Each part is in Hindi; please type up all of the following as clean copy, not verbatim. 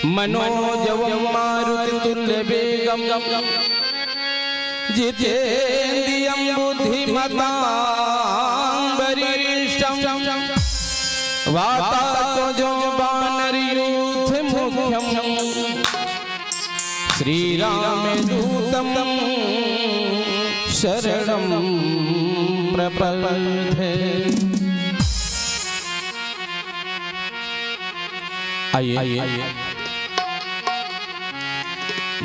मनोजवं मारुतितुल्यवेगं जितेन्द्रियं बुद्धिमतां वरिष्ठं वातात्मजो वानरयूथमुख्यं श्रीरामदूतं शरणं प्रपद्ये। आइए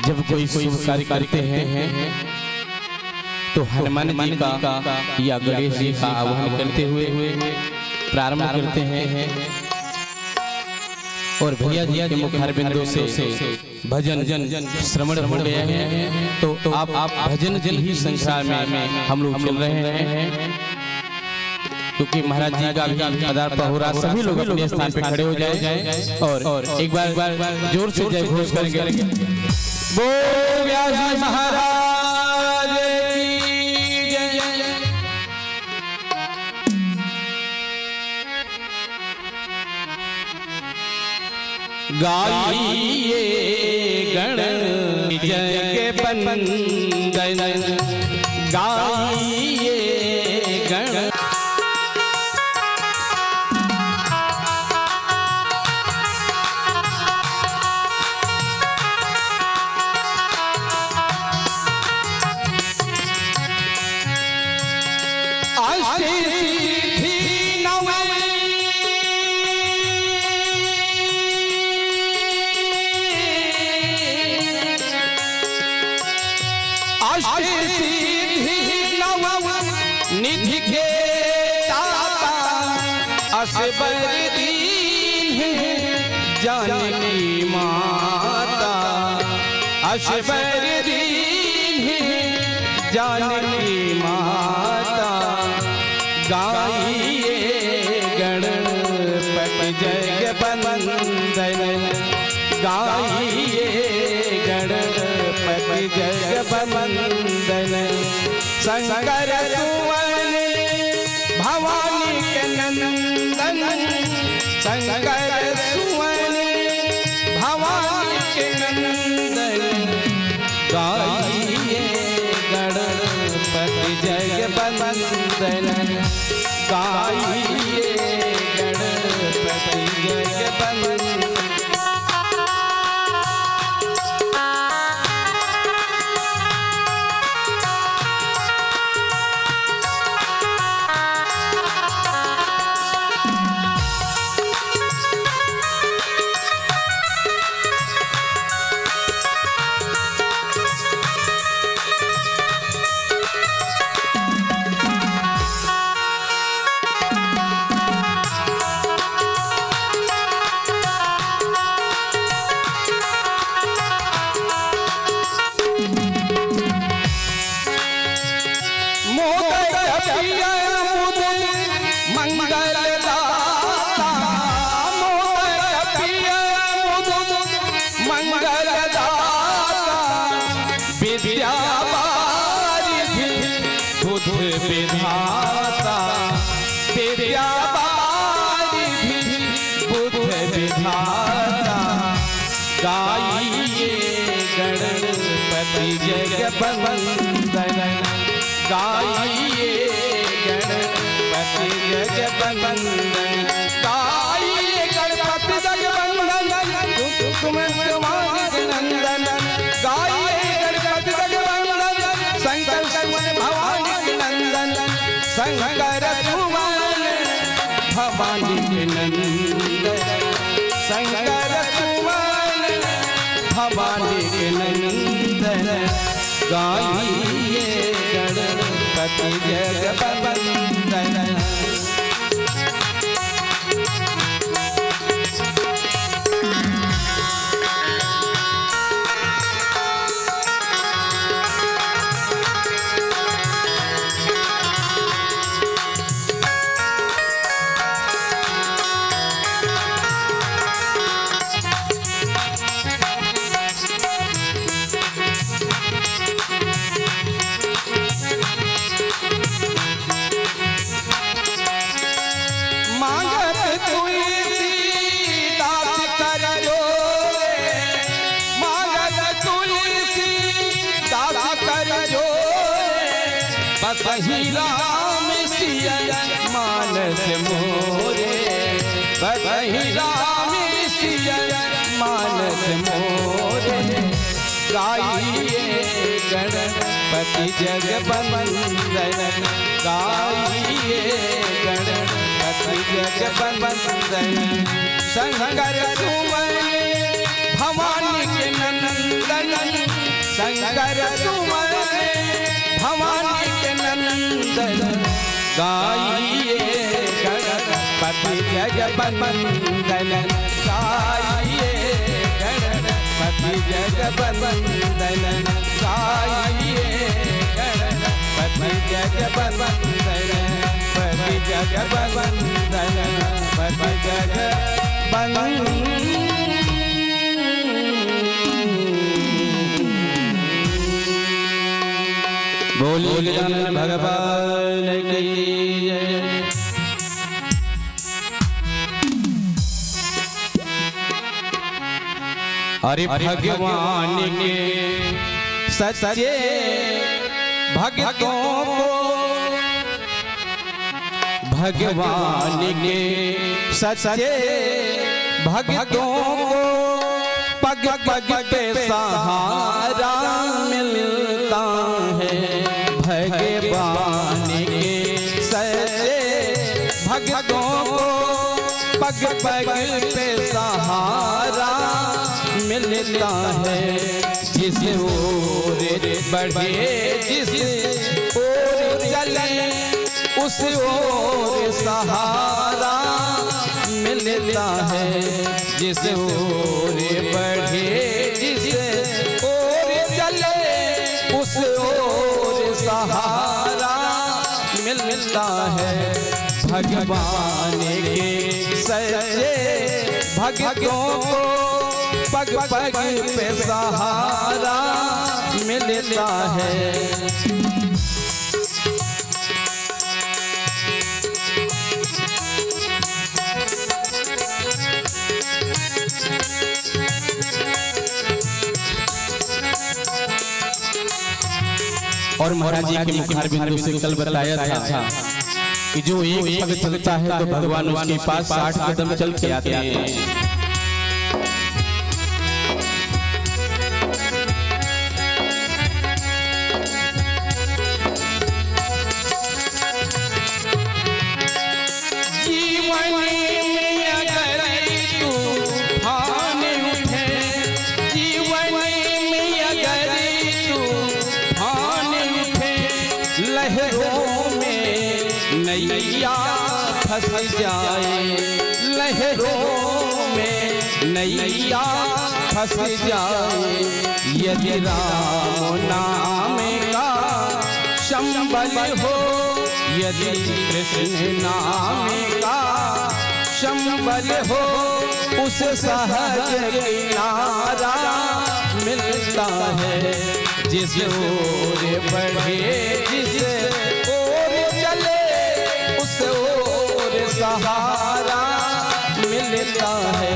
जब कोई शुभ कार्य करते हैं तो हनुमान जी का या गणेश जी का आह्वान करते हुए प्रारंभ करते हैं और भैया जी के मुखार बिंदु से भजन श्रवण हो गया है। तो आप भजन जन ही संख्या में हम लोग चल रहे हैं, क्योंकि महाराज जी का भी पदार्पण हो रहा। सभी लोग अपने स्थान पे खड़े हो जाएं और एक बार जोर से जय घोष करेंगे। बोल व्यास जी महाराज की जय। गाइए गण जय बंदन, गाइए गण निधि के दाता असबर दीन जानकी माता, असबर दीन जानकी माता। गाइए गणपति जय बंदन, गाइए गणपति जय बंदन। शंकर सुवन भवानी के नंदन, शंकर सुवन भवानी के नंदन। गाइए गणपति जय बंदन, गाइए गणपति जय बंदन। विधाता विद्या बारिधि बुद्ध विधाता। गाइए गणपति जय बंदन, गाइए गणपति जय बंदन, गाइए गणपति जय बंदन। तुम नंदन, गाइए गणपति जय बंदन। शंकर सुवन भवानी के नंदन, शंकर सुवन भवानी के नंदन, शंकर सुवन भवानी के नंदन। गाइए गणपति जय बंदन। बसहि राम सिया मानस मोरे, बसहि राम सिया मानस मोरे। गाइए गणपति जगबंदन, गाइए गणपति जगबंदन। शंकर सुमन भवानी के नंदन, शंकर सुमन भवानी के नंदन। गाइए गणपति जगबंदन, गाइए गणपति जगबंदन, गाइए गणपति जगबंदन, पति जगबंदन, पति जगबंदन। बोलिए भगवान की जय। अरे भगवान के सच्चे भक्तों को, भगवान के सच्चे भक्तों को पग पग पे सहारा मिलता है। भगवान के सच्चे भक्तों को पग पग पे सहारा मिलता है। जिस ओर बढ़े जिस ओर चले उस ओर सहारा मिलता है। जिस ओर बढ़े जिस ओर चले उस ओर सहारा मिलता है। भगवान के सच्चे भक्तों को पग पग पे सहारा मिलता है। और महाराज जी के मुखार बिंदु से कल बताया था कि जो एक पग चलता है तो भगवान उसके पास 60 कदम चल के आते हैं। नैया फंस जाए लहरों में, नैया फंस जाए। यदि राम नाम का संबल हो, यदि कृष्ण नाम का संबल हो, उस सहज किनारा मिलता है। जिस ओर बढ़े जिस ओर चले उस ओर सहारा मिलता है।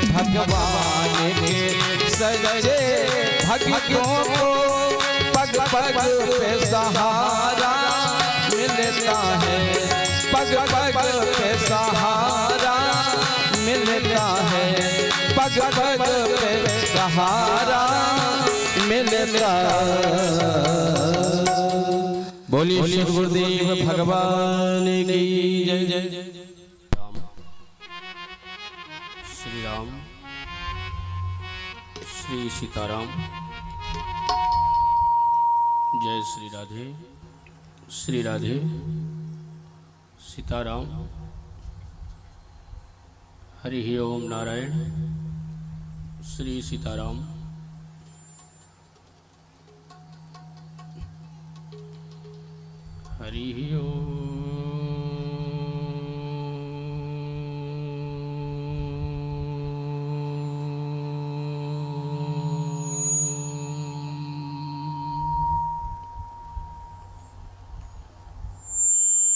भगवान के सच्चे भक्तों को पग पग पे सहारा मिलता है। पग पग पे सहारा मिलता है। पग पग पे सहारा मिलता। बोलिए श्री गुरुदेव भगवान की जय जय। श्री राम, श्री सीताराम, जय श्री राधे, श्री राधे, सीताराम, हरि ओम नारायण, श्री सीताराम। हरि ओम।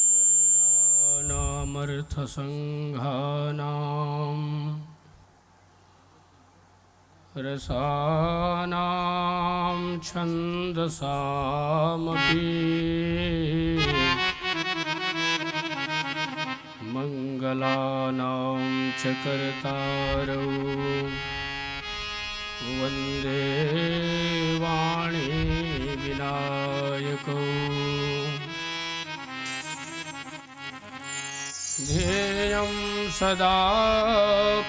वर्णानामर्थसंघानां रसानां छन्दसामपि मङ्गलानां च कर्तारौ वन्दे वाणी विनायकौ ध्येयं सदा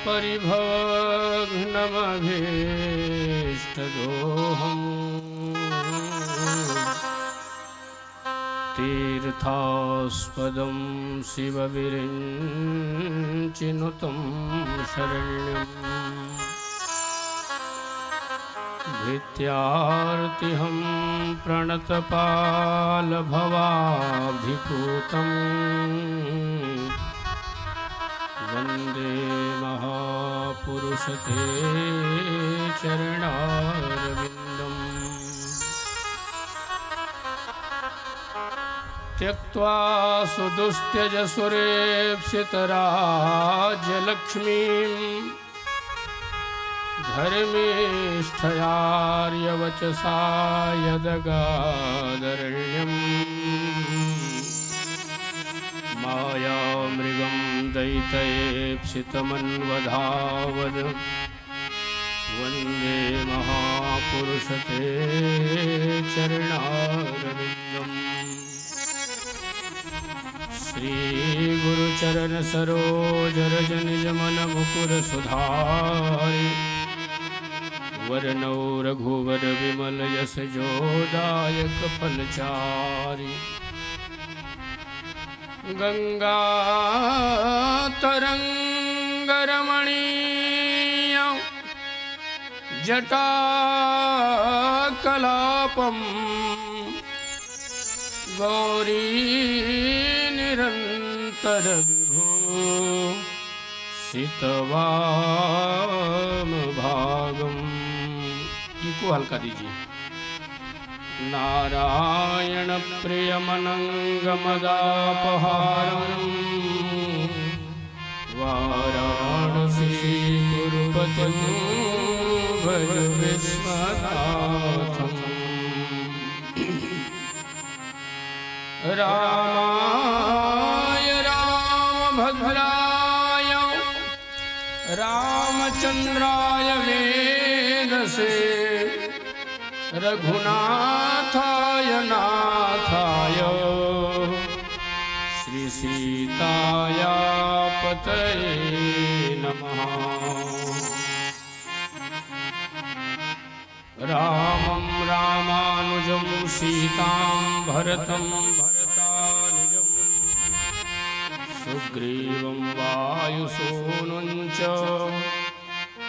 परिभवघ्नमभीष्टदोहम् तीर्थास्पदं शिवविरिञ्चिनुतं शरण्यम् भित्यार्तिहं प्रणतपालभवाब्धिपूतम् वन्दे महापुरुषते चरणारविन्दम् त्यक्त्वा सुदुस्त्यजसुरेप्सितराज्यलक्ष्मीं धर्मेष्ठयार्यवचसा यदगादरण्यम् मायामृगं दैतयेप्सितमन्वधावद वन्दे महापुरुषते चरणारविन्दम् श्रीगुरुचरणसरोजरजनिजमनमुकुरसुधारि वरनौ रघुवर विमल यशजोदायक फलचारि गंगातरंगरमणीय जटाकलापम् गौरी निरंतर विभो सितवाम भागम्। इको हल्का दीजिए। नारायण प्रियमनंगमदापहारम् वाराणसीपुरपतिं भज विश्वनाथम्। रामाय रामभद्राय रामचंद्राय वेदसे रघुनाथाय नाथाय श्री सीताया पतये नमः। रामं रामानुजं सीतां भरतं भरतानुजं सुग्रीवं वायुसूनुं च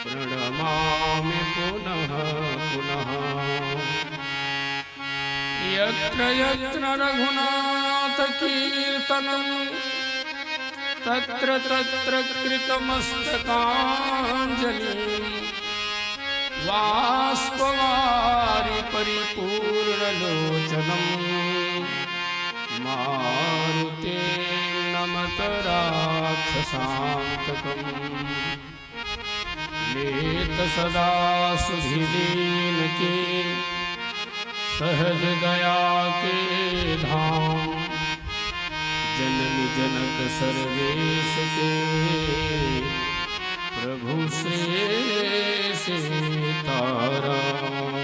प्रणमामि पुनः पुनः। यत्र यत्र रघुनाथकीर्तनं तत्र तत्र कृतमस्तकाञ्जलिं बाष्पवारि परिपूर्णलोचनं मारुतिं नमत राक्षसान्तकम्। लेत सदा सुधिदीन के सहज दया के धाम जननी जनक सर्वेश के प्रभु श्री सीताराम।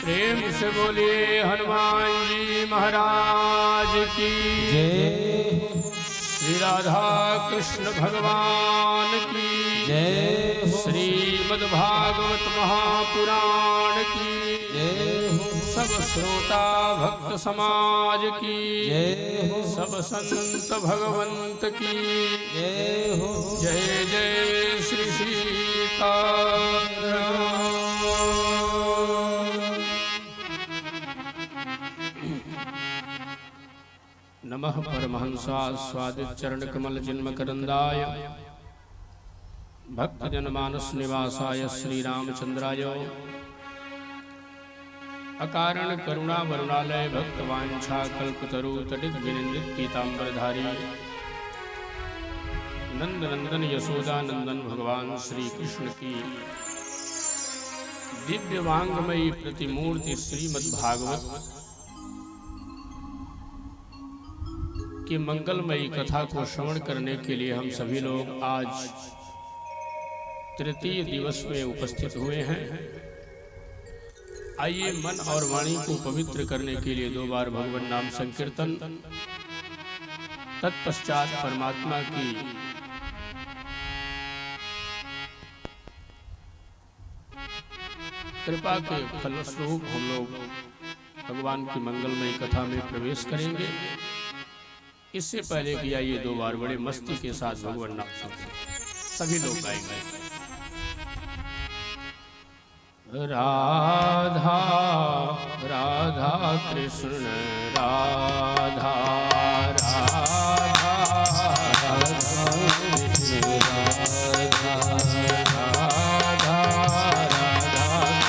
प्रेम से बोलिए हनुमान जी महाराज की जय। श्री राधा कृष्ण भगवान की जय। श्रीमद्भागवत महापुराण की जय। सब श्रोता भक्त समाज की जय। सब संत भगवंत की जय हो। जय जय श्री सीताराम। नमः परमहंसा स्वादित चरण कमल जिन्म करंदाय भक्तजन मानस निवासाय श्री रामचंद्राय अकारण करुणा वरुणालय भक्तवांछा कल्पतरु तटित विनिंदित पीतांबरधारी नंद नंदन यशोदा नंदन भगवान श्री कृष्ण की दिव्यवांगमयी प्रतिमूर्ति श्रीमद् भागवत की मंगलमयी कथा को श्रवण करने के लिए हम सभी लोग आज तृतीय दिवस में उपस्थित हुए हैं। आइए मन और वाणी को पवित्र करने के लिए 2 बार भगवान नाम संकीर्तन, तत्पश्चात परमात्मा की कृपा के फलस्वरूप हम लोग भगवान की मंगलमयी कथा में प्रवेश करेंगे। इससे पहले कि आइए 2 बार बड़े मस्ती के साथ भगवान नाम सभी लोग गाएंगे। राधा राधा कृष्ण राधा राधा राधा कृष्ण राधा राधा राधा कृष्ण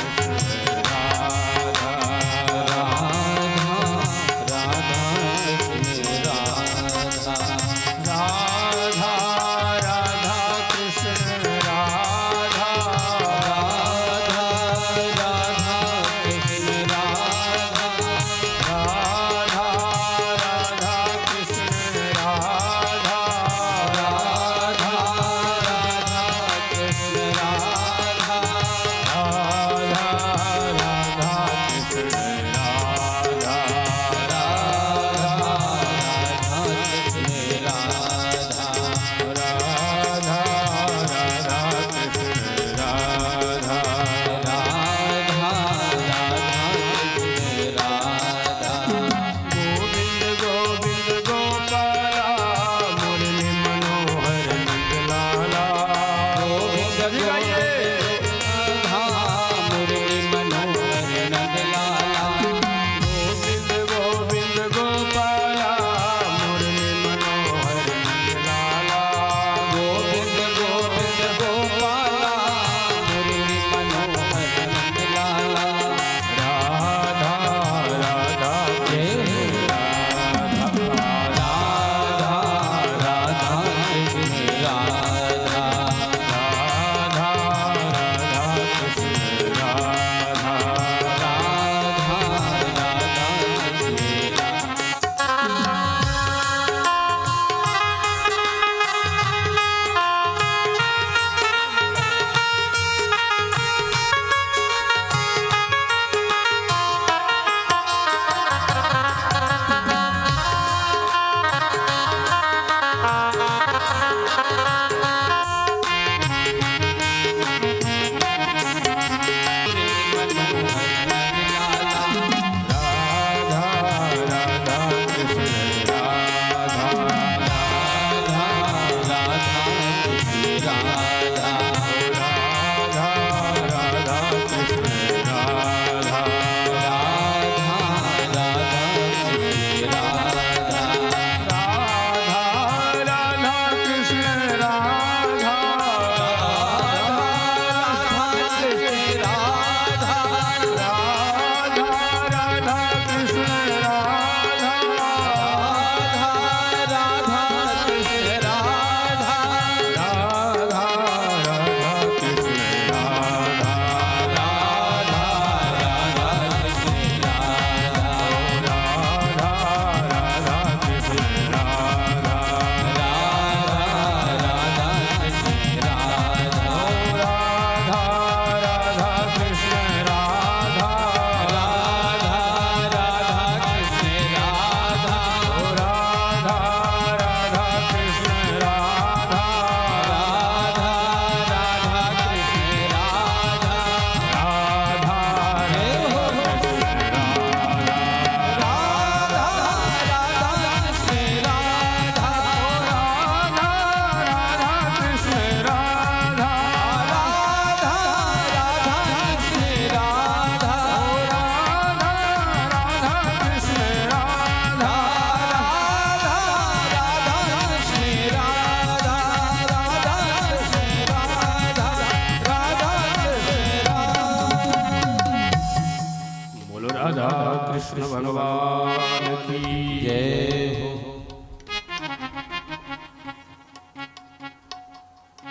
राधा कृष्ण भगवान की जय हो।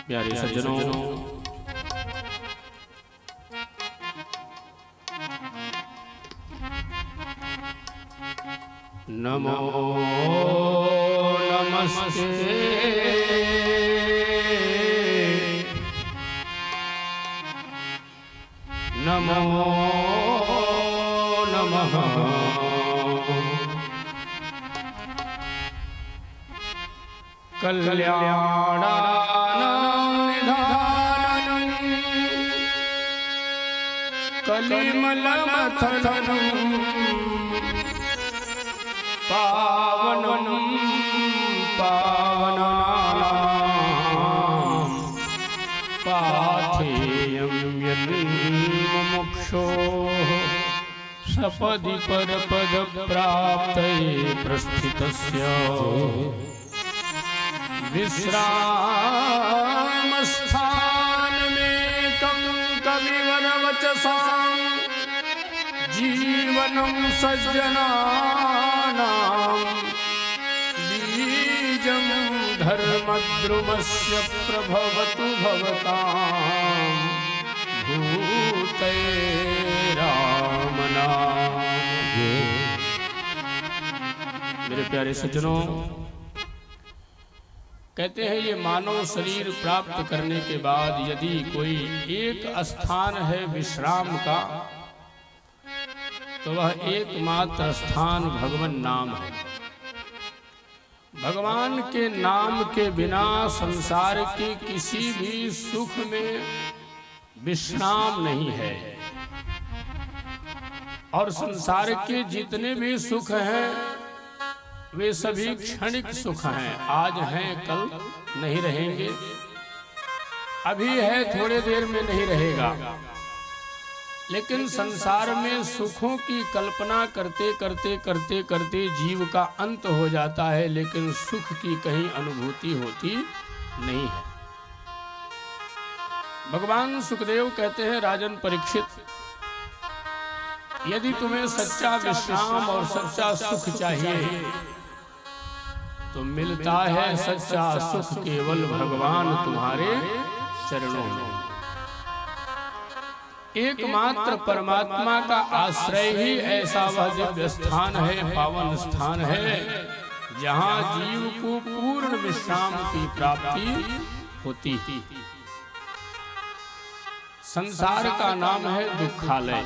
प्यारे सज्जनों, नमो नमस्ते नमो नमः कल्याणानंदनिधानम् कलिमलमथनं पावनं पावनानां पाथेयं यन्मुमुक्षोः सपदि परपदप्राप्तये प्रस्थितस्य विश्रामस्थानमेकं कविवरवचसां जीवनं सज्जनानां बीजं धर्मद्रुमस्य प्रभवतु भवतां भूते राम नाम। मेरे प्यारे सज्जनों, कहते हैं ये मानव शरीर प्राप्त करने के बाद यदि कोई एक स्थान है विश्राम का, तो वह एकमात्र स्थान भगवान नाम है। भगवान के नाम के बिना संसार के किसी भी सुख में विश्राम नहीं है, और संसार के जितने भी सुख हैं वे सभी क्षणिक सुख हैं। आज हैं कल नहीं रहेंगे, अभी है थोड़े देर में नहीं रहेगा। लेकिन संसार में सुखों की कल्पना करते करते करते करते जीव का अंत हो जाता है, लेकिन सुख की कहीं अनुभूति होती नहीं है। भगवान सुखदेव कहते हैं, राजन परीक्षित, यदि तुम्हें सच्चा विश्राम और सच्चा सुख चाहिए तो मिलता है सच्चा सुख केवल भगवान तुम्हारे चरणों में। एकमात्र परमात्मा का आश्रय ही ऐसा वह दिव्य स्थान है, पावन स्थान है, जहां जीव को पूर्ण विश्राम की प्राप्ति होती है। संसार का नाम है दुखालय।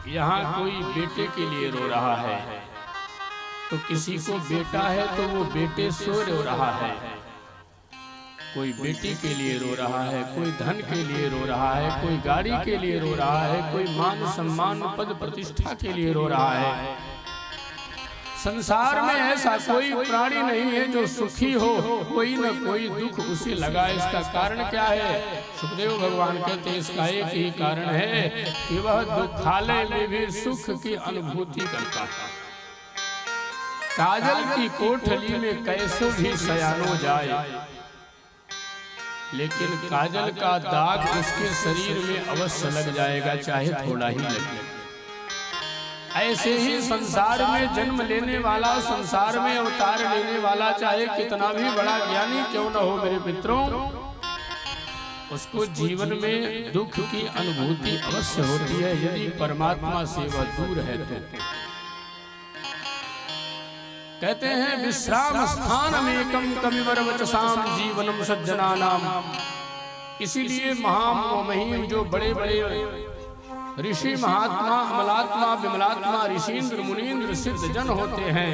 यहाँ कोई बेटे के लिए रो रहा है तो किसी को बेटा है तो वो बेटे से रो रहा है, कोई बेटी के लिए रो रहा है, कोई धन के लिए रो रहा है, कोई गाड़ी के लिए रो रहा है, कोई मान सम्मान पद प्रतिष्ठा के लिए रो रहा है। संसार में ऐसा कोई प्राणी नहीं है जो सुखी हो, कोई न कोई दुख उसे लगा। इसका कारण क्या है? सुखदेव भगवान कहते हैं इसका एक ही कारण है कि वह दुखालय में भी सुख की अनुभूति करता है। काजल की कोठली में कैसो भी सयानो जाए, लेकिन काजल का दाग उसके शरीर में अवश्य लग जाएगा, चाहे थोड़ा ही लगे। ऐसे ही संसार में जन्म लेने वाला, संसार में अवतार लेने वाला, चाहे कितना भी बड़ा ज्ञानी क्यों न हो मेरे मित्रों, उसको जीवन में दुख की अनुभूति अवश्य होती है, यदि परमात्मा से वह दूर है तो। कहते हैं विश्राम स्थानमेकं कविवर वचसाम जीवनम सज्जनानाम। इसीलिए महामहिम जो बड़े बड़े ऋषि, महात्मा, अमलात्मा, विमलात्मा, ऋषींद्र, मुनींद्र, सिद्ध जन होते हैं,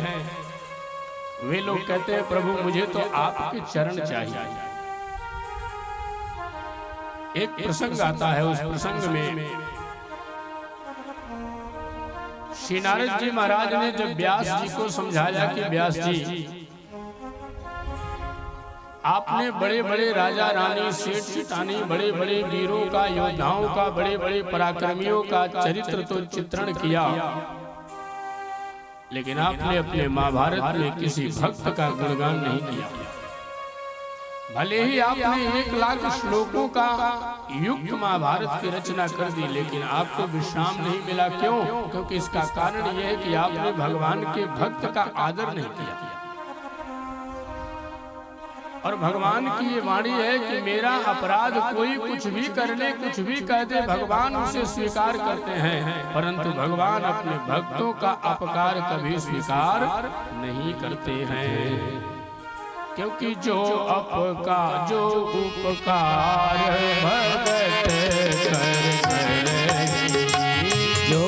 वे लोग कहते हैं प्रभु मुझे तो आपके चरण चाहिए। एक प्रसंग आता है, उस प्रसंग में श्री नारद जी महाराज ने जब व्यास जी को समझाया कि व्यास जी, आपने बड़े बड़े राजा रानी, सेठ सिटानी, बड़े बड़े वीरों का, योद्धाओं का, बड़े बड़े पराक्रमियों का चरित्र तो चित्रण किया, लेकिन आपने अपने महाभारत में किसी भक्त का गुणगान नहीं किया। भले ही आपने 1,00,000 श्लोकों का युक्त महाभारत की रचना कर दी, लेकिन आपको विश्राम नहीं मिला। क्यों? क्योंकि इसका कारण यह है कि आपने भगवान के भक्त का आदर नहीं किया। और भगवान की ये वाणी है कि मेरा अपराध कोई कुछ भी कर ले, कुछ भी कह दे, भगवान उसे स्वीकार करते हैं, परंतु भगवान अपने भक्तों का अपकार कभी स्वीकार नहीं करते हैं। क्योंकि जो उपकार भगत कर जो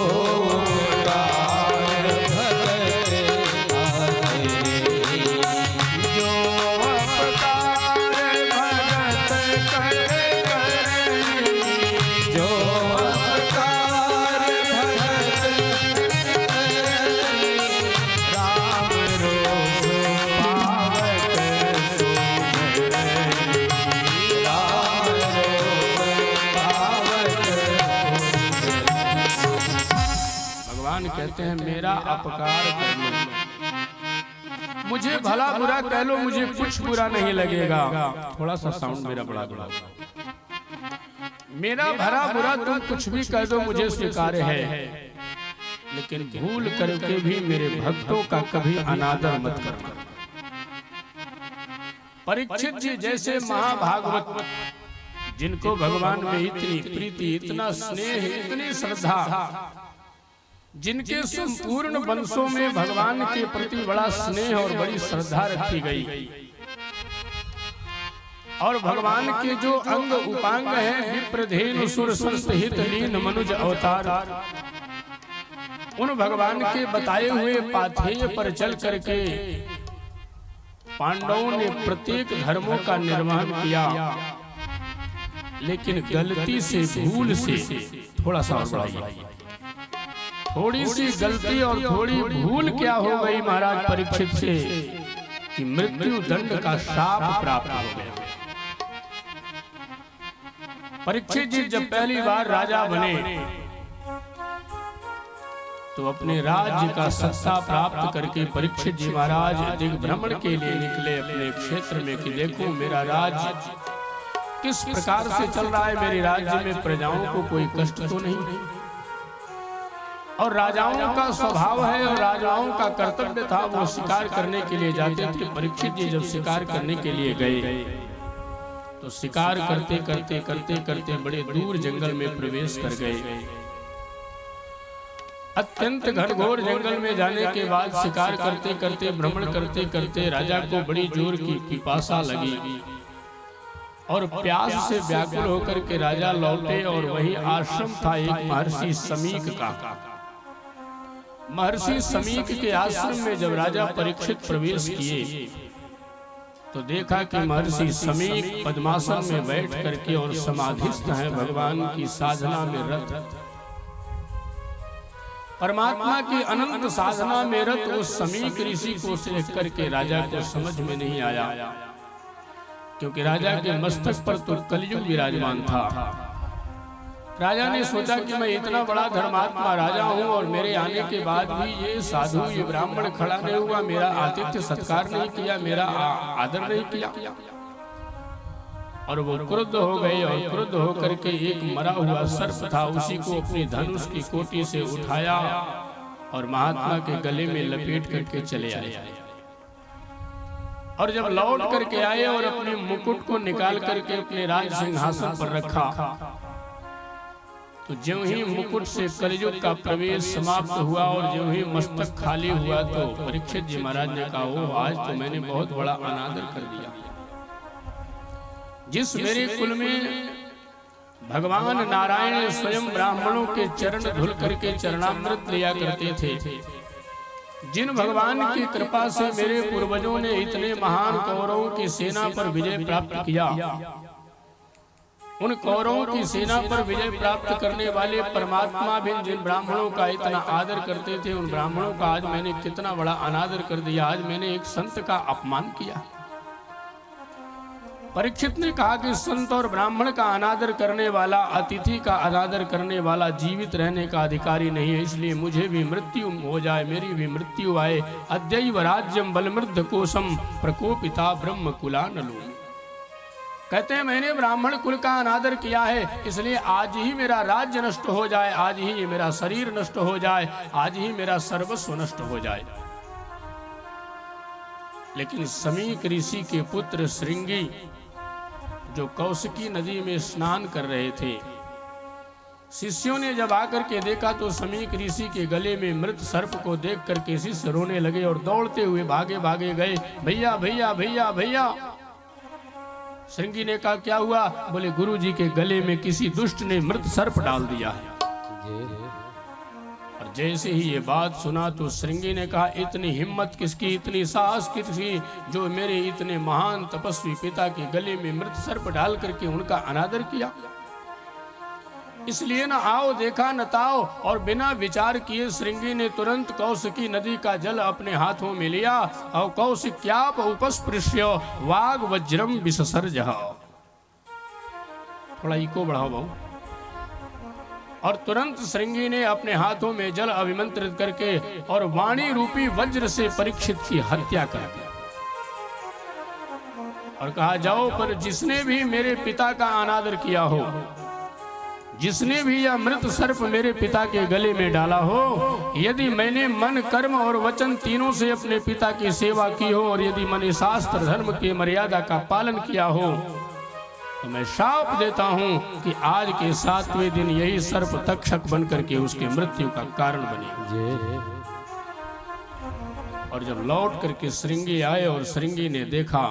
कहते हैं मेरा अपकार कर लो, मुझे भला बुरा कह लो, मुझे कुछ बुरा नहीं लगेगा। थोड़ा सा साउंड मेरा बड़ा बड़ा। मेरा भला बुरा तुम कुछ भी कह दो, मुझे स्वीकार्य है, लेकिन भूल करके भी मेरे भक्तों का कभी अनादर मत करना। परीक्षित जी जैसे महाभागवत, जिनको भगवान में इतनी प्रीति, इतना स्नेह, इतनी श्रद्धा, जिनके संपूर्ण वंशों में भगवान के प्रति बड़ा स्नेह और बड़ी श्रद्धा रखी गई, और भगवान के जो अंग उपांग हैं, विप्रधेनु सुर संत हित लीन मनुज अवतार, उन भगवान के बताए हुए पाथेय पर चल करके पांडवों ने प्रत्येक धर्मों का निर्वहन किया, लेकिन गलती से, भूल से, थोड़ा सा बढ़ाइए, थोड़ी सी गलती और थोड़ी भूल क्या हो गई महाराज परीक्षित से कि मृत्यु दंड का शाप प्राप्त हो गया। परीक्षित जी जब पहली बार राजा बने तो अपने राज्य का सत्ता प्राप्त करके परीक्षित जी महाराज दिग्भ्रमण के लिए निकले अपने क्षेत्र में कि देखो मेरा राज्य किस प्रकार से चल रहा है, मेरे राज्य में प्रजाओं को कोई कष्ट तो नहीं। और राजाओं का स्वभाव है और राजाओं का कर्तव्य था, वो शिकार करने के लिए जाते थे। परीक्षित जी जब शिकार करने के लिए गए तो शिकार करते करते करते करते बड़े दूर जंगल में प्रवेश कर गए। अत्यंत घनघोर जंगल में जाने के बाद शिकार करते करते, भ्रमण करते करते राजा को बड़ी जोर की पिपासा लगी और प्यास से व्याकुल होकर के राजा लौटे। और वही आश्रम था एक महर्षि समीक का। महर्षि समीक के आश्रम में जब राजा परीक्षित प्रवेश किए तो देखा कि महर्षि समीक पद्मासन में बैठ करके और समाधिस्थ हैं, भगवान की साधना में रत, परमात्मा की अनंत साधना में रत उस समीक ऋषि को देख करके राजा को समझ में नहीं आया, क्योंकि राजा के मस्तक पर तो कलयुग विराजमान था। राजा ने सोचा कि मैं इतना बड़ा धर्मात्मा राजा हूँ और मेरे आने के बाद भी ये साधु, ये ब्राह्मण खड़ा नहीं हुआ, मेरा आतिथ्य सत्कार नहीं किया, मेरा आदर नहीं किया। और वो क्रुद्ध हो गए और क्रुद्ध होकर के एक मरा हुआ सर्प था, उसी को अपनी धनुष की कोटी से उठाया और महात्मा के गले में लपेट करके चले आए। और जब लौट करके आए और अपने मुकुट को निकाल करके अपने राज सिंहासन पर रखा तो ज्यों ही मुकुट से कलयुग का प्रवेश समाप्त हुआ और ज्यों ही मस्तक खाली हुआ तो परीक्षित जी महाराज ने कहा, ओ आज तो मैंने बहुत बड़ा अनादर कर दिया। जिस मेरे कुल में भगवान नारायण स्वयं ब्राह्मणों के चरण धुल करके चरणामृत लिया करते थे, जिन भगवान की कृपा से मेरे पूर्वजों ने इतने महान कौरवों की सेना पर विजय प्राप्त किया, उन कौरवों की सेना पर विजय प्राप्त करने वाले परमात्मा भी जिन ब्राह्मणों का इतना आदर करते थे, उन ब्राह्मणों का आज मैंने कितना बड़ा अनादर कर दिया। आज मैंने एक संत का अपमान किया। परीक्षित ने कहा कि संत और ब्राह्मण का अनादर करने वाला, अतिथि का अनादर करने वाला जीवित रहने का अधिकारी नहीं है, इसलिए मुझे भी मृत्यु हो जाए, मेरी भी मृत्यु आए। अद्यैव राज्यम बलमृद्ध कोशम प्रकोपिता ब्रह्म कुलानलो। कहते हैं मैंने ब्राह्मण कुल का अनादर किया है, इसलिए आज ही मेरा राज्य नष्ट हो जाए, आज ही मेरा शरीर नष्ट हो जाए, आज ही मेरा सर्वस्व नष्ट हो जाए। लेकिन समीक ऋषि के पुत्र श्रृंगी जो कौशिकी नदी में स्नान कर रहे थे, शिष्यों ने जब आकर के देखा तो समीक ऋषि के गले में मृत सर्प को देख करके शिष्य रोने लगे और दौड़ते हुए भागे भागे गए, भैया भैया भैया भैया। श्रृंगी ने कहा क्या हुआ? बोले गुरु जी के गले में किसी दुष्ट ने मृत सर्प डाल दिया है। और जैसे ही ये बात सुना तो श्रृंगी ने कहा इतनी हिम्मत किसकी, इतनी साहस किसकी जो मेरे इतने महान तपस्वी पिता के गले में मृत सर्प डाल करके उनका अनादर किया। इसलिए ना आओ देखा न ताओ। और बिना विचार किए श्रृंगी ने तुरंत कौशिकी नदी का जल अपने हाथों में लिया और कौशिक्याप उपस्पृश्य वाग वज्रम विससर्जः। थोड़ा इको बढ़ाओ बहु। और तुरंत श्रृंगी ने अपने हाथों में जल अभिमंत्रित करके और वाणी रूपी वज्र से परीक्षित की हत्या कर दी और कहा जाओ, पर जिसने भी मेरे पिता का अनादर किया हो, जिसने भी यह मृत सर्प मेरे पिता के गले में डाला हो, यदि मैंने मन कर्म और वचन तीनों से अपने पिता की सेवा की हो और यदि मैंने शास्त्र धर्म की मर्यादा का पालन किया हो, तो मैं शाप देता हूं कि आज के 7वें दिन यही सर्प तक्षक बन करके उसके मृत्यु का कारण बने। और जब लौट करके श्रृंगी आए और श्रृंगी ने देखा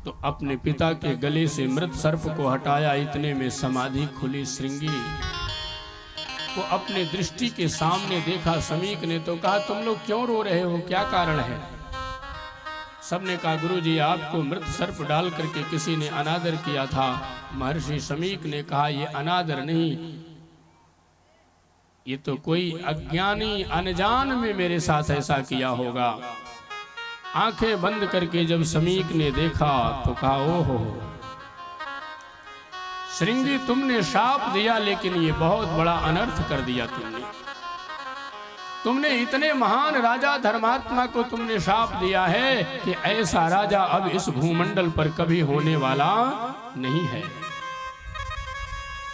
तो अपने पिता के गले से मृत सर्प को हटाया। इतने में समाधि खुली। श्रृंगी को अपने दृष्टि के सामने देखा। समीक ने तो कहा तुम लोग क्यों रो रहे हो, क्या कारण है? सबने कहा गुरुजी आपको मृत सर्प डाल करके किसी ने अनादर किया था। महर्षि समीक ने कहा ये अनादर नहीं, ये तो कोई अज्ञानी अनजान में मेरे साथ ऐसा किया होगा। आंखें बंद करके जब समीक ने देखा तो कहा ओहो श्रृंगी तुमने शाप दिया, लेकिन ये बहुत बड़ा अनर्थ कर दिया तुमने इतने महान राजा धर्मात्मा को तुमने शाप दिया है कि ऐसा राजा अब इस भूमंडल पर कभी होने वाला नहीं है।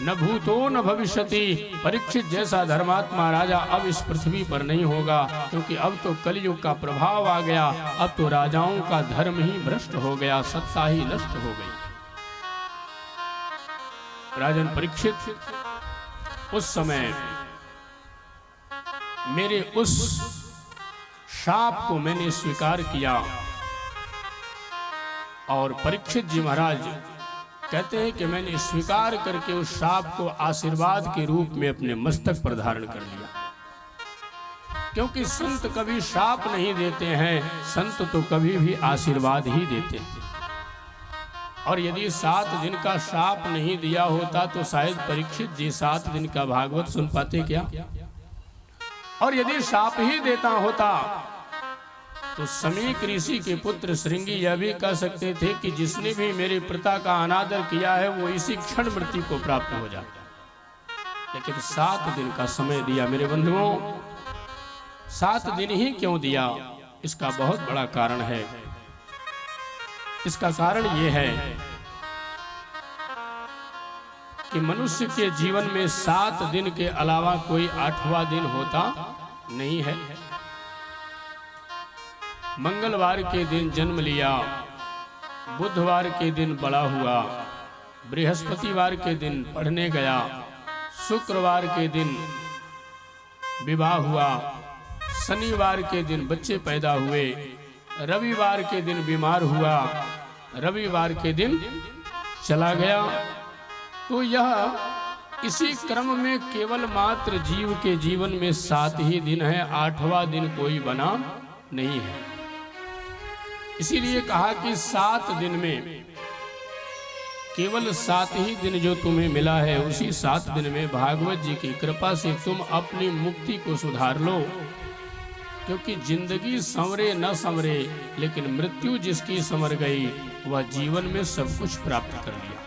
न भूतो न भविष्यति। परीक्षित जैसा धर्मात्मा राजा अब इस पृथ्वी पर नहीं होगा, क्योंकि अब तो कलयुग का प्रभाव आ गया। अब तो राजाओं का धर्म ही भ्रष्ट हो गया, सत्ता ही नष्ट हो गई। राजन परीक्षित उस समय मेरे उस शाप को मैंने स्वीकार किया। और परीक्षित जी महाराज कहते हैं कि मैंने स्वीकार करके उस शाप को आशीर्वाद के रूप में अपने मस्तक पर धारण कर लिया। क्योंकि संत कभी शाप नहीं देते हैं, संत तो कभी भी आशीर्वाद ही देते हैं। और यदि 7 दिन का शाप नहीं दिया होता तो शायद परीक्षित जी 7 दिन का भागवत सुन पाते क्या? और यदि शाप ही देता होता तो समीक ऋषि के पुत्र श्रृंगी यह भी कह सकते थे कि जिसने भी मेरे पिता का अनादर किया है वो इसी क्षण मृत्यु को प्राप्त हो जाए। लेकिन 7 दिन का समय दिया मेरे बंधुओं। 7 दिन ही क्यों दिया? इसका बहुत बड़ा कारण है। इसका कारण ये है कि मनुष्य के जीवन में 7 दिन के अलावा कोई 8वां दिन होता नहीं है। मंगलवार के दिन जन्म लिया, बुधवार के दिन बड़ा हुआ, बृहस्पतिवार के दिन पढ़ने गया, शुक्रवार के दिन विवाह हुआ, शनिवार के दिन बच्चे पैदा हुए, रविवार के दिन बीमार हुआ, रविवार के दिन चला गया। तो यह इसी क्रम में केवल मात्र जीव के जीवन में 7 ही दिन है, 8वां दिन कोई बना नहीं है। इसीलिए कहा कि 7 दिन में केवल 7 ही दिन जो तुम्हें मिला है, उसी 7 दिन में भागवत जी की कृपा से तुम अपनी मुक्ति को सुधार लो। क्योंकि जिंदगी संवरे न संवरे, लेकिन मृत्यु जिसकी संवर गई वह जीवन में सब कुछ प्राप्त कर लिया।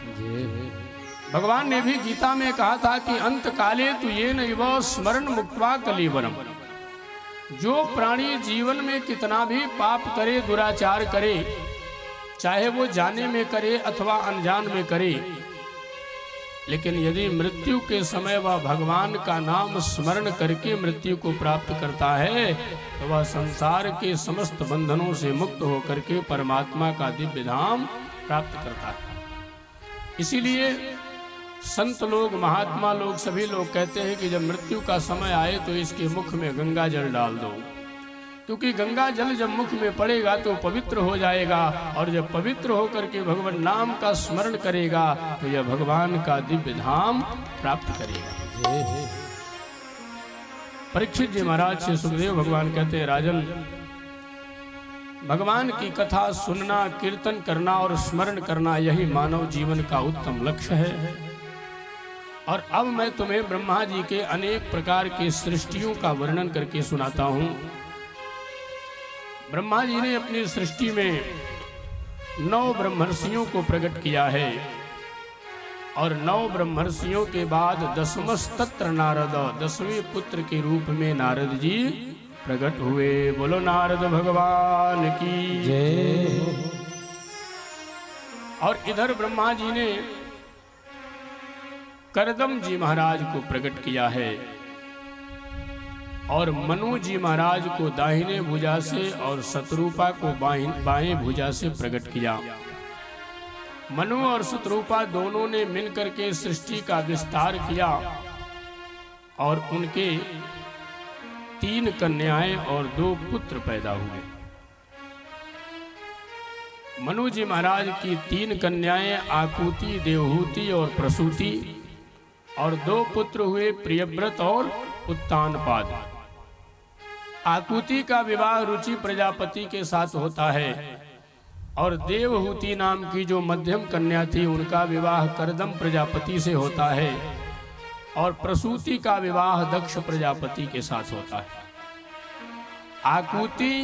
भगवान ने भी गीता में कहा था कि अंत काले तु ये नैव स्मरण मुक्त्वा कलेवरम। जो प्राणी जीवन में कितना भी पाप करे, दुराचार करे, चाहे वो जाने में करे अथवा अनजान में करे, लेकिन यदि मृत्यु के समय वह भगवान का नाम स्मरण करके मृत्यु को प्राप्त करता है तो वह संसार के समस्त बंधनों से मुक्त होकर के परमात्मा का दिव्य धाम प्राप्त करता है। इसीलिए संत लोग, महात्मा लोग, सभी लोग कहते हैं कि जब मृत्यु का समय आए तो इसके मुख में गंगा जल डाल दो, क्योंकि गंगा जल जब मुख में पड़ेगा तो पवित्र हो जाएगा, और जब पवित्र होकर के भगवान नाम का स्मरण करेगा तो यह भगवान का दिव्य धाम प्राप्त करेगा। परीक्षित जी महाराज से सुखदेव भगवान कहते हैं, राजन, भगवान की कथा सुनना, कीर्तन करना और स्मरण करना यही मानव जीवन का उत्तम लक्ष्य है। और अब मैं तुम्हें ब्रह्मा जी के अनेक प्रकार के सृष्टियों का वर्णन करके सुनाता हूं। ब्रह्मा जी ने अपनी सृष्टि में 9 ब्रह्मर्षियों को प्रकट किया है, और 9 ब्रह्मर्षियों के बाद 10मस्तत्र नारद, 10वें पुत्र के रूप में नारद जी प्रकट हुए। बोलो नारद भगवान की जय। और इधर ब्रह्मा जी ने करदम जी महाराज को प्रकट किया है, और मनु जी महाराज को दाहिने भुजा से और शत्रुपा को बाएं भुजा से प्रकट किया। मनु और शत्रुपा दोनों ने मिलकर के सृष्टि का विस्तार किया, और उनके 3 कन्याएं और 2 पुत्र पैदा हुए। मनु जी महाराज की 3 कन्याएं आकुति, देवहूति और प्रसूति, और 2 पुत्र हुए प्रियव्रत और उत्तानपाद। आकुति का विवाह रुचि प्रजापति के साथ होता है, और देवहूति नाम की जो मध्यम कन्या थी उनका विवाह करदम प्रजापति से होता है, और प्रसूति का विवाह दक्ष प्रजापति के साथ होता है। आकुति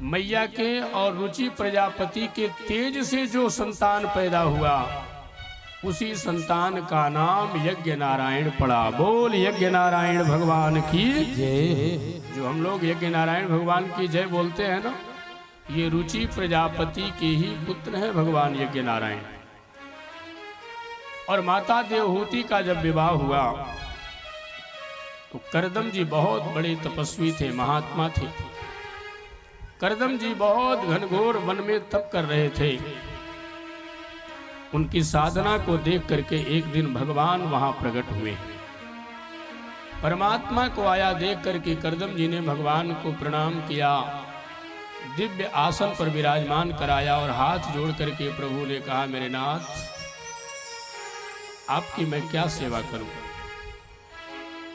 मैया के और रुचि प्रजापति के तेज से जो संतान पैदा हुआ, उसी संतान का नाम यज्ञ नारायण पड़ा। बोल यज्ञ नारायण भगवान की जय। जो हम लोग यज्ञ नारायण भगवान की जय बोलते हैं ना, ये रुचि प्रजापति के ही पुत्र हैं भगवान यज्ञ नारायण। और माता देवहूति का जब विवाह हुआ तो करदम जी बहुत बड़े तपस्वी थे, महात्मा थे। करदम जी बहुत घनघोर वन में तप कर रहे थे। उनकी साधना को देख करके एक दिन भगवान वहां प्रकट हुए। परमात्मा को आया देख करके करदम जी ने भगवान को प्रणाम किया, दिव्य आसन पर विराजमान कराया, और हाथ जोड़ करके प्रभु ने कहा, मेरे नाथ, आपकी मैं क्या सेवा करूं।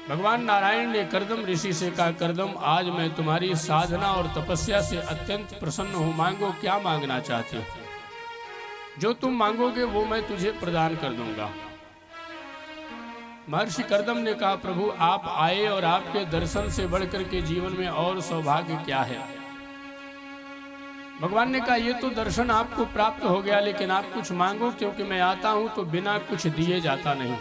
भगवान नारायण ने करदम ऋषि से कहा, करदम, आज मैं तुम्हारी साधना और तपस्या से अत्यंत प्रसन्न हूं, मांगो, क्या मांगना चाहते हो। जो तुम मांगोगे वो मैं तुझे प्रदान कर दूंगा। महर्षि करदम ने कहा, प्रभु आप आए और आपके दर्शन से बढ़कर के जीवन में और सौभाग्य क्या है। भगवान ने कहा, ये तो दर्शन आपको प्राप्त हो गया, लेकिन आप कुछ मांगो, क्योंकि मैं आता हूं तो बिना कुछ दिए जाता नहीं।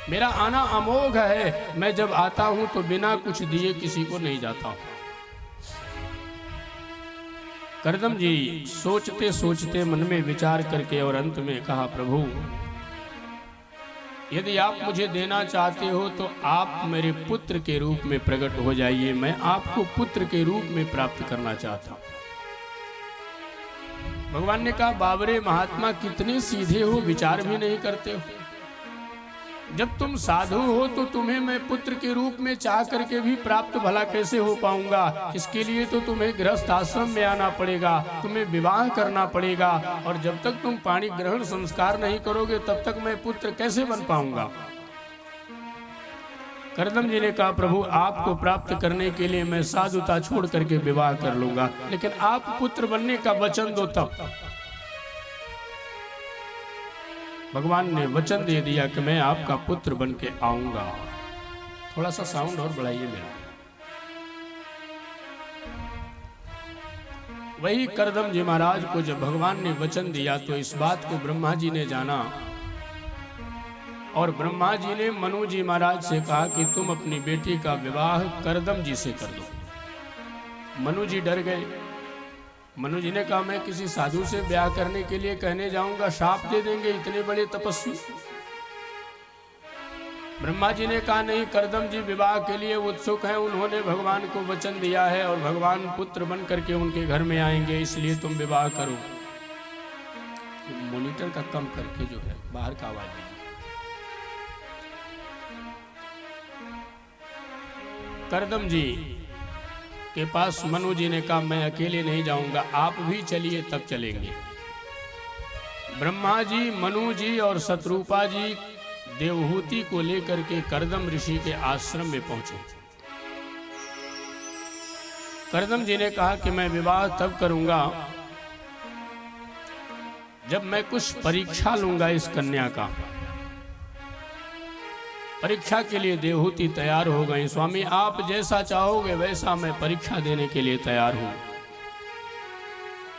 मेरा आना अमोघ है, मैं जब आता हूं तो बिना कुछ दिए किसी को नहीं जाता हूं। करदम जी सोचते सोचते मन में विचार करके और अंत में कहा, प्रभु यदि आप मुझे देना चाहते हो तो आप मेरे पुत्र के रूप में प्रकट हो जाइए, मैं आपको पुत्र के रूप में प्राप्त करना चाहता हूं। भगवान ने कहा, बाबरे महात्मा, कितने सीधे हो, विचार भी नहीं करते हो। जब तुम साधु हो तो तुम्हें मैं पुत्र के रूप में चाह करके भी प्राप्त भला कैसे हो पाऊंगा। इसके लिए तो तुम्हें गृहस्थ आश्रम में आना पड़ेगा, तुम्हें विवाह करना पड़ेगा, और जब तक तुम पाणी ग्रहण संस्कार नहीं करोगे तब तक मैं पुत्र कैसे बन पाऊंगा। करदम जी ने कहा, प्रभु आपको प्राप्त करने के लिए मैं साधुता छोड़ करके विवाह कर लूंगा, लेकिन आप पुत्र बनने का वचन दो तब। भगवान ने वचन दे दिया कि मैं आपका पुत्र बन के आऊंगा। थोड़ा सा साउंड और बढ़ाइए मेरा। वही करदम जी महाराज को जब भगवान ने वचन दिया तो इस बात को ब्रह्मा जी ने जाना, और ब्रह्मा जी ने मनु जी महाराज से कहा कि तुम अपनी बेटी का विवाह करदम जी से कर दो। मनु जी डर गए, मनु जी ने कहा मैं किसी साधु से ब्याह करने के लिए कहने जाऊंगा, शाप दे देंगे, इतने बड़े तपस्वी। ब्रह्मा जी ने कहा नहीं, कर्दम जी विवाह के लिए उत्सुक हैं, उन्होंने भगवान को वचन दिया है और भगवान पुत्र बन करके उनके घर में आएंगे, इसलिए तुम विवाह करो। मॉनिटर का कम करके जो है बाहर का आवाज दीजिए। कर्दम जी के पास मनु जी ने कहा मैं अकेले नहीं जाऊंगा, आप भी चलिए तब चलेंगे। ब्रह्मा जी, मनु जी और शत्रुपा जी देवहूति को लेकर के कर्दम ऋषि के आश्रम में पहुंचे। कर्दम जी ने कहा कि मैं विवाह तब करूंगा जब मैं कुछ परीक्षा लूंगा इस कन्या का। परीक्षा के लिए देवहूति तैयार हो गई। स्वामी आप जैसा चाहोगे वैसा मैं परीक्षा देने के लिए तैयार हूं।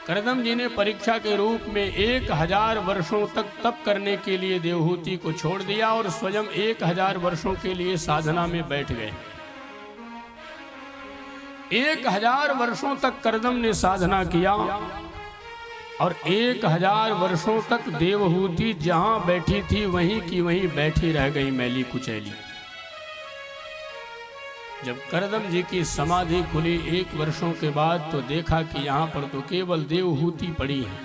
कर्दम जी ने परीक्षा के रूप में 1000 वर्षों तक तप करने के लिए देवहूति को छोड़ दिया और स्वयं 1000 वर्षों के लिए साधना में बैठ गए। 1000 वर्षों तक कर्दम ने साधना किया और 1000 वर्षों तक देवहूति जहां बैठी थी वहीं की वहीं बैठी रह गई, मैली कुचैली। जब कर्दम जी की समाधि खुली 1 वर्षों के बाद तो देखा कि यहाँ पर तो केवल देवहूति पड़ी है।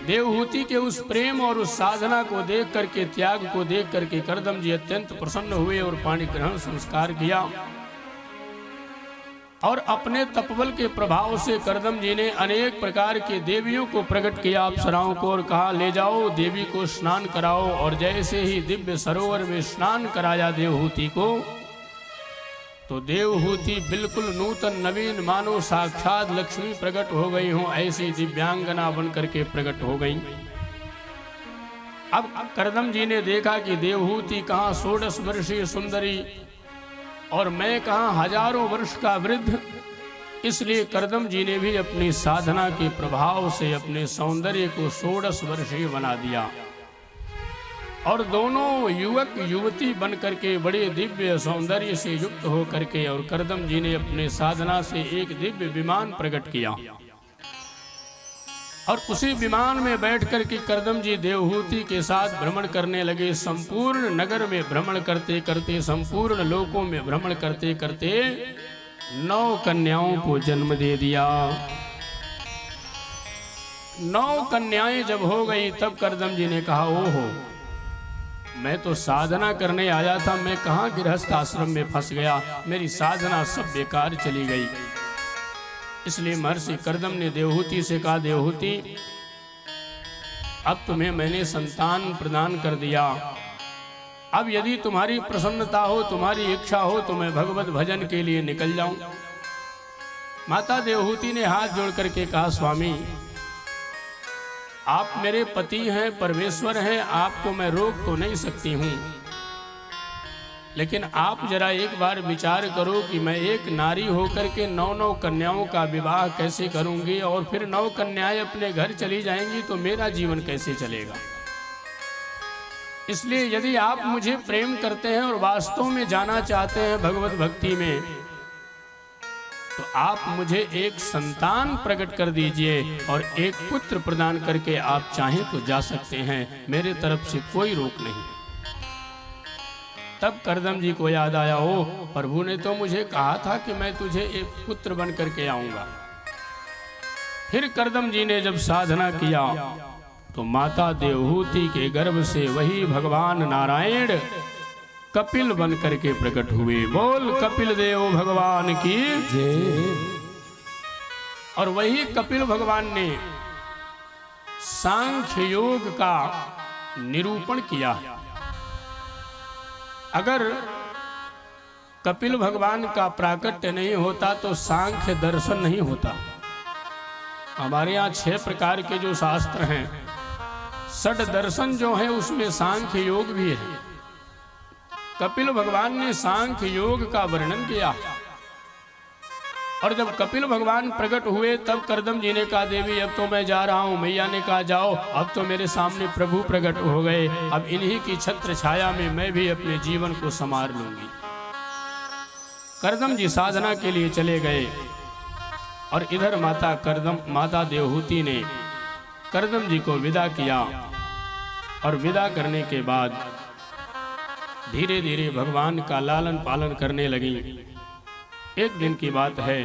देवहूति के उस प्रेम और उस साधना को देख करके, त्याग को देख करके कर्दम जी अत्यंत प्रसन्न हुए और पाणी ग्रहण संस्कार किया। और अपने तपबल के प्रभाव से कर्दम जी ने अनेक प्रकार के देवियों को प्रकट किया, अप्सराओं को, और कहा ले जाओ देवी को स्नान कराओ। और जैसे ही दिव्य सरोवर में स्नान कराया देवहूति को, तो देवहूति बिल्कुल नूतन नवीन मानो साक्षात लक्ष्मी प्रकट हो गई हो, ऐसी दिव्यांगना बन करके प्रकट हो गई। अब कर्दम जी ने देखा कि देवहूति कहाँ 16 वर्षीय सुंदरी और मैं कहाँ हजारों वर्ष का वृद्ध। इसलिए कर्दम जी ने भी अपनी साधना के प्रभाव से अपने सौंदर्य को 16 वर्षीय बना दिया और दोनों युवक युवती बन करके बड़े दिव्य सौंदर्य से युक्त हो करके, और कर्दम जी ने अपने साधना से एक दिव्य विमान प्रकट किया और उसी विमान में बैठ करके कर्दम जी देवहूति के साथ भ्रमण करने लगे। संपूर्ण नगर में भ्रमण करते करते, संपूर्ण लोकों में भ्रमण करते करते 9 कन्याओं को जन्म दे दिया। 9 कन्याएं जब हो गई तब कर्दम जी ने कहा ओहो, मैं तो साधना करने आया था, मैं कहाँ गृहस्थ आश्रम में फंस गया, मेरी साधना सब बेकार चली गई। इसलिए महर्षि कर्दम ने देवहूति से कहा देवहूति अब तुम्हें मैंने संतान प्रदान कर दिया, अब यदि तुम्हारी प्रसन्नता हो, तुम्हारी इच्छा हो तो मैं भगवत भजन के लिए निकल जाऊं। माता देवहूति ने हाथ जोड़ करके कहा स्वामी आप मेरे पति हैं, परमेश्वर हैं, आपको मैं रोक तो नहीं सकती हूं, लेकिन आप जरा एक बार विचार करो कि मैं एक नारी होकर के 9 कन्याओं का विवाह कैसे करूंगी और फिर 9 कन्याएं अपने घर चली जाएंगी तो मेरा जीवन कैसे चलेगा। इसलिए यदि आप मुझे प्रेम करते हैं और वास्तव में जाना चाहते हैं भगवत भक्ति में, तो आप मुझे एक संतान प्रकट कर दीजिए और एक पुत्र प्रदान करके आप चाहें तो जा सकते हैं, मेरे तरफ से कोई रोक नहीं। तब कर्दम जी को याद आया, ओ प्रभु ने तो मुझे कहा था कि मैं तुझे एक पुत्र बन करके आऊंगा। फिर कर्दम जी ने जब साधना किया तो माता देवहूति के गर्भ से वही भगवान नारायण कपिल बन करके प्रकट हुए। बोल कपिल देव भगवान की जय। और वही कपिल भगवान ने सांख्य योग का निरूपण किया। अगर कपिल भगवान का प्राकट्य नहीं होता तो सांख्य दर्शन नहीं होता। हमारे यहाँ 6 प्रकार के जो शास्त्र हैं, 6 दर्शन जो है उसमें सांख्य योग भी है। कपिल भगवान ने सांख्य योग का वर्णन किया और जब कपिल भगवान प्रकट हुए तब कर्दम जी ने कहा देवी अब तो मैं जा रहा हूं। मैया ने कहा जाओ, अब तो मेरे सामने प्रभु प्रकट हो गए, अब इन्हीं की छत्र छाया में मैं भी अपने जीवन को संवार लूंगी। कर्दम जी साधना के लिए चले गए और इधर माता देवहूति ने करदम जी को विदा किया और विदा करने के बाद धीरे धीरे भगवान का लालन पालन करने लगी। एक दिन की बात है,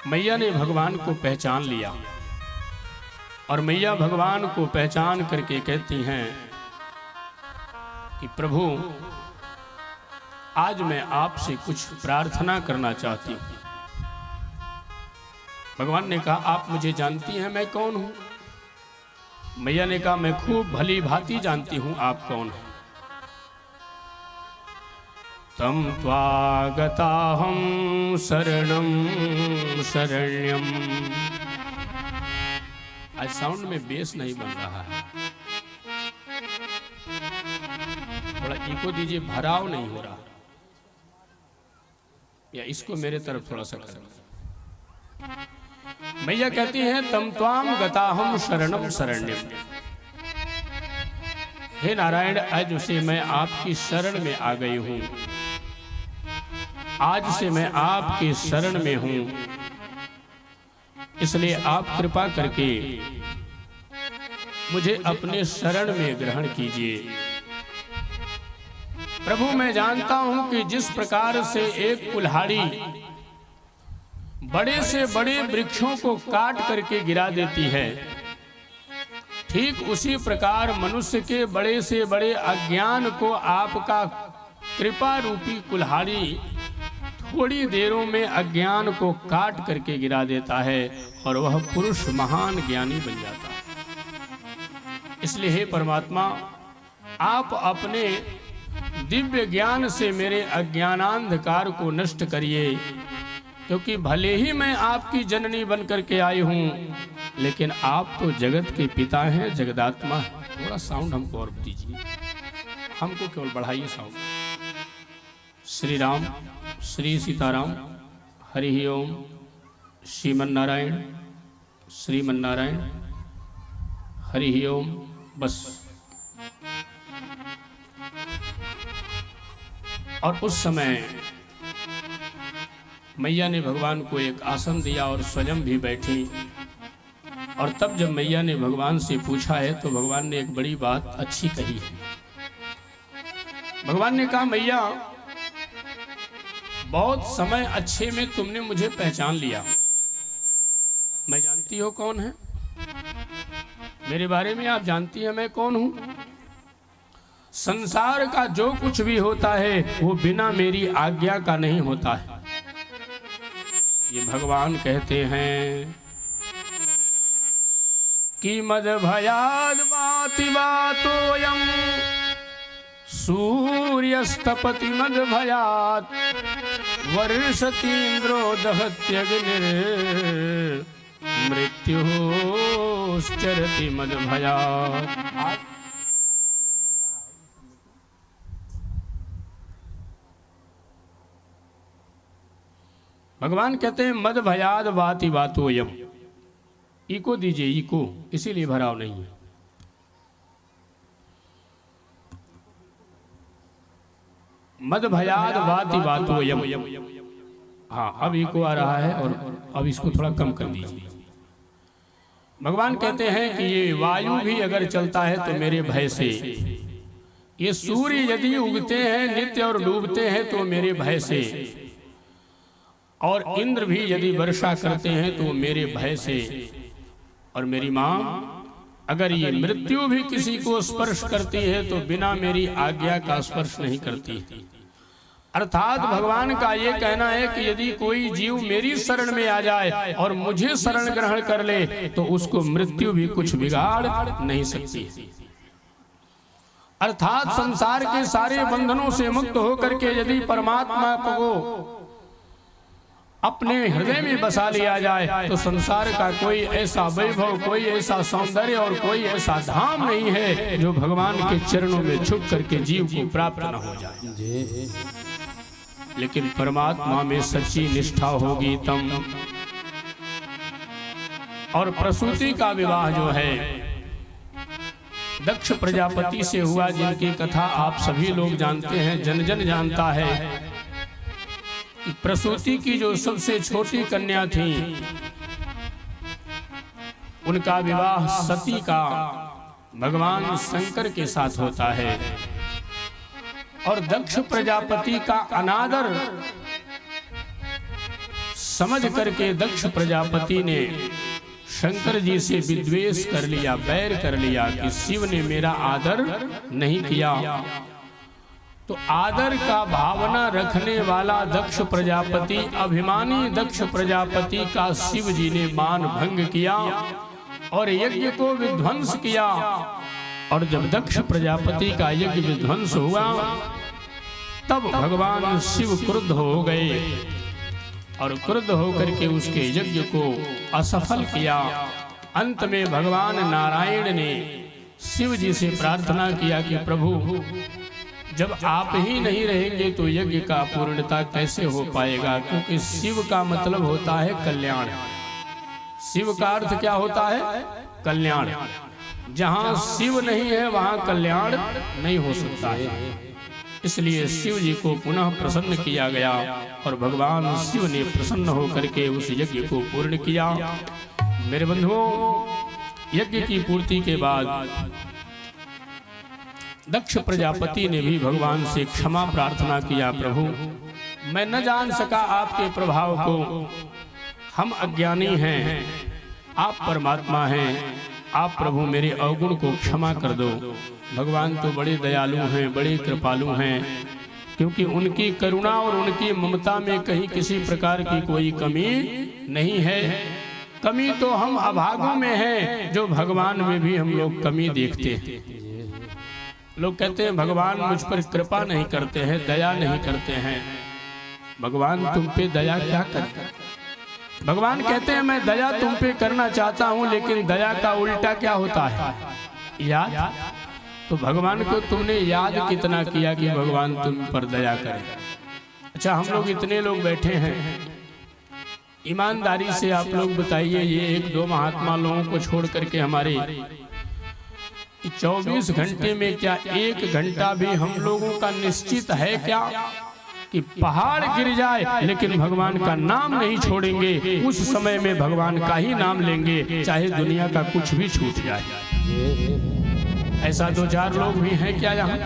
मैया ने भगवान को पहचान लिया और मैया भगवान को पहचान करके कहती हैं कि प्रभु, आज मैं आपसे कुछ प्रार्थना करना चाहती हूँ। भगवान ने कहा, आप मुझे जानती हैं मैं कौन हूं? मैया ने कहा, मैं खूब भली भांति जानती हूं आप कौन हैं। तम त्वागताहं शरणं शरण्यम। आज साउंड में बेस नहीं बन रहा है, थोड़ा इको दीजिए, भराव नहीं हो रहा, या इसको मेरे तरफ थोड़ा सा करें। मैया कहती हैं, तम त्वाम गताहम शरणम शरण्यम। हे नारायण, आज से मैं आपकी शरण में आ गई हूं, आज से मैं आपके शरण में हूं, इसलिए आप कृपा करके मुझे अपने शरण में ग्रहण कीजिए। प्रभु, मैं जानता हूं कि जिस प्रकार से एक कुल्हाड़ी बड़े से बड़े वृक्षों को काट करके गिरा देती है, ठीक उसी प्रकार मनुष्य के बड़े से बड़े अज्ञान को आपका कृपा रूपी कुल्हाड़ी थोड़ी देरों में अज्ञान को काट करके गिरा देता है और वह पुरुष महान ज्ञानी बन जाता है। इसलिए हे परमात्मा, आप अपने दिव्य ज्ञान से मेरे अज्ञानांधकार को नष्ट करिए, क्योंकि भले ही मैं आपकी जननी बन करके आई हूं, लेकिन आप तो जगत के पिता हैं, जगदात्मा है। थोड़ा साउंड हमको और दीजिए, हमको केवल बढ़ाइए साउंड। श्री राम, श्री सीताराम, हरि ओम, श्रीमन नारायण, श्रीमन नारायण, हरि ओम। बस। और उस समय मैया ने भगवान को एक आसन दिया और स्वयं भी बैठी। और तब जब मैया ने भगवान से पूछा है तो भगवान ने एक बड़ी बात अच्छी कही है। भगवान ने कहा, मैया, बहुत समय अच्छे में तुमने मुझे पहचान लिया। मैं जानती हो कौन है, मेरे बारे में आप जानती हैं मैं कौन हूं। संसार का जो कुछ भी होता है वो बिना मेरी आज्ञा का नहीं होता है। ये भगवान कहते हैं कि मद भयाद बाति बातोयम सूर्यस्तपति मद भयात वर्षतीन्द्रो दहत्यग्निर मृत्युश्चरति मद भयात। भगवान कहते हैं, मद भयाद बाति बातोयम। इको दीजिए, इको, इसीलिए भराव नहीं है। मद भयाद बाति बातोयम। हाँ, अब इको आ रहा है और अब इसको थोड़ा कम कर दीजिए। भगवान कहते हैं कि ये वायु भी अगर चलता है तो मेरे भय से, ये सूर्य यदि उगते हैं नित्य और डूबते हैं तो मेरे भय से, और इंद्र भी यदि वर्षा करते हैं तो मेरे भय से, और मेरी माँ अगर ये मृत्यु भी किसी को स्पर्श करती है तो बिना मेरी आज्ञा का स्पर्श नहीं करती। अर्थात भगवान का ये कहना है कि यदि कोई जीव मेरी शरण में आ जाए और मुझे शरण ग्रहण कर ले तो उसको मृत्यु भी कुछ बिगाड़ नहीं सकती। अर्थात संसार के सारे बंधनों से मुक्त होकर के यदि परमात्मा को अपने हृदय में बसा लिया जाए तो संसार का कोई ऐसा वैभव, कोई ऐसा सौंदर्य और कोई ऐसा धाम नहीं है जो भगवान के चरणों में छुप करके जीव को प्राप्त न हो जाए। लेकिन परमात्मा में सच्ची निष्ठा होगी तम। और प्रसूति का विवाह जो है दक्ष प्रजापति से हुआ, जिनकी कथा आप सभी लोग जानते हैं, जन जन जानता है कि प्रसूति की जो सबसे छोटी कन्या थी, उनका विवाह सती का भगवान शंकर के साथ होता है। और दक्ष प्रजापति का अनादर समझ करके दक्ष प्रजापति ने शंकर जी से विद्वेष कर लिया, बैर कर लिया कि शिव ने मेरा आदर नहीं किया। तो आदर का भावना रखने वाला दक्ष प्रजापति, अभिमानी दक्ष प्रजापति का शिव जी ने मान भंग किया और यज्ञ को विध्वंस किया। और जब दक्ष प्रजापति का यज्ञ विध्वंस हुआ तब भगवान शिव क्रुद्ध हो गए और क्रुद्ध होकर के उसके यज्ञ को असफल किया। अंत में भगवान नारायण ने शिव जी से प्रार्थना किया कि प्रभु, जब आप ही नहीं रहेंगे तो यज्ञ का पूर्णता कैसे हो पाएगा, क्योंकि शिव का मतलब होता है कल्याण। शिव का अर्थ क्या होता है? कल्याण। जहां शिव नहीं है वहां कल्याण नहीं हो सकता है। इसलिए शिव जी को पुनः प्रसन्न किया गया और भगवान शिव ने प्रसन्न होकर के उस यज्ञ को पूर्ण किया। मेरे बंधुओं, यज्ञ की पूर्ति के बाद दक्ष प्रजापति ने भी भगवान से क्षमा प्रार्थना किया, प्रभु मैं न जान सका आपके प्रभाव को, हम अज्ञानी हैं, आप परमात्मा हैं, आप प्रभु मेरे अवगुण को क्षमा कर दो। भगवान तो बड़े दयालु हैं, बड़े कृपालु हैं, क्योंकि उनकी करुणा और उनकी ममता में कहीं किसी प्रकार की कोई कमी नहीं है। कमी तो हम अभागों में है, जो भगवान में भी हम लोग कमी देखते हैं। लोग कहते हैं भगवान मुझ पर कृपा नहीं करते हैं, दया नहीं करते हैं। भगवान तुम पे दया क्या करते हैं? भगवान कहते हैं मैं दया तुम पे करना चाहता हूं, लेकिन दया का उल्टा क्या होता है? याद। तो भगवान को तुमने याद कितना किया कि भगवान तुम पर दया करे? अच्छा, हम लोग इतने लोग बैठे हैं, ईमानदारी से आप लोग बताइए, ये एक दो महात्मा लोगों को छोड़ करके हमारे 24 घंटे में क्या 1 घंटा भी हम लोगों का निश्चित है क्या कि पहाड़ गिर जाए लेकिन भगवान का नाम नहीं छोड़ेंगे? उस समय में भगवान का ही नाम लेंगे, चाहे दुनिया का कुछ भी छूट जाए। ऐसा 2-4 लोग भी हैं क्या यहाँ,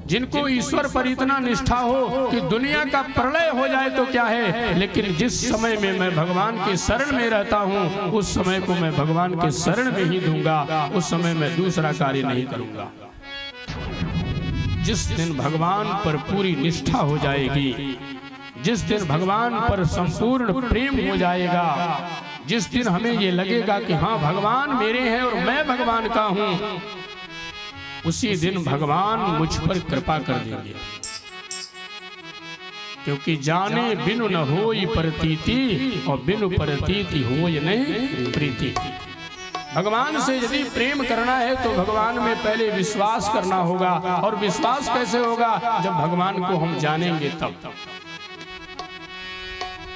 जिनको ईश्वर पर इतना निष्ठा हो कि दुनिया का प्रलय हो जाए तो क्या है, लेकिन जिस समय में मैं भगवान के शरण में रहता हूँ उस समय को मैं भगवान के शरण में ही दूंगा, उस समय मैं दूसरा कार्य नहीं करूंगा। जिस दिन भगवान पर पूरी निष्ठा हो जाएगी, जिस दिन भगवान पर संपूर्ण प्रेम हो जाएगा, जिस दिन हमें ये लगेगा कि हाँ भगवान मेरे हैं और मैं भगवान का हूँ, उसी दिन भगवान मुझ पर कृपा कर देंगे। क्योंकि जाने बिनु न होई प्रतीति और बिनु प्रतीति होई नहीं प्रीति। भगवान से यदि प्रेम करना है तो भगवान में पहले विश्वास करना होगा, और विश्वास कैसे होगा? जब भगवान को हम जानेंगे तब।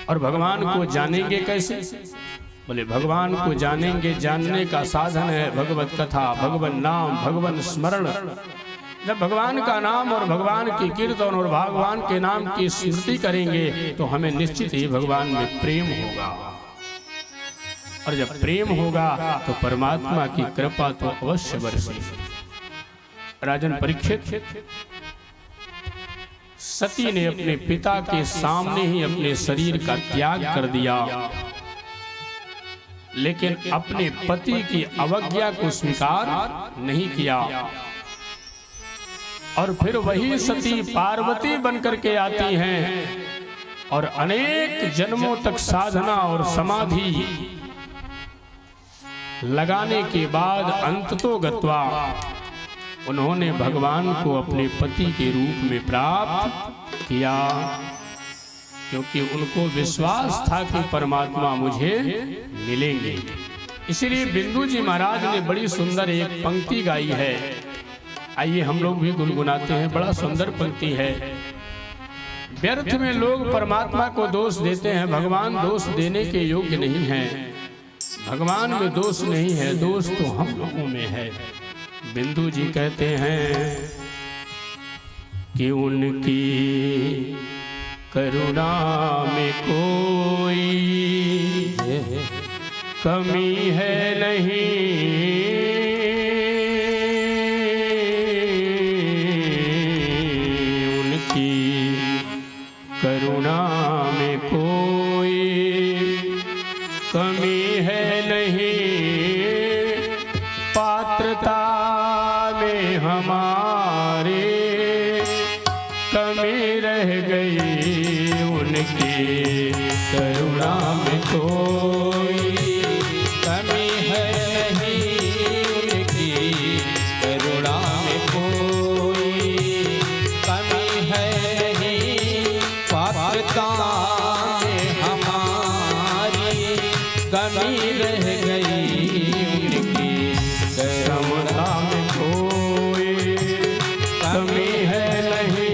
और भगवान को जानेंगे कैसे? बोले भगवान को जानेंगे, जानने का साधन है भगवत कथा, भगवान नाम, भगवान स्मरण। जब भगवान का नाम और भगवान की कीर्तन और भगवान के नाम की स्मृति करेंगे तो हमें निश्चित ही भगवान में प्रेम होगा, और जब प्रेम होगा तो परमात्मा की कृपा तो अवश्य बरसेगी। राजन परीक्षित, सती ने अपने पिता के सामने ही अपने शरीर का त्याग कर दिया, लेकिन अपने पति की अवज्ञा को स्वीकार नहीं किया। और फिर वही सती पार्वती बनकर के आती हैं और अनेक जन्मों तक साधना और समाधि लगाने के बाद अंततो गत्वा उन्होंने भगवान को अपने पति के रूप में प्राप्त किया, क्योंकि उनको विश्वास था कि परमात्मा मुझे मिलेंगे। इसलिए बिंदु जी महाराज ने बड़ी सुंदर एक पंक्ति गाई है, आइए हम लोग भी गुनगुनाते हैं। बड़ा सुंदर पंक्ति है। व्यर्थ में लोग परमात्मा को दोष देते हैं, भगवान दोष देने के योग्य नहीं है। भगवान में दोष नहीं है, दोष तो हम लोगों में है। बिंदु जी कहते हैं कि उनकी करुणा में कोई कमी है नहीं, उनकी करुणा में कोई कमी है नहीं, पात्रता में हमारे कमी रह गई, उनकी करुणा में कोई कमी है नहीं, उनकी करुणा में कोई कमी है नहीं, पात्रता में हमारी कमी रह गई, उनकी समता में कोई कमी है नहीं,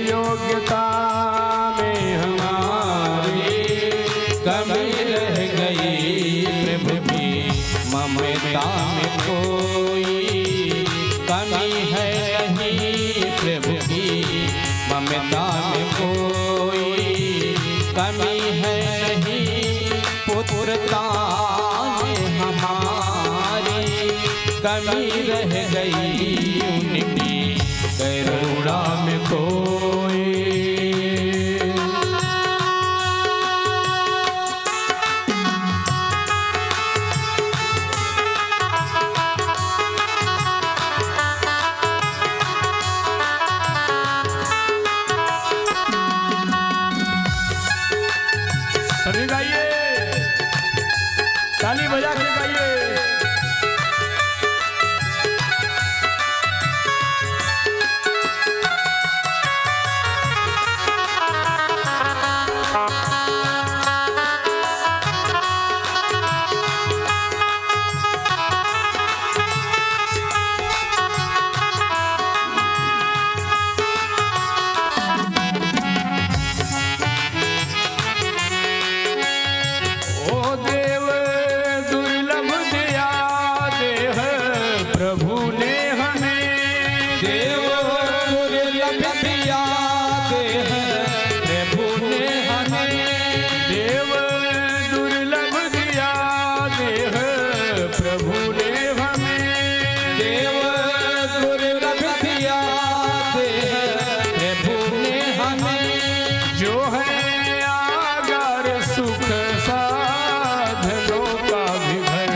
योग्यता में हमारी कमी रह गई, प्रभु की ममता में कोई कमी है नहीं, प्रभु की ममता में कोई कमी है नहीं, पुत्रता में हमारी कमी रह गई, उनकी करुणा में कोई। सभी गाइए, ताली बजा के गाइए। ओ देव दुर्लभ दया देह प्रभु ने हमें, देव दुर्लभ दिया देह प्रभु ने हमें, देव दुर्लभ दिया देह प्रभु ने हमें, देव दुर्लभ दिया देह प्रभु ने हमें, जो है आगर सुख साधनों का भी घर,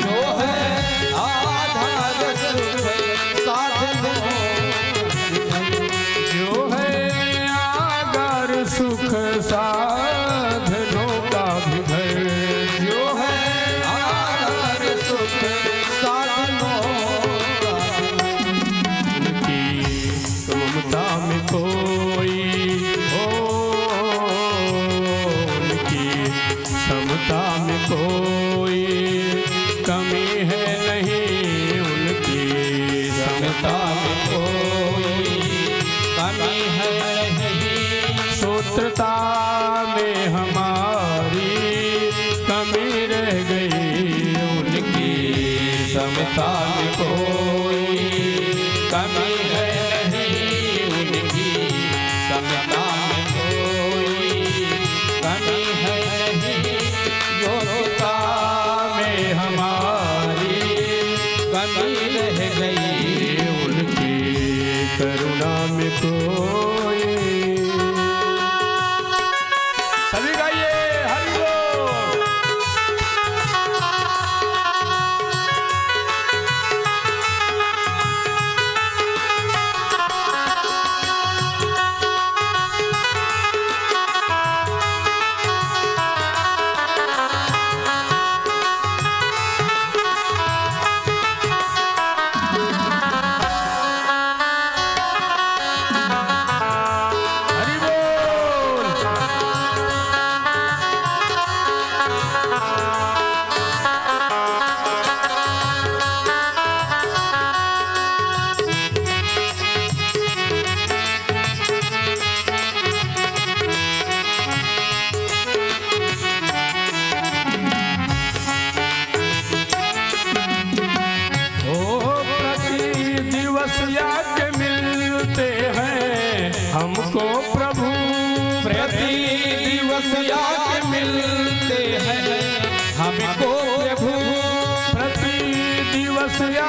जो है आधार सुख साधनों, जो है आगर सुख साधनों का भी घर, जो है आधार सुख साधनों का, उनकी ममता में कोई हो, उनकी समता में कोई कमी है नहीं, उनकी समता में कोई कमी है नहीं, सूत्रता में हमारी कमी रह गई, उनकी समता में कोई कमी है नहीं, उनकी समता में कोई कमी है नहीं, योग्यता में हमारी कमी रह गई, उनकी करुणा में कोई। सभी गाइए हरि बोल।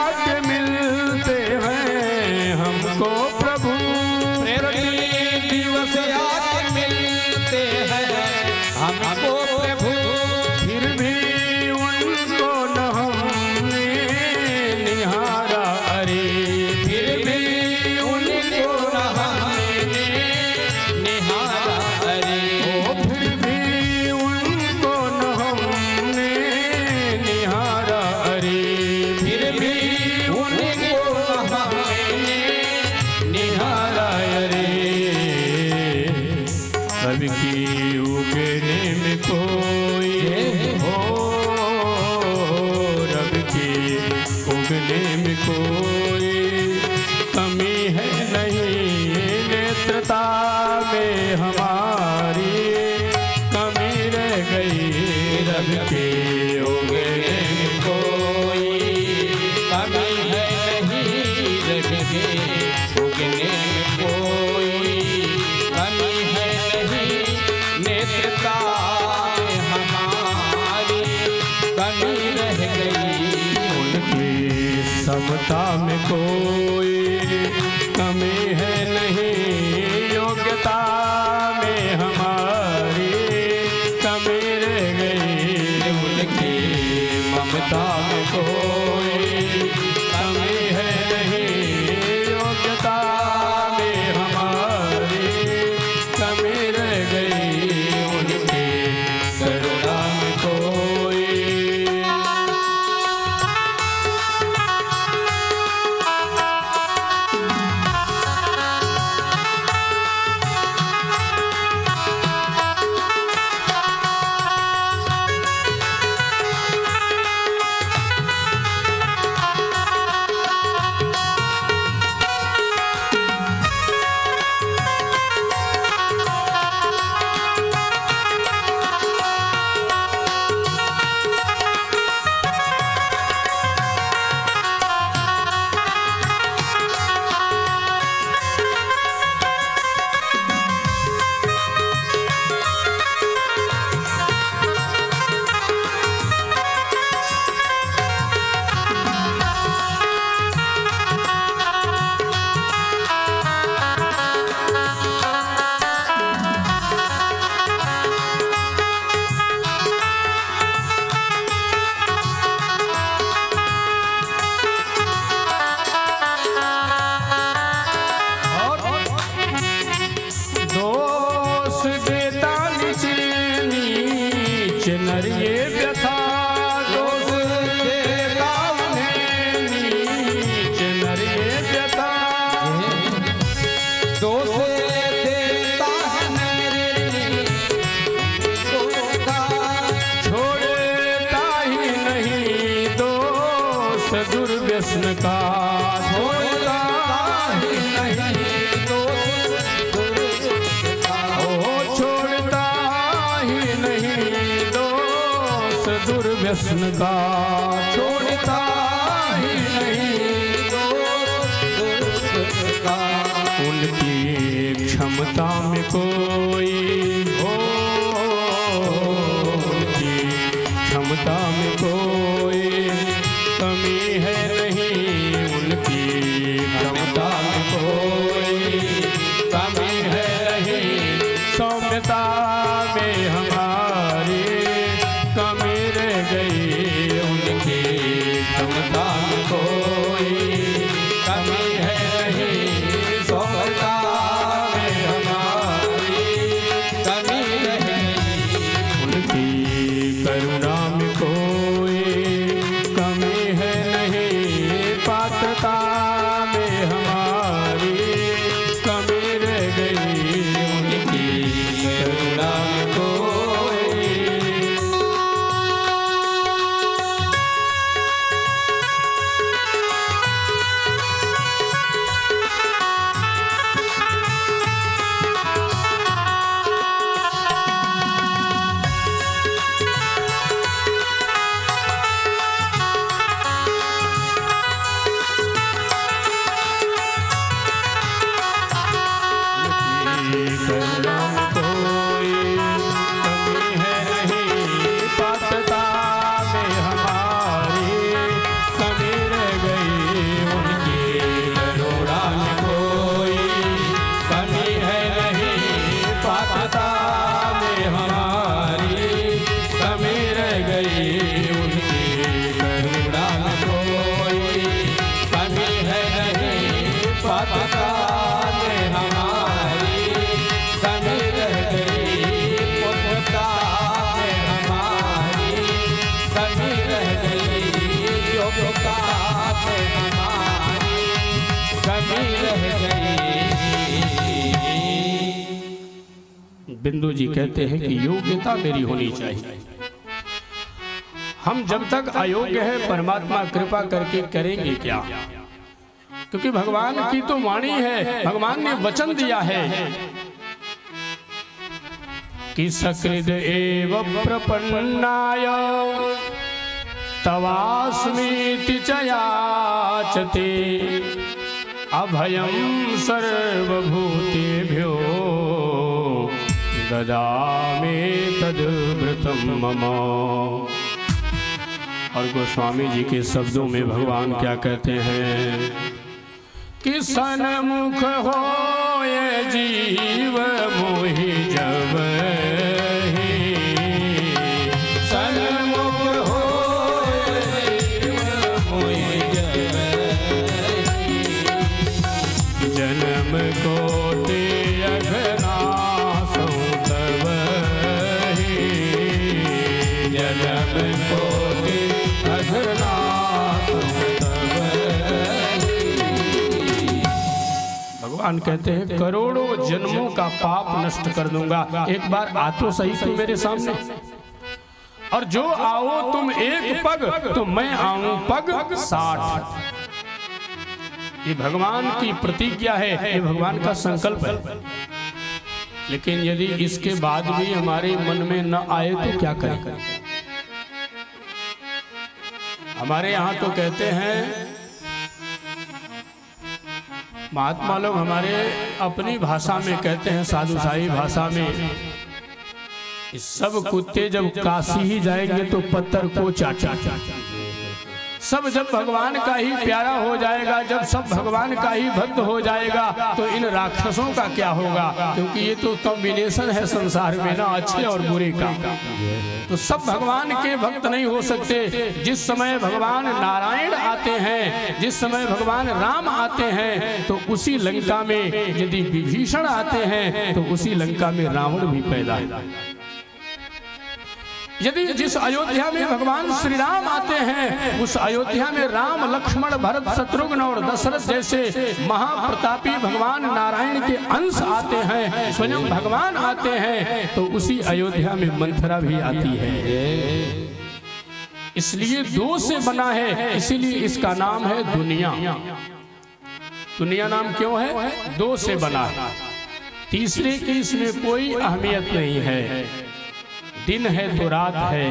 आके मिलते हैं हमको प्रभु, प्रति दिवस आके मिलते हैं हमको प्रभु, फिर भी उनको न हमने निहारा। अरे फिर भी उनको न हमने निहारा। अरे ओ फिर भी उनको न हमने निहारा। अरे फिर भी उनको न हमने निहारा। अरे कभी की उगने में कोई हो, रब की उगने में कोई कमी है नहीं, नेत्रता में हमारी कमी रह गई। रब के उगने में कोई कमी है नहीं, रब के उगने में कोई कमी है नहीं, नेत्रता में हमारी कमी रह गई। उनकी समता में कोई कमी है नहीं, योग्यता में हमारी कमी रह गई। उनकी ममता में कोई कमी है नहीं, योग्यता में हमारी कमी रह गई। उनकी करुणा में कोई दोष देता नीचे नीचे नर ये व्यथा, दोष देता उन्हें नीचे नर ये व्यथा। दोष देता है मेरे धोखा, छोड़ता ही नहीं दोष दुर्व्यसन का, छोड़ता ही नहीं छोड़ता ही नहीं दोष दुर्व्यसन का, छोड़ता ही नहीं दोष का। उनकी क्षमता में कोई हो, उनकी क्षमता में कोई कमी है नहीं, उनकी क्षमता में कोई कमी है नहीं, सौम्यता में हमारी कमी रह गई। उनकी क्षमता में कोई कमी है नहीं, सौम्यता में हमारी बिंदु जी कहते हैं कि योग्यता मेरी होनी चाहिए। हम जब तक अयोग्य है परमात्मा कृपा करके करेंगे क्या? क्योंकि भगवान की तो वाणी है, भगवान ने वचन दिया है कि सकृद एव प्रपन्नाय तवास्मीति च याचते अभयं सर्वभूतेभ्यो ददामि तद्व्रतं मम। और गोस्वामी जी के शब्दों में भगवान क्या कहते हैं कि सन्मुख हो ये जीव मोहि जब सन्मुख हो ये जीव मोहि जब जन्म कोटि अघनासौ तब जन्म कोटि भगवान कहते हैं करोड़ों जन्मों का पाप नष्ट कर दूंगा। एक बार आ तो सही तुम मेरे सामने, और जो आओ तुम एक पग तो मैं आऊं पग 60। ये भगवान की प्रतिज्ञा है, ये भगवान का संकल्प है। लेकिन यदि इसके बाद भी हमारे मन में न आए तो क्या करें? हमारे यहाँ तो कहते हैं महात्मा लोग, हमारे अपनी भाषा में कहते हैं, साधुशाही भाषा में, सब कुत्ते जब काशी ही जाएंगे तो पत्थर को चाचा। सब जब भगवान का ही प्यारा हो जाएगा, जब सब भगवान का ही भक्त हो जाएगा तो इन राक्षसों का क्या होगा? क्योंकि ये तो कॉम्बिनेशन है संसार में ना, अच्छे और बुरे का। तो सब भगवान के भक्त नहीं हो सकते। जिस समय भगवान नारायण आते हैं, जिस समय भगवान राम आते हैं, तो उसी लंका में यदि विभीषण आते हैं तो उसी लंका में रावण भी पैदा है। यदि जिस अयोध्या में भगवान श्री राम आते हैं, उस अयोध्या में राम, लक्ष्मण, भरत, शत्रुघ्न और दशरथ जैसे महाप्रतापी भगवान नारायण के अंश आते हैं, स्वयं भगवान आते हैं, तो उसी अयोध्या में मंथरा भी आती है। इसलिए दो से बना है, इसीलिए इसका नाम है दुनिया। दुनिया नाम क्यों है? दो से बना है। तीसरे की इसमें कोई अहमियत नहीं है। दिन है तो रात है,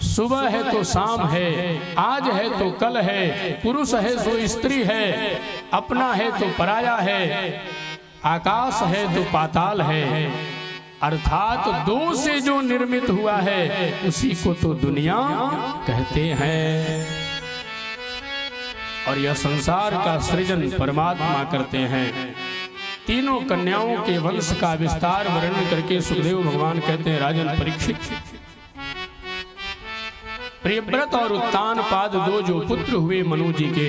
सुबह है तो शाम है, आज है तो कल है, पुरुष है तो स्त्री है, अपना है तो पराया है, आकाश है तो पाताल है। अर्थात दो से जो निर्मित हुआ है उसी को तो दुनिया कहते हैं। और यह संसार का सृजन परमात्मा करते हैं। तीनों कन्याओं के वंश का विस्तार वर्णन करके सुखदेव भगवान कहते हैं, राजन परीक्षित, प्रियव्रत और उत्तानपाद दो जो पुत्र हुए मनु जी के,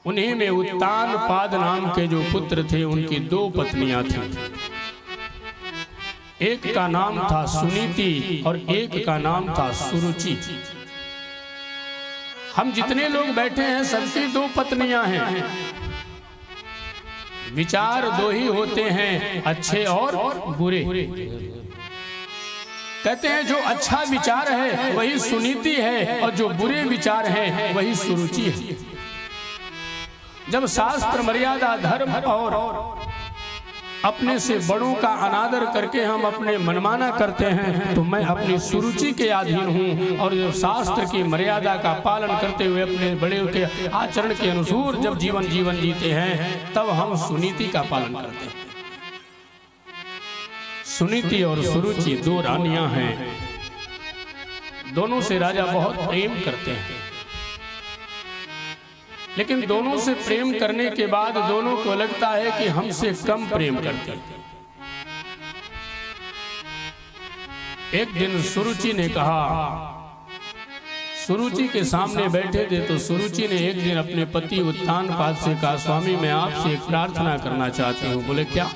उन्हीं में उत्तानपाद नाम के जो पुत्र थे उनकी दो पत्नियां थीं। एक का नाम था सुनीति और एक का नाम था सुरुचि। हम जितने लोग बैठे हैं सबकी दो पत्नियां हैं। विचार दो ही होते हैं, अच्छे और बुरे। कहते हैं जो अच्छा विचार है वही सुनीति है और जो बुरे विचार है वही सुरुचि है। जब शास्त्र, मर्यादा, धर्म और अपने से बड़ों का अनादर करके हम अपने मनमाना करते हैं तो मैं अपनी सुरुचि के अधीन हूँ। और जब शास्त्र की मर्यादा का पालन करते हुए अपने बड़े के आचरण के अनुसार जब जीवन जीते हैं तब हम सुनीति का पालन करते हैं। सुनीति और सुरुचि दो रानियां हैं, दोनों से राजा बहुत प्रेम करते हैं। लेकिन दोनों से प्रेम करने के बाद दोनों को लगता है कि हमसे कम प्रेम करते हैं। एक दिन सुरुचि ने कहा, सुरुचि के सामने बैठे थे तो सुरुचि ने एक दिन अपने पति उत्तानपाद से कहा, स्वामी मैं आपसे एक प्रार्थना करना चाहती हूँ। बोले क्या?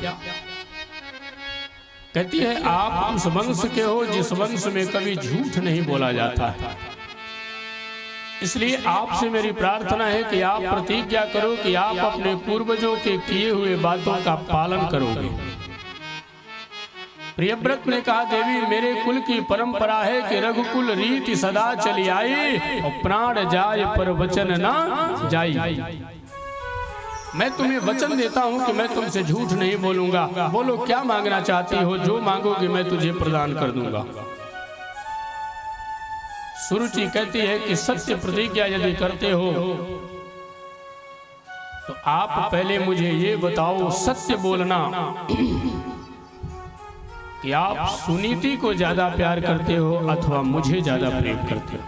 कहती है आप उस वंश के हो जिस वंश में कभी झूठ नहीं बोला जाता है, इसलिए आपसे मेरी प्रार्थना है कि आप प्रतिज्ञा करो कि आप अपने पूर्वजों के किए हुए बातों का पालन करोगे। प्रियव्रत ने कहा, देवी मेरे कुल की परंपरा है कि रघुकुल रीति सदा चली आई और प्राण जाय पर वचन ना जाई। मैं तुम्हें वचन देता हूं कि मैं तुमसे झूठ नहीं बोलूंगा। बोलो क्या मांगना चाहती हो, जो मांगोगे मैं तुझे प्रदान कर दूंगा। सुरुचि कहती है कि सत्य प्रतिज्ञा यदि करते हो तो आप पहले मुझे ये बताओ, सत्य बोलना कि आप सुनीति को ज्यादा प्यार करते हो अथवा मुझे ज्यादा प्रेम करते हो।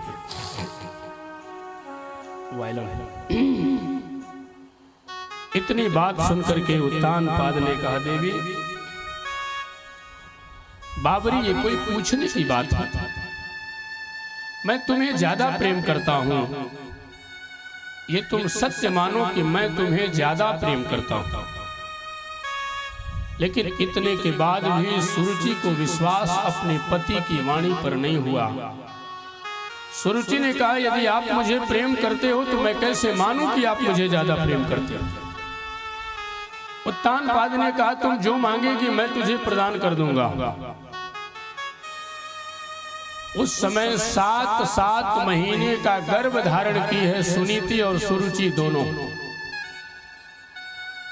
इतनी बात सुनकर के उत्तानपाद ने कहा, देवी बाबरी ये कोई पूछने की बात है, मैं तुम्हें ज्यादा प्रेम करता हूं, ये तुम सत्य मानो कि मैं तुम्हें ज्यादा प्रेम करता हूं। लेकिन इतने के बाद भी सुरुचि को विश्वास अपने पति की वाणी पर नहीं हुआ। सुरुचि ने कहा, यदि आप मुझे प्रेम करते हो तो मैं कैसे मानूं कि आप मुझे ज्यादा प्रेम करते हो। उत्तानपाद ने कहा, तुम जो मांगेगी मैं तुझे प्रदान कर दूंगा। उस समय 7 महीने का गर्भ धारण की है सुनीति और सुरुचि दोनों।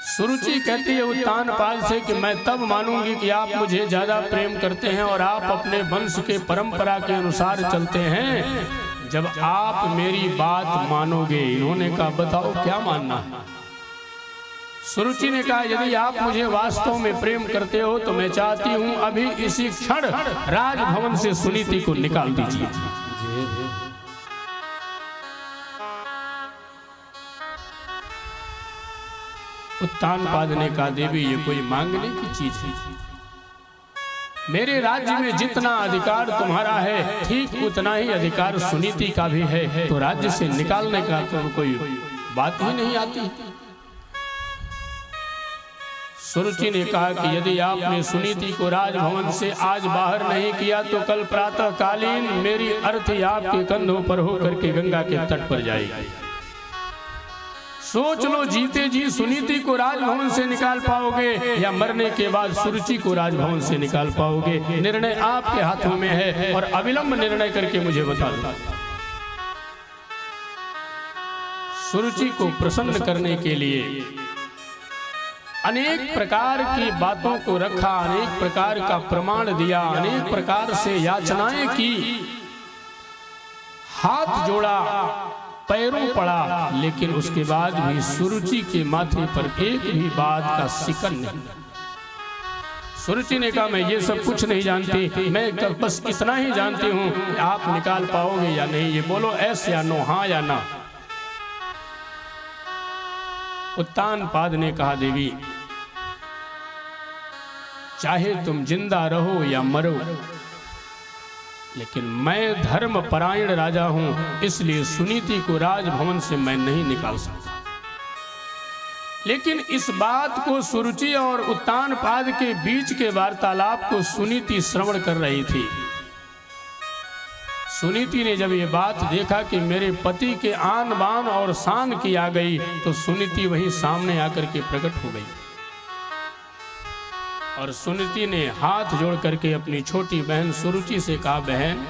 सुरुचि कहती है उत्तानपाद से कि मैं तब मानूंगी कि आप मुझे ज्यादा प्रेम करते हैं और आप अपने वंश के परंपरा के अनुसार चलते हैं, जब आप मेरी बात मानोगे। इन्होंने कहा, बताओ क्या मानना है। सुरुचि ने कहा, यदि आप मुझे वास्तव में प्रेम करते हो तो मैं चाहती हूं अभी इसी क्षण राजभवन से सुनीति को निकाल दीजिए। उत्तानपाद ने कहा, देवी ये कोई मांगने की चीज है। मेरे राज्य में जितना अधिकार तुम्हारा है ठीक उतना ही अधिकार सुनीति का भी है, तो राज्य से निकालने का तो कोई बात ही नहीं आती। सुरुचि ने कहा कि यदि आपने सुनीति को राजभवन से आज बाहर नहीं किया तो कल प्रातः कालीन मेरी अर्थी आपके कंधों पर होकर के गंगा के तट पर जाएगी। सोच लो, जीते जी सुनीति को राजभवन से निकाल पाओगे या मरने के बाद सुरुचि को राजभवन से निकाल पाओगे। निर्णय आपके हाथों में है और अविलंब निर्णय करके मुझे बता दो। सुरुचि को प्रसन्न करने के लिए अनेक प्रकार की बातों को रखा, अनेक प्रकार का प्रमाण दिया, अनेक प्रकार से याचनाएं की, हाथ जोड़ा, पैरों पड़ा, लेकिन उसके बाद भी सुरुचि के माथे पर एक भी बात का सिकन नहीं। सुरुचि ने कहा, मैं ये सब कुछ नहीं जानती, मैं बस इतना ही जानती हूं कि आप निकाल पाओगे या नहीं। ये बोलो एस या नो, हाँ या ना। उत्तानपाद ने कहा, देवी चाहे तुम जिंदा रहो या मरो, लेकिन मैं धर्म परायण राजा हूं, इसलिए सुनीति को राजभवन से मैं नहीं निकाल सकता। लेकिन इस बात को सुरुचि और उत्तानपाद के बीच के वार्तालाप को सुनीति श्रवण कर रही थी। सुनीति ने जब ये बात देखा कि मेरे पति के आन बान और शान की आ गई, तो सुनीति वहीं सामने आकर के प्रकट हो गई और सुनीति ने हाथ जोड़ करके अपनी छोटी बहन सुरुचि से कहा, बहन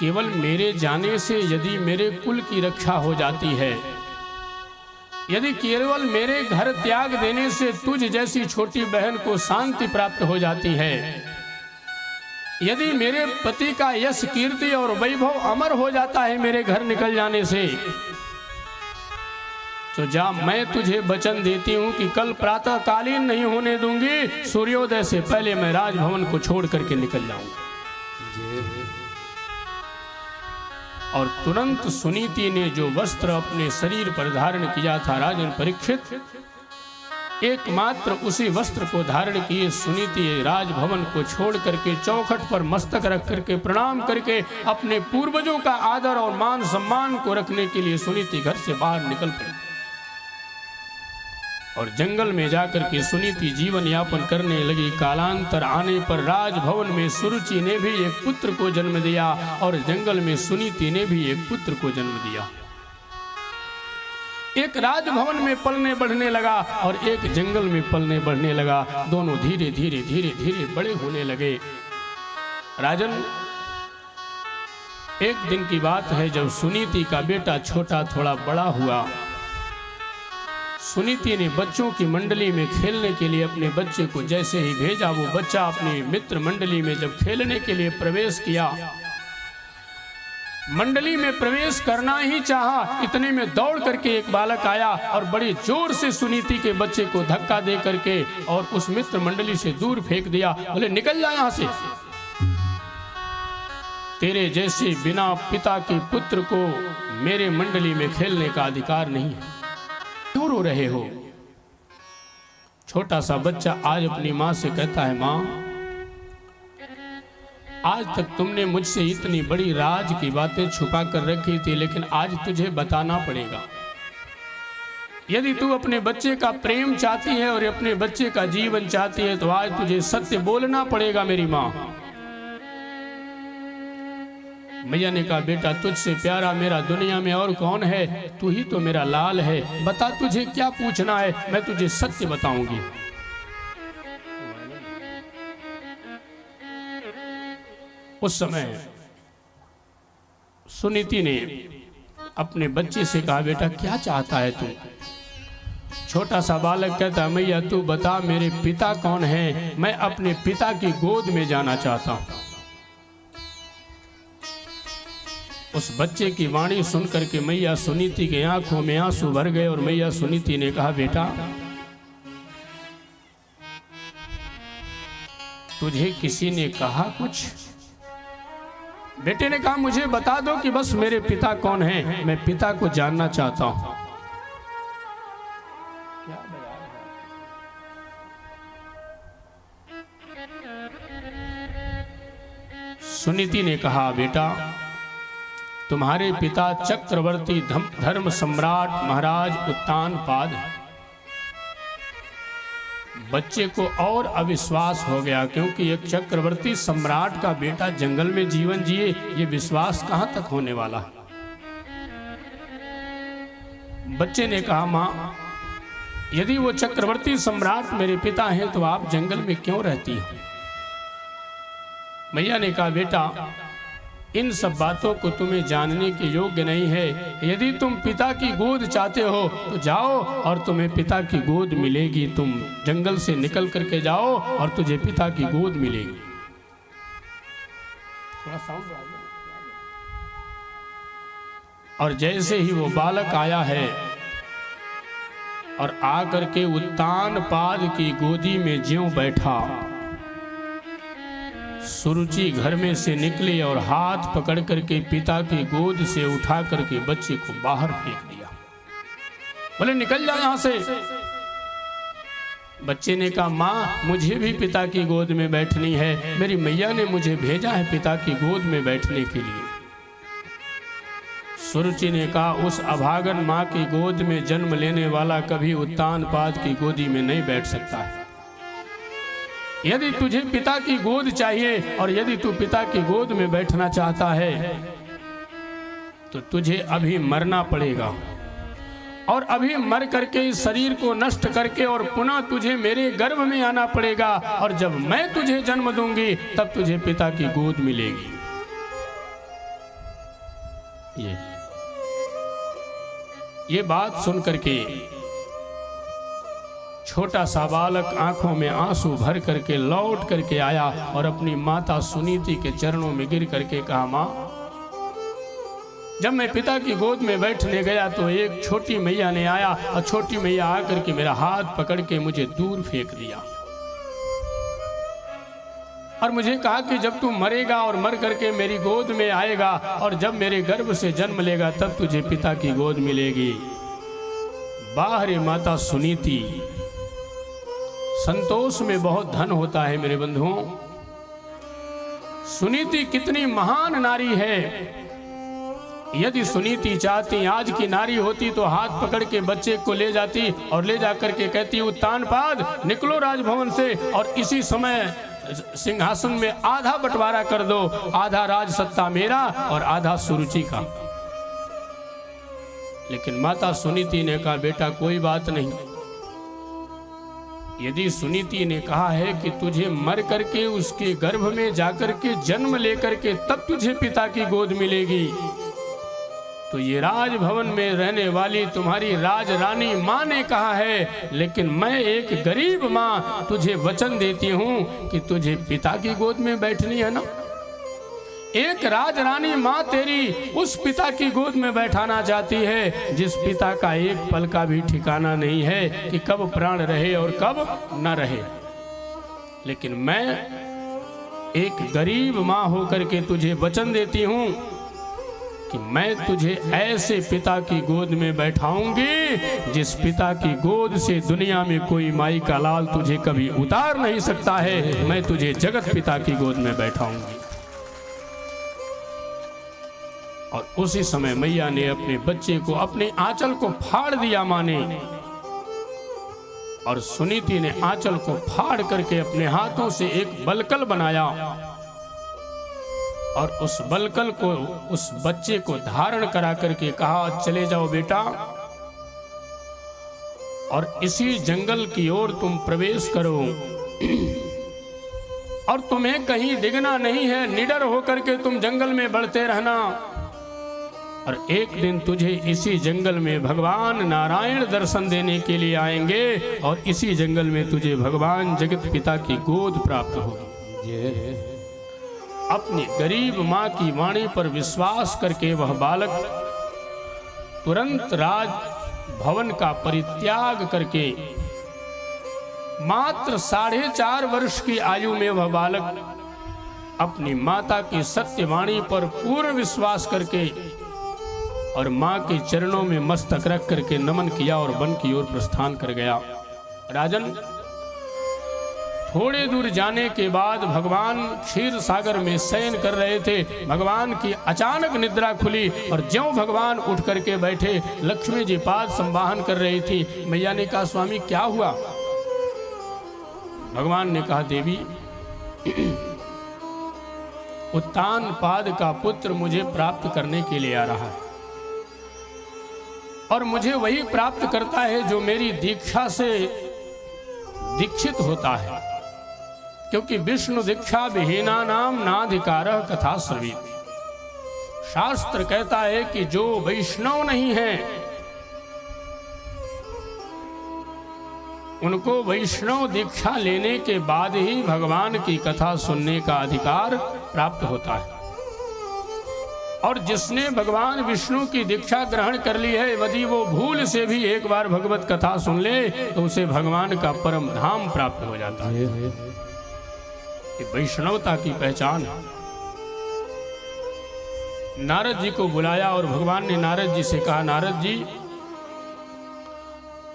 केवल मेरे जाने से यदि मेरे कुल की रक्षा हो जाती है, यदि केवल मेरे घर त्याग देने से तुझ जैसी छोटी बहन को शांति प्राप्त हो जाती है, यदि मेरे पति का यश कीर्ति और वैभव अमर हो जाता है मेरे घर निकल जाने से, तो जा, मैं तुझे वचन देती हूं कि कल प्रातः कालीन नहीं होने दूंगी, सूर्योदय से पहले मैं राजभवन को छोड़ करके निकल जाऊंगा। और तुरंत सुनीति ने जो वस्त्र अपने शरीर पर धारण किया था, राजन परीक्षित, एकमात्र उसी वस्त्र को धारण किए सुनीति राजभवन को छोड़ करके चौखट पर मस्तक रख करके प्रणाम करके अपने पूर्वजों का आदर और मान सम्मान को रखने के लिए सुनीति घर से बाहर निकल पड़ी और जंगल में जाकर के सुनीति जीवन यापन करने लगी। कालांतर आने पर राजभवन में सुरुचि ने भी एक पुत्र को जन्म दिया और जंगल में सुनीति ने भी एक पुत्र को जन्म दिया। एक राजभवन में पलने बढ़ने लगा और एक जंगल में पलने बढ़ने लगा। दोनों धीरे धीरे धीरे धीरे बड़े होने लगे। राजन, एक दिन की बात है जब सुनीति का बेटा छोटा थोड़ा बड़ा हुआ। सुनीति ने बच्चों की मंडली में खेलने के लिए अपने बच्चे को जैसे ही भेजा, वो बच्चा अपनी मित्र मंडली में जब खेलने के लिए प्रवेश किया, मंडली में प्रवेश करना ही चाहा, इतने में दौड़ करके एक बालक आया और बड़ी जोर से सुनीति के बच्चे को धक्का दे करके और उस मित्र मंडली से दूर फेंक दिया। बोले निकल जा यहां से, तेरे जैसे बिना पिता के पुत्र को मेरे मंडली में खेलने का अधिकार नहीं है, क्यों रो रहे हो? छोटा सा बच्चा आज अपनी मां से कहता है, मां, आज तक तुमने मुझसे इतनी बड़ी राज की बातें छुपा कर रखी थी, लेकिन आज तुझे बताना पड़ेगा। यदि तू अपने बच्चे का प्रेम चाहती है और अपने बच्चे का जीवन चाहती है तो आज तुझे सत्य बोलना पड़ेगा मेरी मां। मैया ने कहा, बेटा तुझसे प्यारा मेरा दुनिया में और कौन है, तू ही तो मेरा लाल है, बता तुझे क्या पूछना है, मैं तुझे सत्य बताऊंगी। उस समय सुनीति ने अपने बच्चे से कहा, बेटा क्या चाहता है तू? छोटा सा बालक कहता, मैया तू बता मेरे पिता कौन है, मैं अपने पिता की गोद में जाना चाहता हूं। उस बच्चे की वाणी सुनकर के मैया सुनीति के आंखों में आंसू भर गए और मैया सुनीति ने कहा, बेटा तुझे किसी ने कहा कुछ? बेटे ने कहा, मुझे बता दो कि बस मेरे पिता कौन है, मैं पिता को जानना चाहता हूं। सुनीति ने कहा, बेटा तुम्हारे पिता चक्रवर्ती धर्म सम्राट महाराज उत्तानपाद। बच्चे को और अविश्वास हो गया, क्योंकि एक चक्रवर्ती सम्राट का बेटा जंगल में जीवन जिए, ये विश्वास कहां तक होने वाला। बच्चे ने कहा, मां यदि वो चक्रवर्ती सम्राट मेरे पिता हैं तो आप जंगल में क्यों रहती हो? मैया ने कहा, बेटा इन सब बातों को तुम्हें जानने के योग्य नहीं है। यदि तुम पिता की गोद चाहते हो तो जाओ और तुम्हें पिता की गोद मिलेगी। तुम जंगल से निकल करके जाओ और तुझे पिता की गोद मिलेगी। थोड़ा साउंड आ गया। और जैसे ही वो बालक आया है और आकर के उत्तानपाद की गोदी में ज्यों बैठा, सुरुचि घर में से निकली और हाथ पकड़ करके पिता की गोद से उठा करके बच्चे को बाहर फेंक दिया। बोले निकल जा यहां से। बच्चे ने कहा, मां मुझे भी पिता की गोद में बैठनी है, मेरी मैया ने मुझे भेजा है पिता की गोद में बैठने के लिए। सुरुचि ने कहा, उस अभागन मां की गोद में जन्म लेने वाला कभी उत्तानपाद की गोदी में नहीं बैठ सकता है। यदि तुझे पिता की गोद चाहिए और यदि तू पिता की गोद में बैठना चाहता है तो तुझे अभी मरना पड़ेगा, और अभी मर करके इस शरीर को नष्ट करके और पुनः तुझे मेरे गर्भ में आना पड़ेगा, और जब मैं तुझे जन्म दूंगी तब तुझे पिता की गोद मिलेगी। ये बात सुन करके छोटा सा बालक आंखों में आंसू भर करके लौट करके आया और अपनी माता सुनीति के चरणों में गिर करके कहा, मां जब मैं पिता की गोद में बैठने गया तो एक छोटी मैया ने आया और छोटी मैया आकर के मेरा हाथ पकड़ के मुझे दूर फेंक दिया और मुझे कहा कि जब तू मरेगा और मर करके मेरी गोद में आएगा और जब मेरे गर्भ से जन्म लेगा तब तुझे पिता की गोद मिलेगी। बाहरी माता सुनीति, संतोष में बहुत धन होता है मेरे बंधुओं। सुनीति कितनी महान नारी है। यदि सुनीति चाहती आज की नारी होती तो हाथ पकड़ के बच्चे को ले जाती और ले जाकर के कहती, उत्तानपाद निकलो राजभवन से और इसी समय सिंहासन में आधा बंटवारा कर दो, आधा राज सत्ता मेरा और आधा सुरुचि का। लेकिन माता सुनीति ने कहा बेटा कोई बात नहीं, यदि सुनीति ने कहा है कि तुझे मर करके उसके गर्भ में जाकर के जन्म लेकर के तब तुझे पिता की गोद मिलेगी, तो ये राजभवन में रहने वाली तुम्हारी राजरानी माँ ने कहा है, लेकिन मैं एक गरीब माँ तुझे वचन देती हूँ कि तुझे पिता की गोद में बैठनी है ना। एक राजरानी माँ तेरी उस पिता की गोद में बैठाना चाहती है जिस पिता का एक पल का भी ठिकाना नहीं है कि कब प्राण रहे और कब न रहे। लेकिन मैं एक गरीब माँ होकर के तुझे वचन देती हूँ कि मैं तुझे ऐसे पिता की गोद में बैठाऊंगी जिस पिता की गोद से दुनिया में कोई माई का लाल तुझे कभी उतार नहीं सकता है। मैं तुझे जगत पिता की गोद में बैठाऊंगी। और उसी समय मैया ने अपने बच्चे को, अपने आंचल को फाड़ दिया मां ने, और सुनीति ने आंचल को फाड़ करके अपने हाथों से एक बलकल बनाया और उस बलकल को, उस बच्चे को धारण करा करके कहा चले जाओ बेटा और इसी जंगल की ओर तुम प्रवेश करो और तुम्हें कहीं डिगना नहीं है, निडर होकर के तुम जंगल में बढ़ते रहना। और एक दिन तुझे इसी जंगल में भगवान नारायण दर्शन देने के लिए आएंगे और इसी जंगल में तुझे भगवान जगत पिता की गोद प्राप्त होगी। अपनी गरीब माँ की वाणी पर विश्वास करके वह बालक तुरंत राज भवन का परित्याग करके मात्र 4.5 वर्ष की आयु में वह बालक अपनी माता की सत्यवाणी पर पूर्ण विश्वास करके और मां के चरणों में मस्तक रख करके नमन किया और वन की ओर प्रस्थान कर गया। राजन, थोड़े दूर जाने के बाद भगवान क्षीर सागर में शयन कर रहे थे। भगवान की अचानक निद्रा खुली और ज्यों भगवान उठ करके बैठे, लक्ष्मी जी पाद संवाहन कर रही थी। मैया ने कहा स्वामी क्या हुआ? भगवान ने कहा देवी, उत्तान पाद का पुत्र मुझे प्राप्त करने के लिए आ रहा है और मुझे वही प्राप्त करता है जो मेरी दीक्षा से दीक्षित होता है, क्योंकि विष्णु दीक्षा विहीना नाम नाधिकारः कथा श्रवीत। शास्त्र कहता है कि जो वैष्णव नहीं है उनको वैष्णव दीक्षा लेने के बाद ही भगवान की कथा सुनने का अधिकार प्राप्त होता है। और जिसने भगवान विष्णु की दीक्षा ग्रहण कर ली है, यदि वो भूल से भी एक बार भगवत कथा सुन ले तो उसे भगवान का परम धाम प्राप्त हो जाता है। ये वैष्णवता की पहचान है। नारद जी को बुलाया और भगवान ने नारद जी से कहा, नारद जी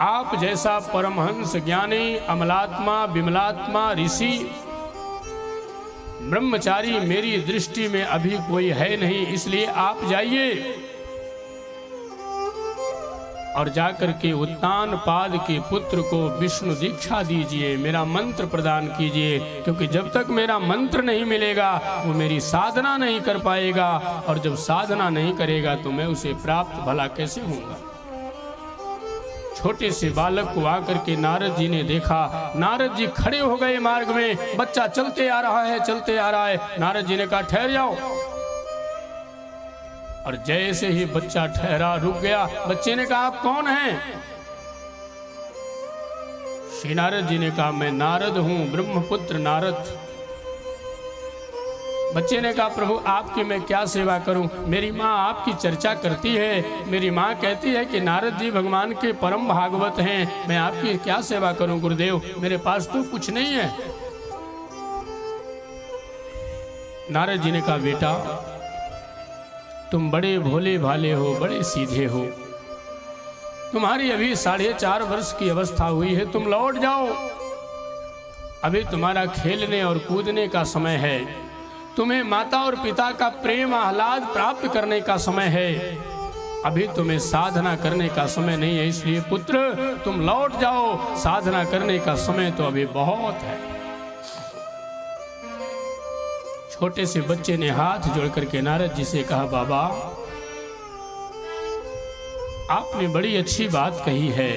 आप जैसा परमहंस ज्ञानी अमलात्मा विमलात्मा ऋषि ब्रह्मचारी मेरी दृष्टि में अभी कोई है नहीं, इसलिए आप जाइए और जाकर के उत्तान पाद के पुत्र को विष्णु दीक्षा दीजिए, मेरा मंत्र प्रदान कीजिए, क्योंकि जब तक मेरा मंत्र नहीं मिलेगा वो मेरी साधना नहीं कर पाएगा, और जब साधना नहीं करेगा तो मैं उसे प्राप्त भला कैसे होऊंगा। छोटे से बालक को आकर के नारद जी ने देखा। नारद जी खड़े हो गए मार्ग में, बच्चा चलते आ रहा है, चलते आ रहा है। नारद जी ने कहा ठहर जाओ, और जैसे ही बच्चा ठहरा, रुक गया, बच्चे ने कहा आप कौन हैं? श्री नारद जी ने कहा मैं नारद हूं, ब्रह्मपुत्र नारद। बच्चे ने कहा प्रभु आपकी मैं क्या सेवा करूं? मेरी माँ आपकी चर्चा करती है, मेरी माँ कहती है कि नारद जी भगवान के परम भागवत हैं, मैं आपकी क्या सेवा करूं गुरुदेव, मेरे पास तो कुछ नहीं है। नारद जी ने कहा बेटा तुम बड़े भोले भाले हो, बड़े सीधे हो, तुम्हारी अभी 4.5 वर्ष की अवस्था हुई है, तुम लौट जाओ, अभी तुम्हारा खेलने और कूदने का समय है, तुम्हें माता और पिता का प्रेम आह्लाद प्राप्त करने का समय है, अभी तुम्हें साधना करने का समय नहीं है, इसलिए पुत्र तुम लौट जाओ, साधना करने का समय तो अभी बहुत है। छोटे से बच्चे ने हाथ जोड़ करके नारद जी से कहा बाबा आपने बड़ी अच्छी बात कही है।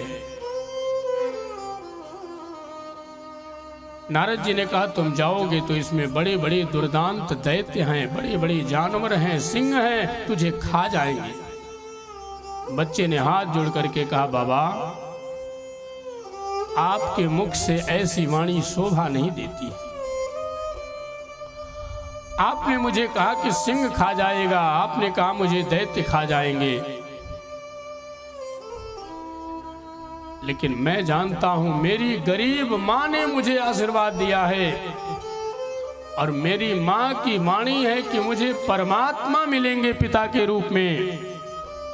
नारद जी ने कहा तुम जाओगे तो इसमें बड़े बड़े दुर्दांत दैत्य हैं, बड़े बड़े जानवर हैं, सिंह हैं, तुझे खा जाएंगे। बच्चे ने हाथ जोड़ करके कहा बाबा आपके मुख से ऐसी वाणी शोभा नहीं देती। आपने मुझे कहा कि सिंह खा जाएगा, आपने कहा मुझे दैत्य खा जाएंगे, लेकिन मैं जानता हूं मेरी गरीब मां ने मुझे आशीर्वाद दिया है और मेरी मां की वाणी है कि मुझे परमात्मा मिलेंगे पिता के रूप में।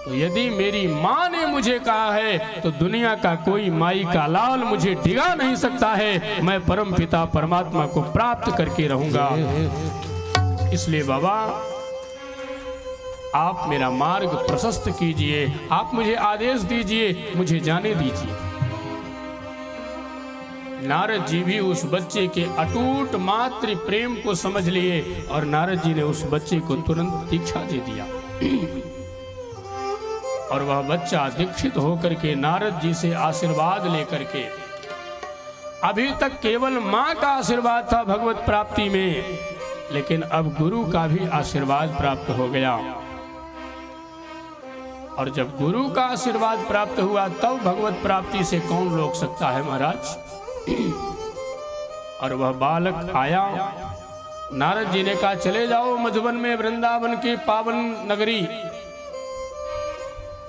तो यदि मेरी मां ने मुझे कहा है तो दुनिया का कोई माई का लाल मुझे डिगा नहीं सकता है। मैं परम पिता परमात्मा को प्राप्त करके रहूंगा। इसलिए बाबा आप मेरा मार्ग प्रशस्त कीजिए, आप मुझे आदेश दीजिए, मुझे जाने दीजिए। नारद जी भी उस बच्चे के अटूट मातृ प्रेम को समझ लिए और नारद जी ने उस बच्चे को तुरंत दीक्षा दे दिया। और वह बच्चा दीक्षित होकर के नारद जी से आशीर्वाद लेकर के, अभी तक केवल मां का आशीर्वाद था भगवत प्राप्ति में, लेकिन अब गुरु का भी आशीर्वाद प्राप्त हो गया। और जब गुरु का आशीर्वाद प्राप्त हुआ तब भगवत प्राप्ति से कौन रोक सकता है महाराज। और वह बालक आया, नारद जी ने कहा चले जाओ मधुबन में, वृंदावन के पावन नगरी,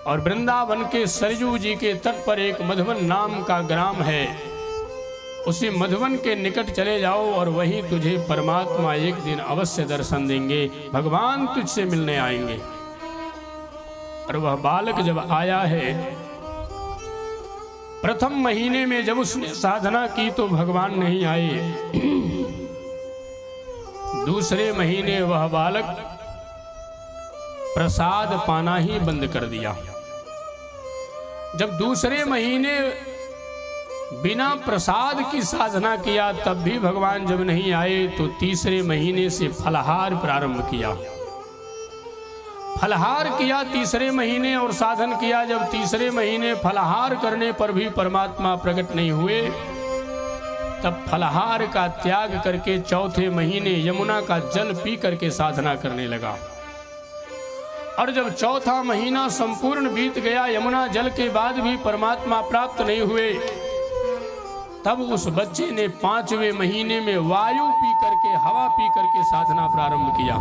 और वृंदावन के सरजू जी के तट पर एक मधुबन नाम का ग्राम है, उसी मधुबन के निकट चले जाओ और वहीं तुझे परमात्मा एक दिन अवश्य दर्शन देंगे, भगवान तुझसे मिलने आएंगे। और वह बालक जब आया है, प्रथम महीने में जब उसने साधना की तो भगवान नहीं आए। दूसरे महीने वह बालक प्रसाद पाना ही बंद कर दिया। जब दूसरे महीने बिना प्रसाद की साधना किया तब भी भगवान जब नहीं आए तो तीसरे महीने से फलाहार प्रारंभ किया। फलाहार किया तीसरे महीने और साधन किया। जब तीसरे महीने फलाहार करने पर भी परमात्मा प्रकट नहीं हुए, तब फलाहार का त्याग करके चौथे महीने यमुना का जल पी करके साधना करने लगा। और जब चौथा महीना संपूर्ण बीत गया, यमुना जल के बाद भी परमात्मा प्राप्त नहीं हुए, तब उस बच्चे ने पांचवें महीने में वायु पी करके, हवा पी करके साधना प्रारंभ किया।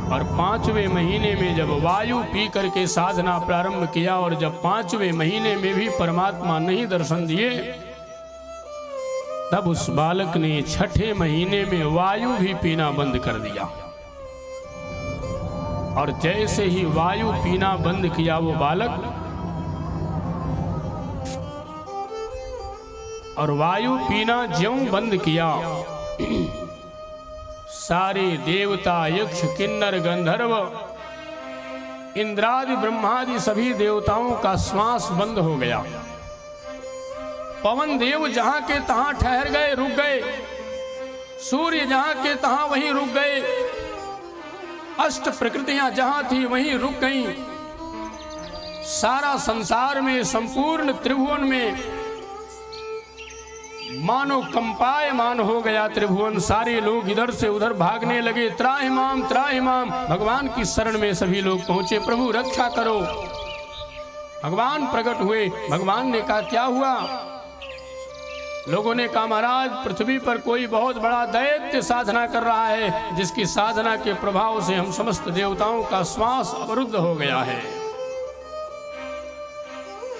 और पांचवें महीने में जब वायु पी करके साधना प्रारंभ किया और जब पांचवें महीने में भी परमात्मा नहीं दर्शन दिए, तब उस बालक ने छठे महीने में वायु भी पीना बंद कर दिया। और जैसे ही वायु पीना बंद किया वो बालक, और वायु पीना ज्यों बंद किया, सारे देवता, यक्ष, किन्नर, गंधर्व, इंद्रादि, ब्रह्मादि सभी देवताओं का श्वास बंद हो गया। पवन देव जहां के तहां ठहर गए, रुक गए। सूर्य जहां के तहां वहीं रुक गए। अष्ट प्रकृतियां जहां थी वहीं रुक गईं। सारा संसार में, संपूर्ण त्रिभुवन में मानो कंपायमान हो गया त्रिभुवन। सारे लोग इधर से उधर भागने लगे, त्राहिमाम त्राहिमाम। भगवान की शरण में सभी लोग पहुंचे, प्रभु रक्षा करो। भगवान प्रकट हुए। भगवान ने कहा क्या हुआ? लोगों ने कहा महाराज पृथ्वी पर कोई बहुत बड़ा दैत्य साधना कर रहा है, जिसकी साधना के प्रभाव से हम समस्त देवताओं का श्वास अवरुद्ध हो गया है।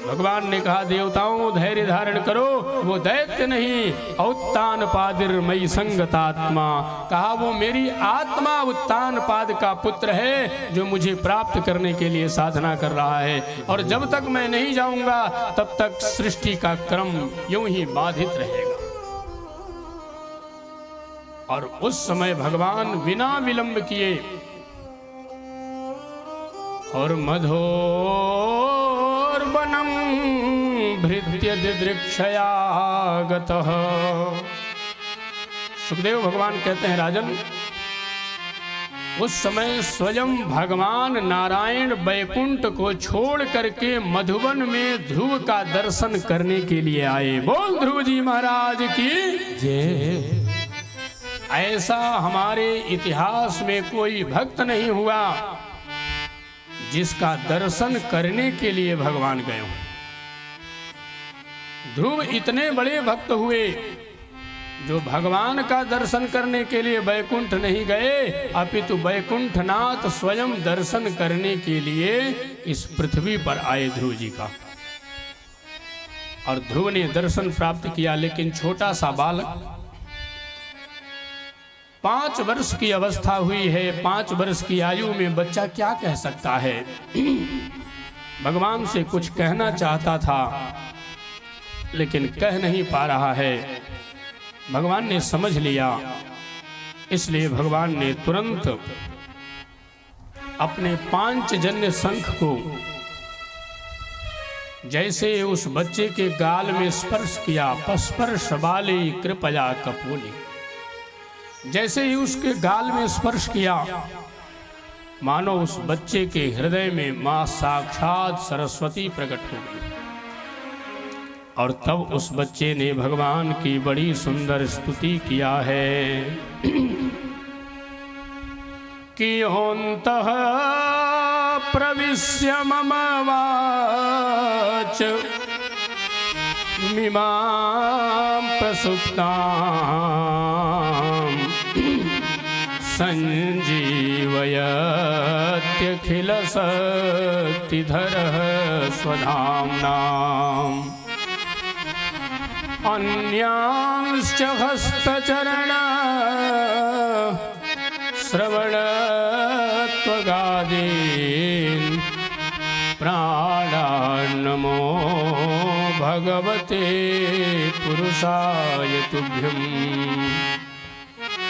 भगवान ने कहा देवताओं धैर्य धारण करो, वो दैत्य नहीं, उत्तान पादिर मई संगतात्मा। कहा वो मेरी आत्मा उत्तान पाद का पुत्र है, जो मुझे प्राप्त करने के लिए साधना कर रहा है। और जब तक मैं नहीं जाऊंगा तब तक सृष्टि का क्रम यूं ही बाधित रहेगा। और उस समय भगवान बिना विलंब किए और मधोर्वनम भृत्य दिदृक्षया गतः। सुखदेव भगवान कहते हैं राजन, उस समय स्वयं भगवान नारायण वैकुंठ को छोड़ करके मधुबन में ध्रुव का दर्शन करने के लिए आए। बोल ध्रुव जी महाराज की जय। ऐसा हमारे इतिहास में कोई भक्त नहीं हुआ जिसका दर्शन करने के लिए भगवान गए हों। ध्रुव इतने बड़े भक्त हुए जो भगवान का दर्शन करने के लिए वैकुंठ नहीं गए, अपितु वैकुंठनाथ स्वयं दर्शन करने के लिए इस पृथ्वी पर आए ध्रुव जी का। और ध्रुव ने दर्शन प्राप्त किया, लेकिन छोटा सा बालक 5 वर्ष की अवस्था हुई है। 5 वर्ष की आयु में बच्चा क्या कह सकता है? भगवान से कुछ कहना चाहता था लेकिन कह नहीं पा रहा है। भगवान ने समझ लिया, इसलिए भगवान ने तुरंत अपने पांचजन्य शंख को जैसे उस बच्चे के गाल में स्पर्श किया, स्पर्श बाले कृपया कपोली, जैसे ही उसके गाल में स्पर्श किया मानो उस बच्चे के हृदय में मां साक्षात सरस्वती प्रकट हो गई। और तब उस बच्चे ने भगवान की बड़ी सुंदर स्तुति किया है कि होन्तः प्रविश्य मम वाच मिमां प्रसुप्तां संजीवयत्यखिलशक्तिधरः स्वधाम्नाम् अन्यांश्च हस्तचरण श्रवणत्वगादीन् प्राणान्नमो भगवते पुरुषाय तुभ्यम्।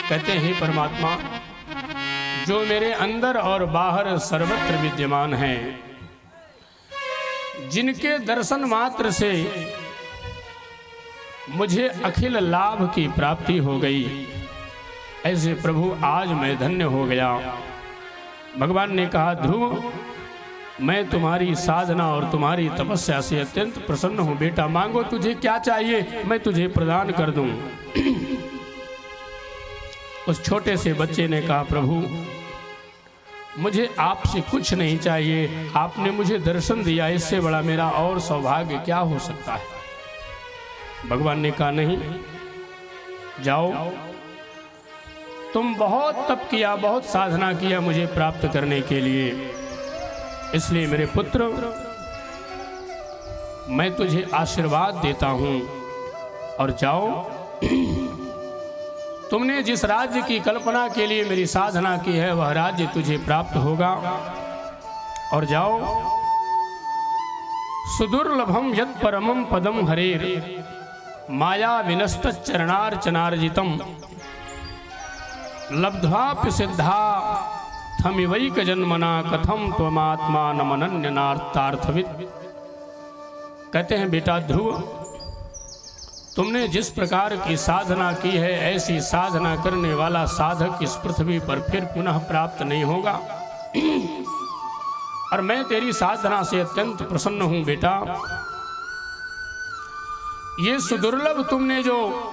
कहते हैं परमात्मा जो मेरे अंदर और बाहर सर्वत्र विद्यमान हैं, जिनके दर्शन मात्र से मुझे अखिल लाभ की प्राप्ति हो गई, ऐसे प्रभु आज मैं धन्य हो गया। भगवान ने कहा ध्रुव, मैं तुम्हारी साधना और तुम्हारी तपस्या से अत्यंत प्रसन्न हूं। बेटा मांगो, तुझे क्या चाहिए मैं तुझे प्रदान कर दूं। उस छोटे से बच्चे ने कहा प्रभु मुझे आपसे कुछ नहीं चाहिए, आपने मुझे दर्शन दिया, इससे बड़ा मेरा और सौभाग्य क्या हो सकता है। भगवान ने कहा नहीं, जाओ, तुम बहुत तप किया, बहुत साधना किया मुझे प्राप्त करने के लिए, इसलिए मेरे पुत्र मैं तुझे आशीर्वाद देता हूं और जाओ, तुमने जिस राज्य की कल्पना के लिए मेरी साधना की है वह राज्य तुझे प्राप्त होगा। और जाओ, सुदुर्लभम यत् परमं पदम हरेर माया विनस्त चरणार्चनार्जितम लब्ध्वापि सिद्धा थमिवैक जन्मना कथम त्वमात्मानमनन्यनार्थार्थविद। कहते हैं बेटा ध्रुव, तुमने जिस प्रकार की साधना की है ऐसी साधना करने वाला साधक इस पृथ्वी पर फिर पुनः प्राप्त नहीं होगा। और मैं तेरी साधना से अत्यंत प्रसन्न हूं बेटा। ये सुदुर्लभ तुमने जो,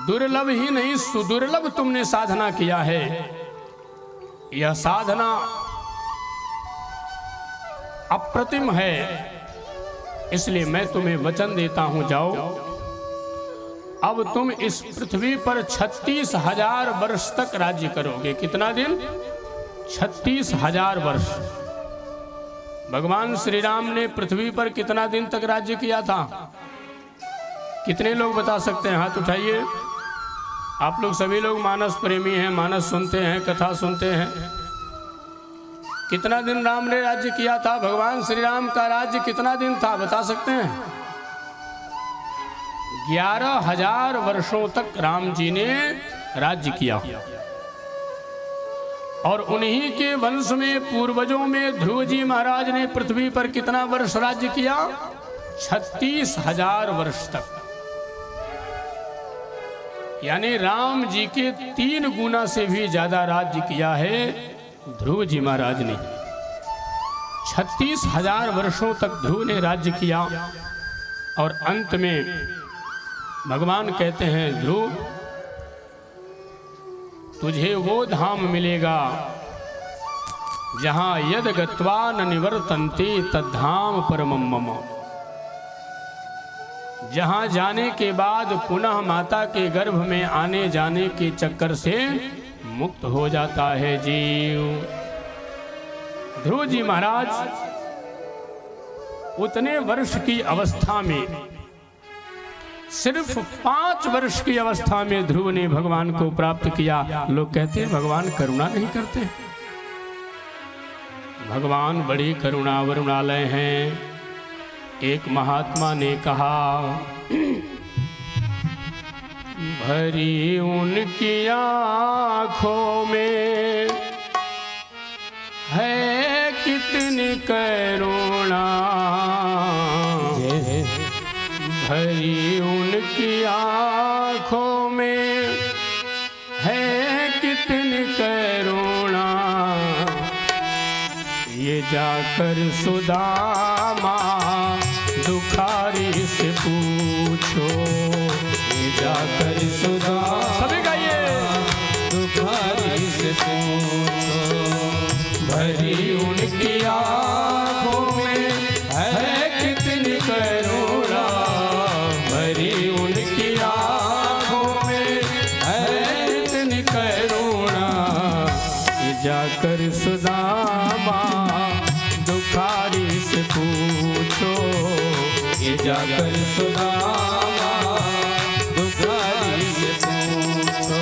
दुर्लभ ही नहीं सुदुर्लभ तुमने साधना किया है, यह साधना अप्रतिम है, इसलिए मैं तुम्हें वचन देता हूं, जाओ, अब तुम इस पृथ्वी पर 36,000 वर्ष तक राज्य करोगे। कितना दिन? 36,000 वर्ष। भगवान श्री राम ने पृथ्वी पर कितना दिन तक राज्य किया था? कितने लोग बता सकते हैं? हाथ उठाइए। आप लोग सभी लोग मानस प्रेमी हैं, मानस सुनते हैं, कथा सुनते हैं। कितना दिन राम ने राज्य किया था? भगवान श्री राम का राज्य कितना दिन था बता सकते हैं? 11,000 वर्षों तक राम जी ने राज्य किया। और उन्हीं के वंश में पूर्वजों में ध्रुव जी महाराज ने पृथ्वी पर कितना वर्ष राज्य किया? 36,000 वर्ष तक। यानी राम जी के 3 गुना से भी ज्यादा राज्य किया है ध्रुव जी महाराज ने। 36,000 वर्षों तक ध्रुव ने राज्य किया और अंत में भगवान कहते हैं ध्रुव तुझे वो धाम मिलेगा जहां यद गत्वा न निवर्तन्ते तद्धाम परमं मम। जहां जाने के बाद पुनः माता के गर्भ में आने जाने के चक्कर से मुक्त हो जाता है जीव। ध्रुव जी महाराज उतने वर्ष की अवस्था में, सिर्फ 5 वर्ष की अवस्था में ध्रुव ने भगवान को प्राप्त किया। लोग कहते हैं भगवान करुणा नहीं करते। भगवान बड़ी करुणा वरुणालय हैं। एक महात्मा ने कहा भरी उनकी आँखों में है कितनी करुणा, भरी उनकी आँखों में है कितनी करुणा, ये जाकर सुदामा दुखारी से पूछो, ये जाकर सुदामा सभी गाइए दुखारी से पूछो, भरी उनकी आँखों में है कितनी करुणा, भरी उनकी आँखों में है कितनी करुणा, ये जाकर सुदामा दुखारी से पूछो, ये जाकर सुदामा दुखारी से पूछो।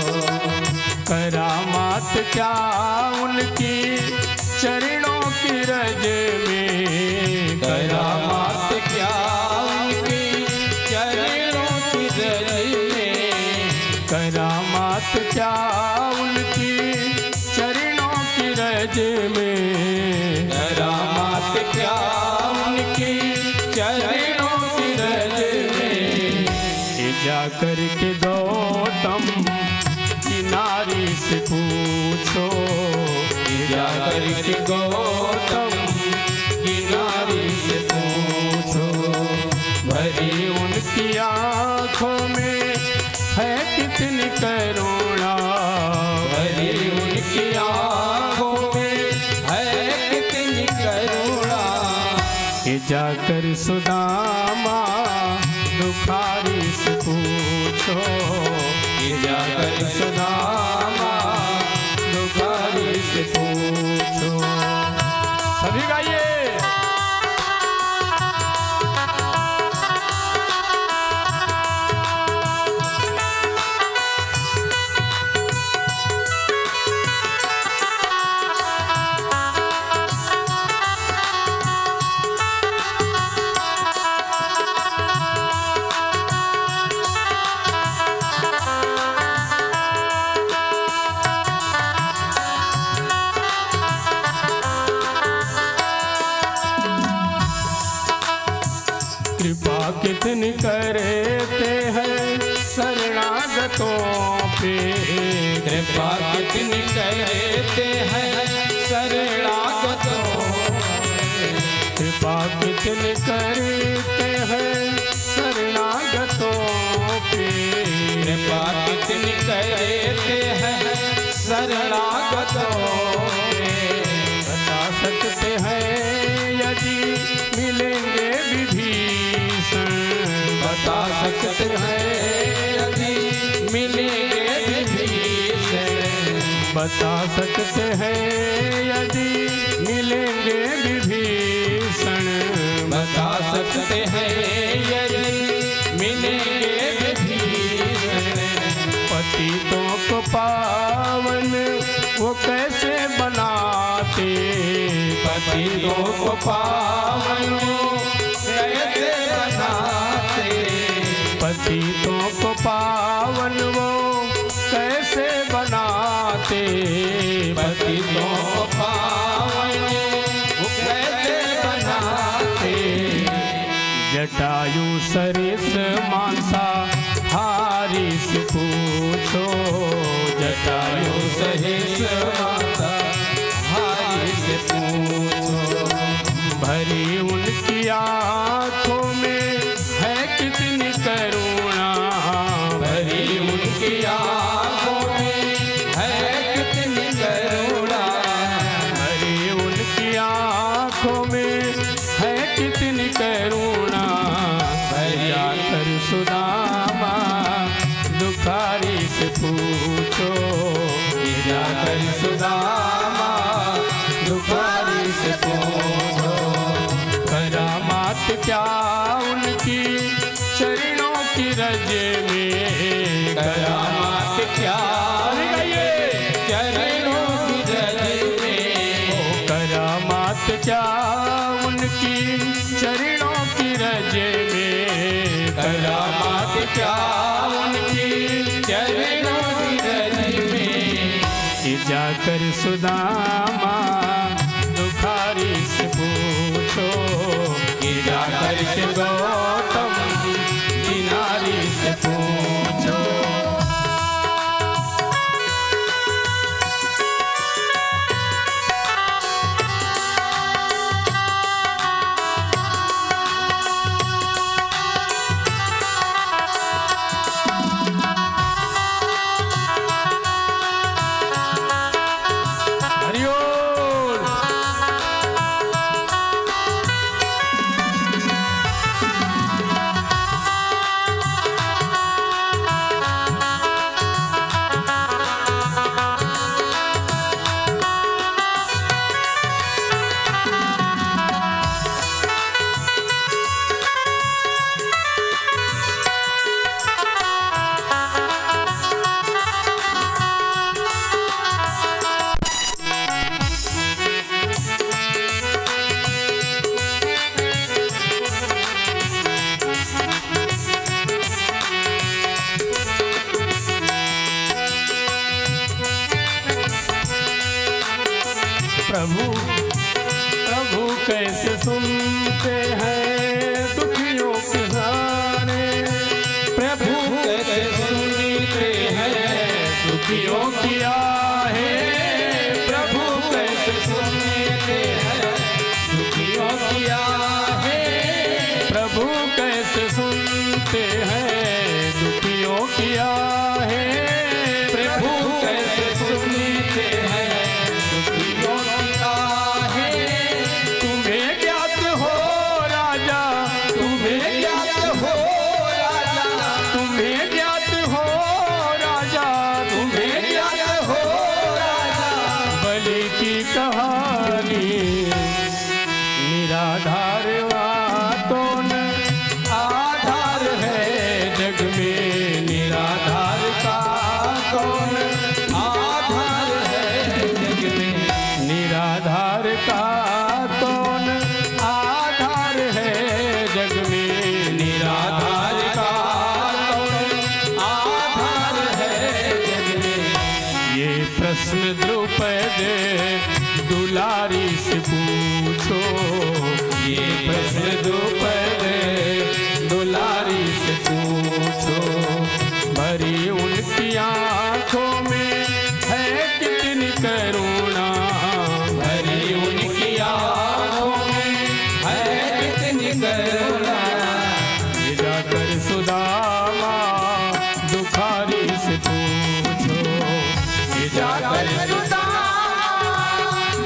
करामात क्या उनकी चरणों की रज में, करामात क्या उनकी चरणों की रज में, करामात क्या उनकी चरणों की रज में, करामात क्या उनकी चरणों की रज में, जाकर के गौतम की नारी से पूछो, जाकर के गौतम की नारी से पूछो, भरी उनकी आँखों में है कितनी करुणा, भरी उनकी आँखों में है कितनी करुणा, ये जाकर सुदामा दुखारी से पूछो, ये जाकर सुदामा दुखारी से पूछो। सभी गाइए कृपा कितनी करते हैं शरणागतों पे, कृपा कितनी करते हैं शरणागतों पे, कृपा कितनी करते हैं शरणागतों पे, कृपा कितनी करते हैं शरणागतों पे, बता सकते हैं यदि मिलेंगे विभीषण, बता सकते हैं यदि मिलेंगे विभीषण, बता सकते हैं यदि मिलेंगे विभीषण, बता सकते हैं यदि मिलेंगे विभीषण, पतितों को पावन वो कैसे बनाते, पतितों को पावन कैसे बनाते, पतितों को पावन वो कैसे बनाते, पतितों को पावन वो कैसे बनाते, जटायु सरिस मानसा हारी से पूछ जटायु सहेश माता हारी से पूछो। भरी उनकी आंखों में है कितनी करुणा, भरी उनकी आँखों में है कितनी करुणा, भरी उनकी आंखों में है कितनी करुणा। जाकर सुदामा दुखारी से पूछो, जाकर सुदामा दुखारी से पूछो। करामात क्या उनकी चरणों की रज में, करामात क्या चरणों की रज में, करामात क्या उनकी चरणों की रज में, करामात क्या उनकी चरणों की रज में। कि जाकर सुदामा दुखारी से पूछो, कि जाकर के गौतम की नारी से पूछो। हरिओम। प्रभु प्रभु कैसे सुनते हैं दुखियों के गाने, प्रभु कैसे सुनते हैं दुखियों की आहें, प्रभु कैसे सुनते हैं दुखियों की आहें, प्रभु कैसे सुनते हैं दुखियों की आहें, प्रभु कैसे सुनते हैं दुखियों की आहें। तुम्हें ज्ञात हो राजा, तुम्हें ज्ञात हो राजा, तुम्हें ज्ञात हो राजा, तुम्हें ज्ञात हो राजा, बलि की कहानी निराधार वातों न आधार है जग में, निराधार का कौन आधार है जग में, निराधार का कौन आधार है जग में, निराधार का कौन आधार है जग में। ये प्रश्न द्रुपद दुलारी से पूछो, ये प्रश्न द्रुपद दुलारी से पूछो। भरी उनकी आंखों में है कितनी करुणा, भरी उनकी आँखों में है कितनी करुणा। जाकर सुदामा दुखारी से पूछो, जाकर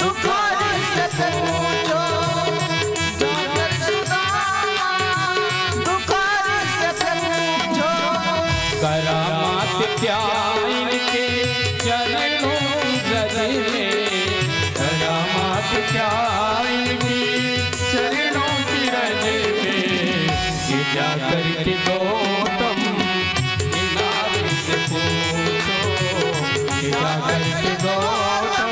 दुखारी से पूछो, जाकर दुखारी से पूछो। करामात क्या इनके चरणों की रज में, करामात क्या इनकी चरणों की रज में। कि जाकर के गौतम की नारी से पूछो, कि जाकर के गौतम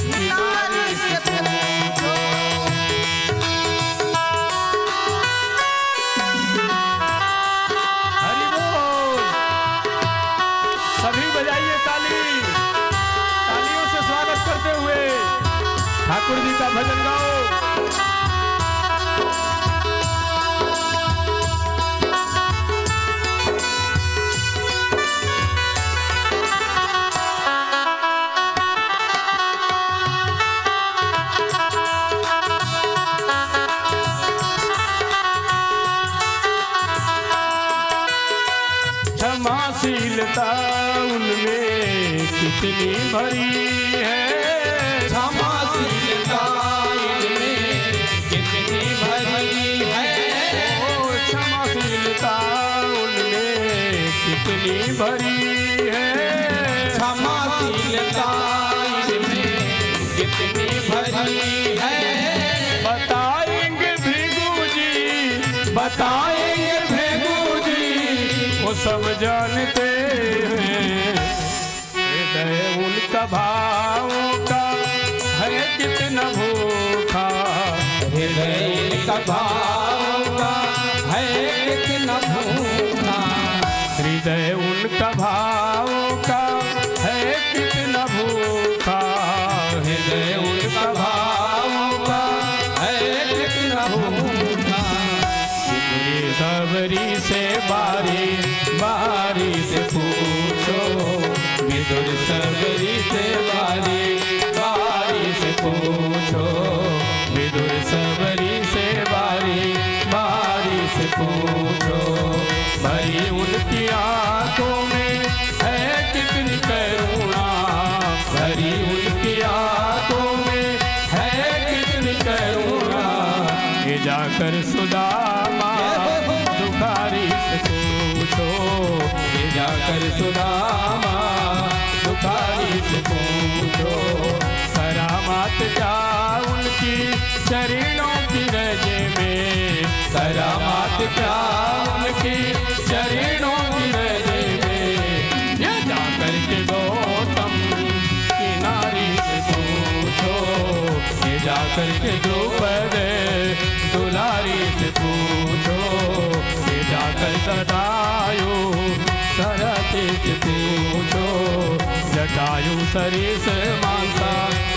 की नारी से पूछो। हरि बोल। सभी बजाइए ताली, तालियों से स्वागत करते हुए ठाकुर जी का भजन गाओ। कितनी भरी है, क्षमाशीलता इनमें कितनी भरी है, ओ क्षमाशीलता उनमें कितनी भरी है, क्षमाशीलता इनमें कितनी भरी है। बताएंगे भृगु जी, बताएंगे भृगु जी वो सब जानते हैं, हृदय उनका भावों का है कितना भूखा, हृदय का भाव का है कितना भूखा, हृदय उनका भावों का है कितना भूखा, हृदय उनका भाव का है कितना भूखा। ये सबरी से बारी बारी से पूछो, विदुर सबरी से बारी बारी से पूछो, विदुर सबरी से बारी बारी से पूछो, भरी उनकी आंखों में है कितनी करुणा, भरी उनकी आंखों में है कितनी करुणा, ये जाकर सुदामा दुखारी से पूछो, ये जाकर सुदामा दुखारी से पूछो, करामात क्या उनकी चरणों की रजे में, करामात क्या उनकी चरणों की रजे में, ये जाकर के गौतम की नारी से पूछो, ये जाकर के द्रौपद दुलारी से पूछो, ये जाकर जटायु सरथी से पूछो, जटायु सरिस मानसा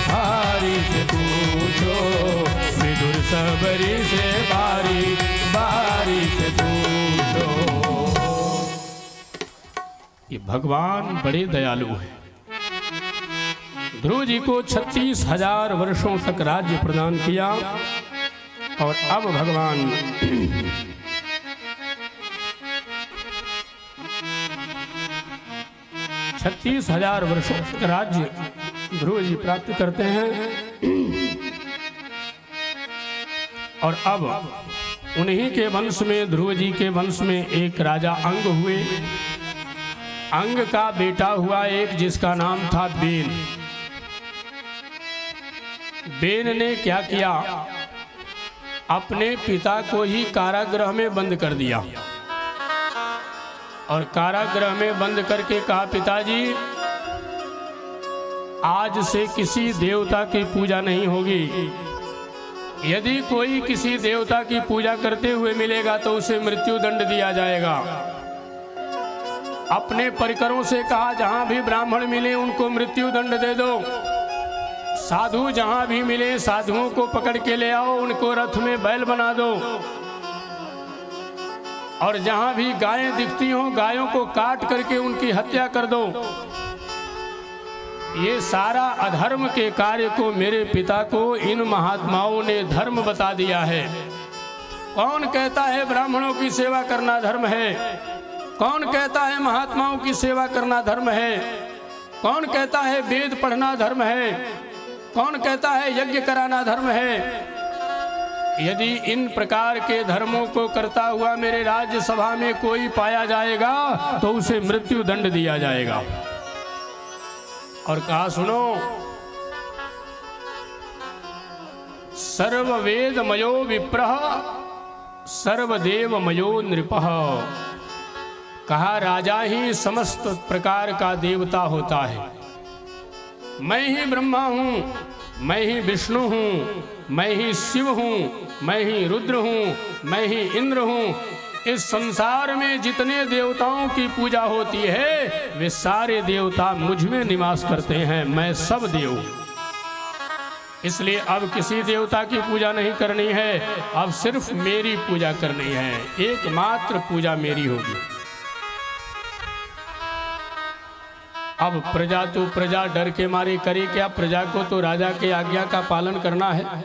हारी से पूछो, विदुर सबरी से बारी बारी से पूछो। ये भगवान बड़े दयालु हैं। ध्रुव जी को 36,000 वर्षों तक राज्य प्रदान किया और अब भगवान 36,000 वर्षों तक राज्य ध्रुव जी प्राप्त करते हैं और अब उन्हीं के वंश में, ध्रुव जी के वंश में एक राजा अंग हुए। अंग का बेटा हुआ एक जिसका नाम था बेन। बेन ने क्या किया, अपने पिता को ही कारागृह में बंद कर दिया और कारागृह में बंद करके कहा, पिताजी आज से किसी देवता की पूजा नहीं होगी, यदि कोई किसी देवता की पूजा करते हुए मिलेगा तो उसे मृत्यु दंड दिया जाएगा। अपने परिकरों से कहा, जहां भी ब्राह्मण मिले उनको मृत्यु दंड दे दो, साधु जहां भी मिले साधुओं को पकड़ के ले आओ, उनको रथ में बैल बना दो, और जहां भी गायें दिखती हों गायों को काट करके उनकी हत्या कर दो। ये सारा अधर्म के कार्य को मेरे पिता को इन महात्माओं ने धर्म बता दिया है। कौन कहता है ब्राह्मणों की सेवा करना धर्म है? कौन कहता है महात्माओं की सेवा करना धर्म है? कौन कहता है वेद पढ़ना धर्म है? कौन कहता है यज्ञ कराना धर्म है? यदि इन प्रकार के धर्मों को करता हुआ मेरे राज्य सभा में कोई पाया जाएगा तो उसे मृत्यु दंड दिया जाएगा। और कहा, सुनो, सर्ववेदमयो विप्रः सर्वदेवमयो नृपः। कहा, राजा ही समस्त प्रकार का देवता होता है। मैं ही ब्रह्मा हूँ, मैं ही विष्णु हूँ, मैं ही शिव हूँ, मैं ही रुद्र हूँ, मैं ही इंद्र हूँ। इस संसार में जितने देवताओं की पूजा होती है वे सारे देवता मुझ में निवास करते हैं। मैं सब देव हूँ। इसलिए अब किसी देवता की पूजा नहीं करनी है, अब सिर्फ मेरी पूजा करनी है। एकमात्र पूजा मेरी होगी। अब प्रजा तो प्रजा डर के मारे करे क्या? प्रजा को तो राजा के आज्ञा का पालन करना है।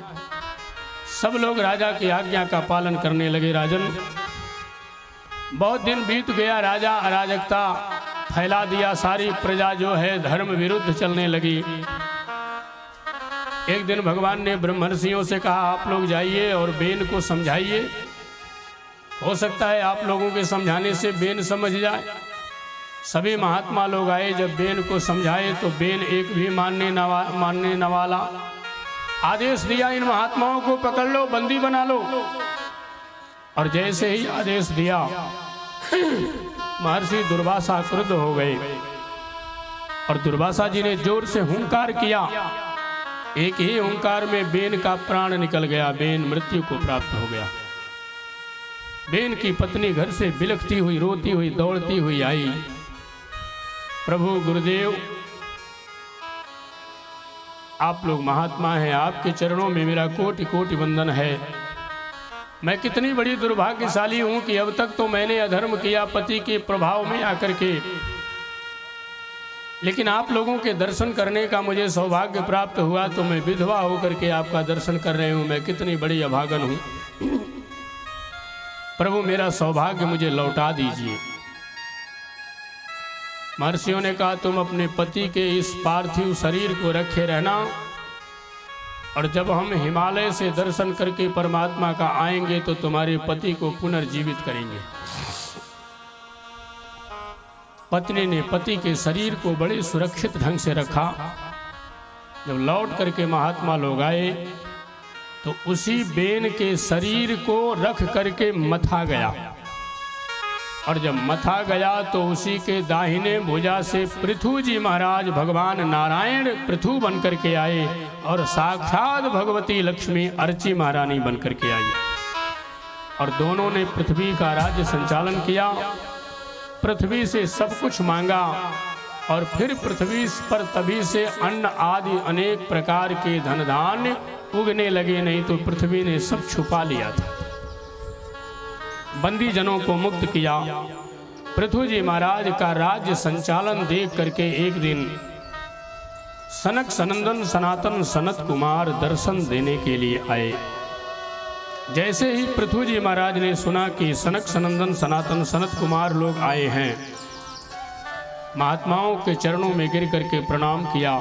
सब लोग राजा की आज्ञा का पालन करने लगे। राजन, बहुत दिन बीत गया, राजा अराजकता फैला दिया, सारी प्रजा जो है धर्म विरुद्ध चलने लगी। एक दिन भगवान ने ब्रह्मर्षियों से कहा, आप लोग जाइए और बेन को समझाइए, हो सकता है आप लोगों के समझाने से बेन समझ जाए। सभी महात्मा लोग आए, जब बेन को समझाए तो बेन एक भी मानने न वाला। आदेश दिया, इन महात्माओं को पकड़ लो, बंदी बना लो। और जैसे ही आदेश दिया महर्षि दुर्वासा क्रुद्ध हो गए और दुर्वासा जी ने जोर से हुंकार किया। एक ही हुंकार में बेन का प्राण निकल गया, बेन मृत्यु को प्राप्त हो गया। बेन की पत्नी घर से बिलखती हुई, रोती हुई, दौड़ती हुई आई। प्रभु गुरुदेव, आप लोग महात्मा हैं, आपके चरणों में मेरा कोटि कोटि वंदन है। मैं कितनी बड़ी दुर्भाग्यशाली हूं कि अब तक तो मैंने अधर्म किया पति के प्रभाव में आकर के, लेकिन आप लोगों के दर्शन करने का मुझे सौभाग्य प्राप्त हुआ, तो मैं विधवा होकर के आपका दर्शन कर रही हूं। मैं कितनी बड़ी अभागन हूं। प्रभु, मेरा सौभाग्य मुझे लौटा दीजिए। महर्षियों ने कहा, तुम अपने पति के इस पार्थिव शरीर को रखे रहना, और जब हम हिमालय से दर्शन करके परमात्मा का आएंगे तो तुम्हारे पति को पुनर्जीवित करेंगे। पत्नी ने पति के शरीर को बड़े सुरक्षित ढंग से रखा। जब लौट करके महात्मा लोग आए तो उसी बेन के शरीर को रख करके मथा गया, और जब मथा गया तो उसी के दाहिने भुजा से पृथु जी महाराज भगवान नारायण पृथु बन करके आए, और साक्षात भगवती लक्ष्मी अर्ची महारानी बन करके आई, और दोनों ने पृथ्वी का राज्य संचालन किया। पृथ्वी से सब कुछ मांगा, और फिर पृथ्वी पर तभी से अन्न आदि अनेक प्रकार के धन धान्य उगने लगे, नहीं तो पृथ्वी ने सब छुपा लिया था। बंदी जनों को मुक्त किया। पृथु जी महाराज का राज्य संचालन देख करके एक दिन सनक सनंदन सनातन सनत कुमार दर्शन देने के लिए आए। जैसे ही पृथु जी महाराज ने सुना कि सनक सनंदन सनातन सनत कुमार लोग आए हैं, महात्माओं के चरणों में गिर करके प्रणाम किया।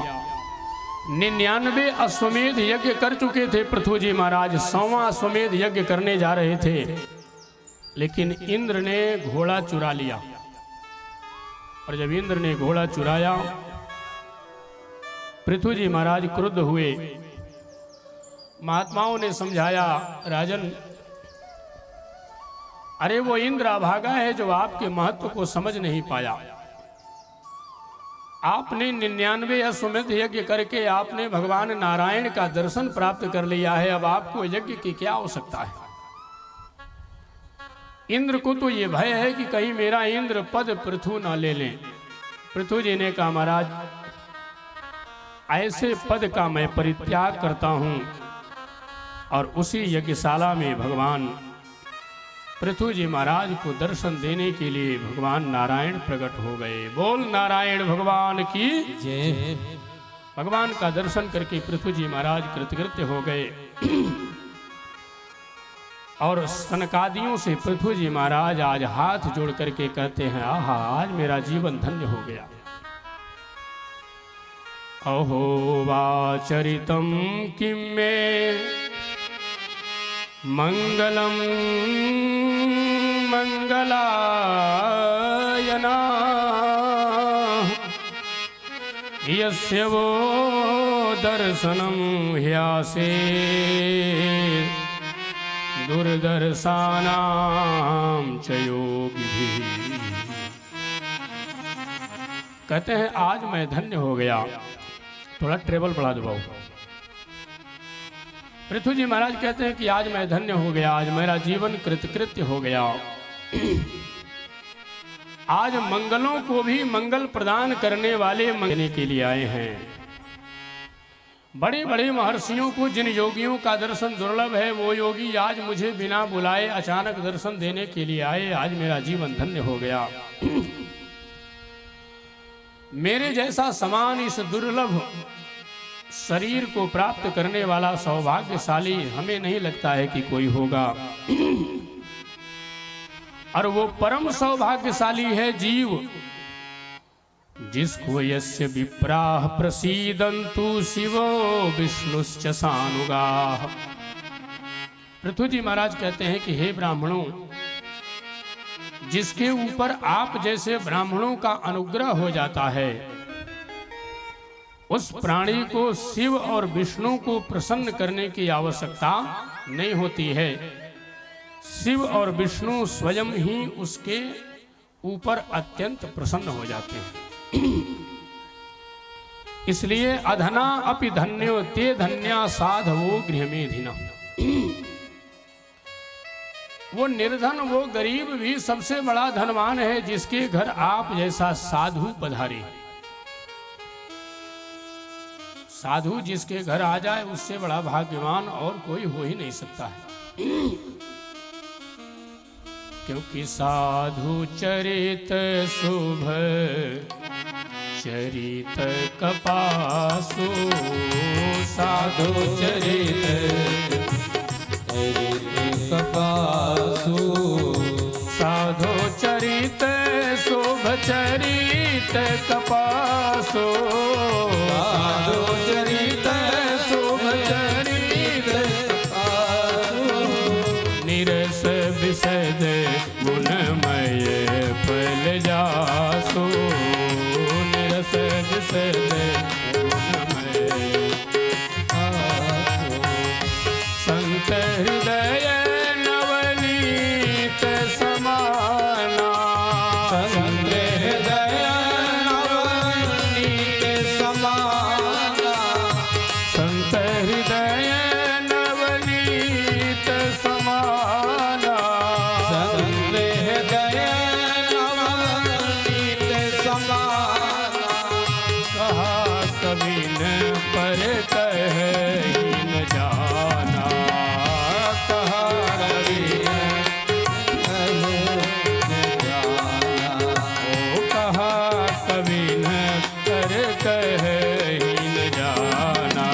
99 अश्वमेध यज्ञ कर चुके थे पृथु जी महाराज, 100वां अश्वमेध यज्ञ करने जा रहे थे, लेकिन इंद्र ने घोड़ा चुरा लिया। और जब इंद्र ने घोड़ा चुराया, पृथु जी महाराज क्रुद्ध हुए। महात्माओं ने समझाया, राजन, अरे वो इंद्र अभागा है जो आपके महत्व को समझ नहीं पाया। आपने 99 अश्वमेध यज्ञ करके आपने भगवान नारायण का दर्शन प्राप्त कर लिया है, अब आपको यज्ञ की क्या आवश्यकता है। इंद्र को तो ये भय है कि कहीं मेरा इंद्र पद पृथु ना ले लें। पृथु जी ने कहा, महाराज, ऐसे पद का मैं परित्याग करता हूं। और उसी यज्ञशाला में भगवान पृथु जी महाराज को दर्शन देने के लिए भगवान नारायण प्रकट हो गए। बोल नारायण भगवान की जय। भगवान का दर्शन करके पृथु जी महाराज कृतकृत्य हो गए। और सनकादियों से पृथु जी महाराज आज हाथ जोड़ करके कहते हैं, आहा, आज मेरा जीवन धन्य हो गया। अहो वाचरितम किम में मंगलम मंगलायना यस्य वो दर्शनम ह्यासे दुर्दर्शानां च योगिभिः। कहते हैं आज मैं धन्य हो गया। थोड़ा ट्रेबल बढ़ा दो बाबू। पृथु जी महाराज कहते हैं कि आज मैं धन्य हो गया, आज मेरा जीवन कृतकृत्य हो गया। आज मंगलों को भी मंगल प्रदान करने वाले मंगने के लिए आए हैं। बड़े बड़े महर्षियों को जिन योगियों का दर्शन दुर्लभ है, वो योगी आज मुझे बिना बुलाए अचानक दर्शन देने के लिए आए। आज मेरा जीवन धन्य हो गया। मेरे जैसा समान इस दुर्लभ शरीर को प्राप्त करने वाला सौभाग्यशाली हमें नहीं लगता है कि कोई होगा। और वो परम सौभाग्यशाली है जीव जिसको यस्य विप्राः प्रसीदन्तु शिवो विष्णुश्च सानुगाः। पृथु जी महाराज कहते हैं कि हे ब्राह्मणों, जिसके ऊपर आप जैसे ब्राह्मणों का अनुग्रह हो जाता है, उस प्राणी को शिव और विष्णु को प्रसन्न करने की आवश्यकता नहीं होती है। शिव और विष्णु स्वयं ही उसके ऊपर अत्यंत प्रसन्न हो जाते हैं। इसलिए अधना अपि धन्यो ते धन्या साधवो गृहमेधिना। वो निर्धन, वो गरीब भी सबसे बड़ा धनवान है जिसके घर आप जैसा साधु पधारे। साधु जिसके घर आ जाए उससे बड़ा भाग्यवान और कोई हो ही नहीं सकता है। क्योंकि साधु चरित शुभ चरित कपासु, साधु चरित कपासु, साधु चरित शुभ चरित कपासु, साधु चरित शुभ चरित कपासु, निरस विशद गुणमय फल जासु, निरस विशद गुणमय संत हृदय नवनीत समाना, संत हृदय नवनीत समाना, संत हृदय नवनीत समाना, संत हृदय नवनीत समाना। कहा कवि न पर कह न जाना, कहा कवि कहा कवि न कर कह न जाना,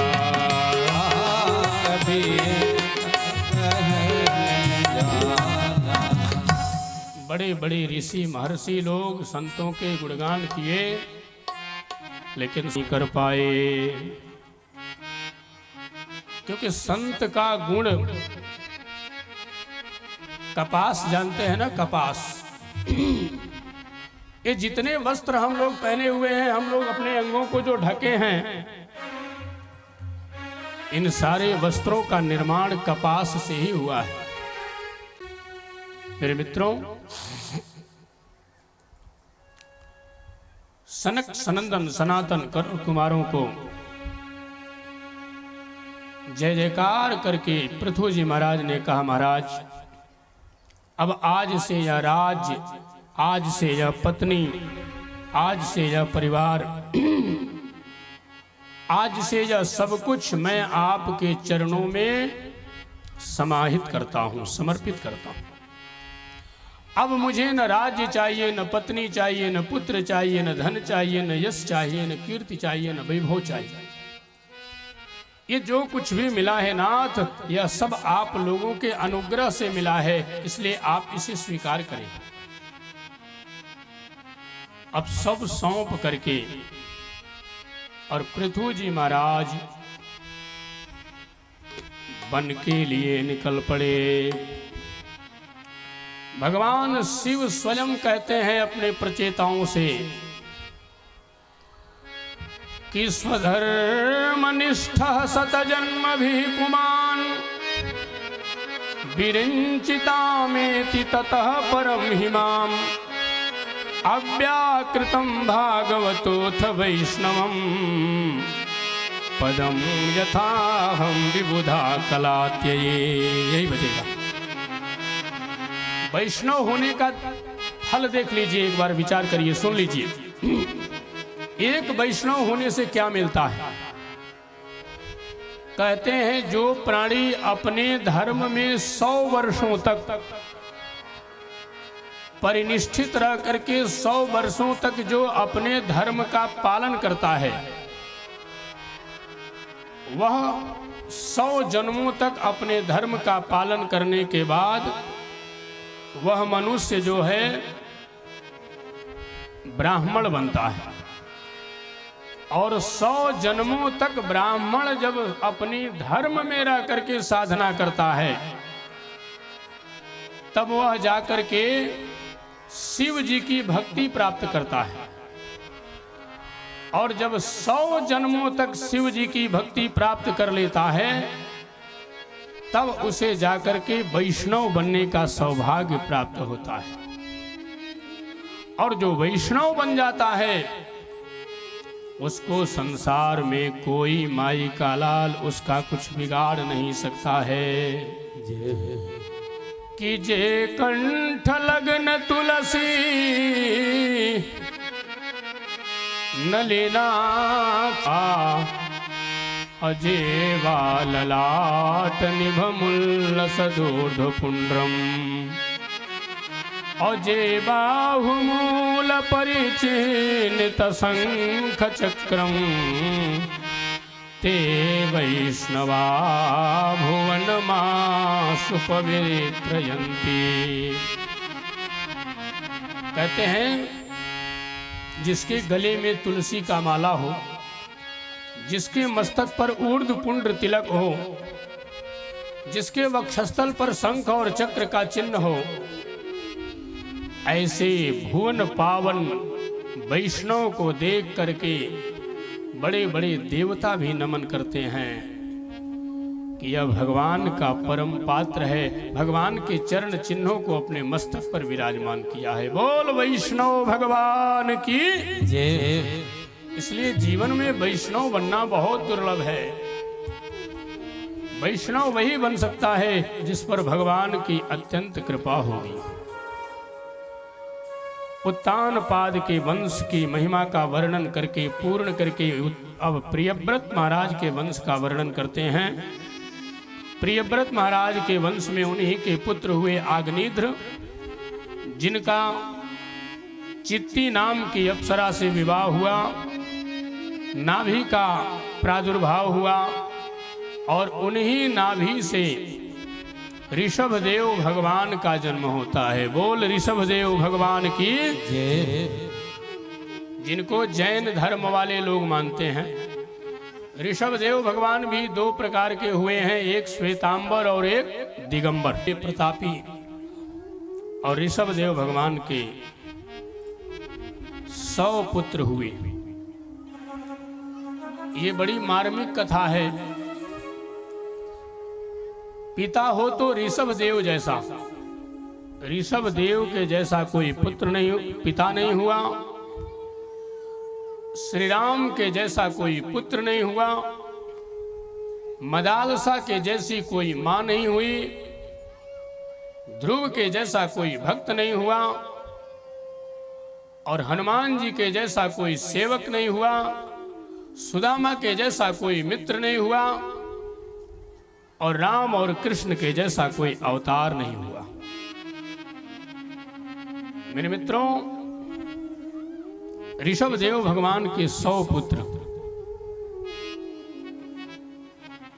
बड़े बड़े ऋषि महर्षि लोग संतों के गुणगान किए लेकिन नहीं कर पाए। क्योंकि संत का गुण, कपास जानते हैं ना, कपास, ये जितने वस्त्र हम लोग पहने हुए हैं, हम लोग अपने अंगों को जो ढके हैं, इन सारे वस्त्रों का निर्माण कपास से ही हुआ है। मेरे मित्रों, सनक सनंदन सनातन करुण कुमारों को जय जयकार करके पृथु जी महाराज ने कहा, महाराज अब आज से यह राज्य, आज से यह पत्नी, आज से यह परिवार, आज से यह सब कुछ मैं आपके चरणों में समाहित करता हूं, समर्पित करता हूं। अब मुझे न राज्य चाहिए, न पत्नी चाहिए, न पुत्र चाहिए, न धन चाहिए, न यश चाहिए, न कीर्ति चाहिए, न वैभव चाहिए। ये जो कुछ भी मिला है नाथ, यह सब आप लोगों के अनुग्रह से मिला है, इसलिए आप इसे स्वीकार करें। अब सब सौंप करके और पृथु जी महाराज वन के लिए निकल पड़े। भगवान शिव स्वयं कहते हैं अपने प्रचेताओं से कि स्वधर्मनिष्ठः शतजन्म भी पुमान् विरिञ्चितामेति ततः परम हिमाम् अव्याकृतं भागवतोऽथ वैष्णवम् पदम यथाहं विबुधा कलात्यये। यही बचेगा। वैष्णव होने का फल देख लीजिए, एक बार विचार करिए, सुन लीजिए। एक वैष्णव होने से क्या मिलता है? कहते हैं जो प्राणी अपने धर्म में 100 वर्षों तक परिनिष्ठित रह करके 100 वर्षों तक जो अपने धर्म का पालन करता है, वह 100 जन्मों तक अपने धर्म का पालन करने के बाद वह मनुष्य जो है ब्राह्मण बनता है। और 100 जन्मों तक ब्राह्मण जब अपनी धर्म में रह करके साधना करता है तब वह जाकर के शिव जी की भक्ति प्राप्त करता है। और जब 100 जन्मों तक शिव जी की भक्ति प्राप्त कर लेता है तब उसे जाकर के वैष्णव बनने का सौभाग्य प्राप्त होता है। और जो वैष्णव बन जाता है उसको संसार में कोई माई का लाल उसका कुछ बिगाड़ नहीं सकता है। कि जे कंठ लगन तुलसी नलिना का अजे ललाट निभमुल्ल सदूर्ध पुंड्रम अजे बाहुमूल परिचिन्नित शंख चक्रम ते वैष्णवा भुवन मासु पवित्रयन्ति। कहते हैं जिसके गले में तुलसी का माला हो, जिसके मस्तक पर ऊर्ध्व पुंड्र तिलक हो, जिसके वक्षस्थल पर शंख और चक्र का चिन्ह हो, ऐसे भुवन पावन वैष्णव को देख करके बड़े बड़े देवता भी नमन करते हैं कि यह भगवान का परम पात्र है। भगवान के चरण चिन्हों को अपने मस्तक पर विराजमान किया है। बोल वैष्णव भगवान की जय। इसलिए जीवन में वैष्णव बनना बहुत दुर्लभ है। वैष्णव वही बन सकता है जिस पर भगवान की अत्यंत कृपा होगी। उत्तान पाद के वंश की महिमा का वर्णन करके पूर्ण करके अब प्रियव्रत महाराज के वंश का वर्णन करते हैं। प्रियव्रत महाराज के वंश में उन्हीं के पुत्र हुए आग्नेत्र, जिनका चित्ती नाम की अप्सरा से विवाह हुआ, नाभि का प्रादुर्भाव हुआ और उन्हीं नाभि से ऋषभदेव भगवान का जन्म होता है। बोल ऋषभदेव भगवान की जय। जिनको जैन धर्म वाले लोग मानते हैं। ऋषभदेव भगवान भी दो प्रकार के हुए हैं, एक श्वेतांबर और एक दिगंबर। ये प्रतापी और ऋषभदेव भगवान के 100 पुत्र हुए। ये बड़ी मार्मिक कथा है। पिता हो तो ऋषभदेव जैसा, ऋषभदेव के जैसा कोई पुत्र नहीं, पिता नहीं हुआ। श्री राम के जैसा कोई पुत्र नहीं हुआ। मदालसा के जैसी कोई मां नहीं हुई। ध्रुव के जैसा कोई भक्त नहीं हुआ और हनुमान जी के जैसा कोई सेवक नहीं हुआ। सुदामा के जैसा कोई मित्र नहीं हुआ और राम और कृष्ण के जैसा कोई अवतार नहीं हुआ। मेरे मित्रों, ऋषभदेव भगवान के 100 पुत्र।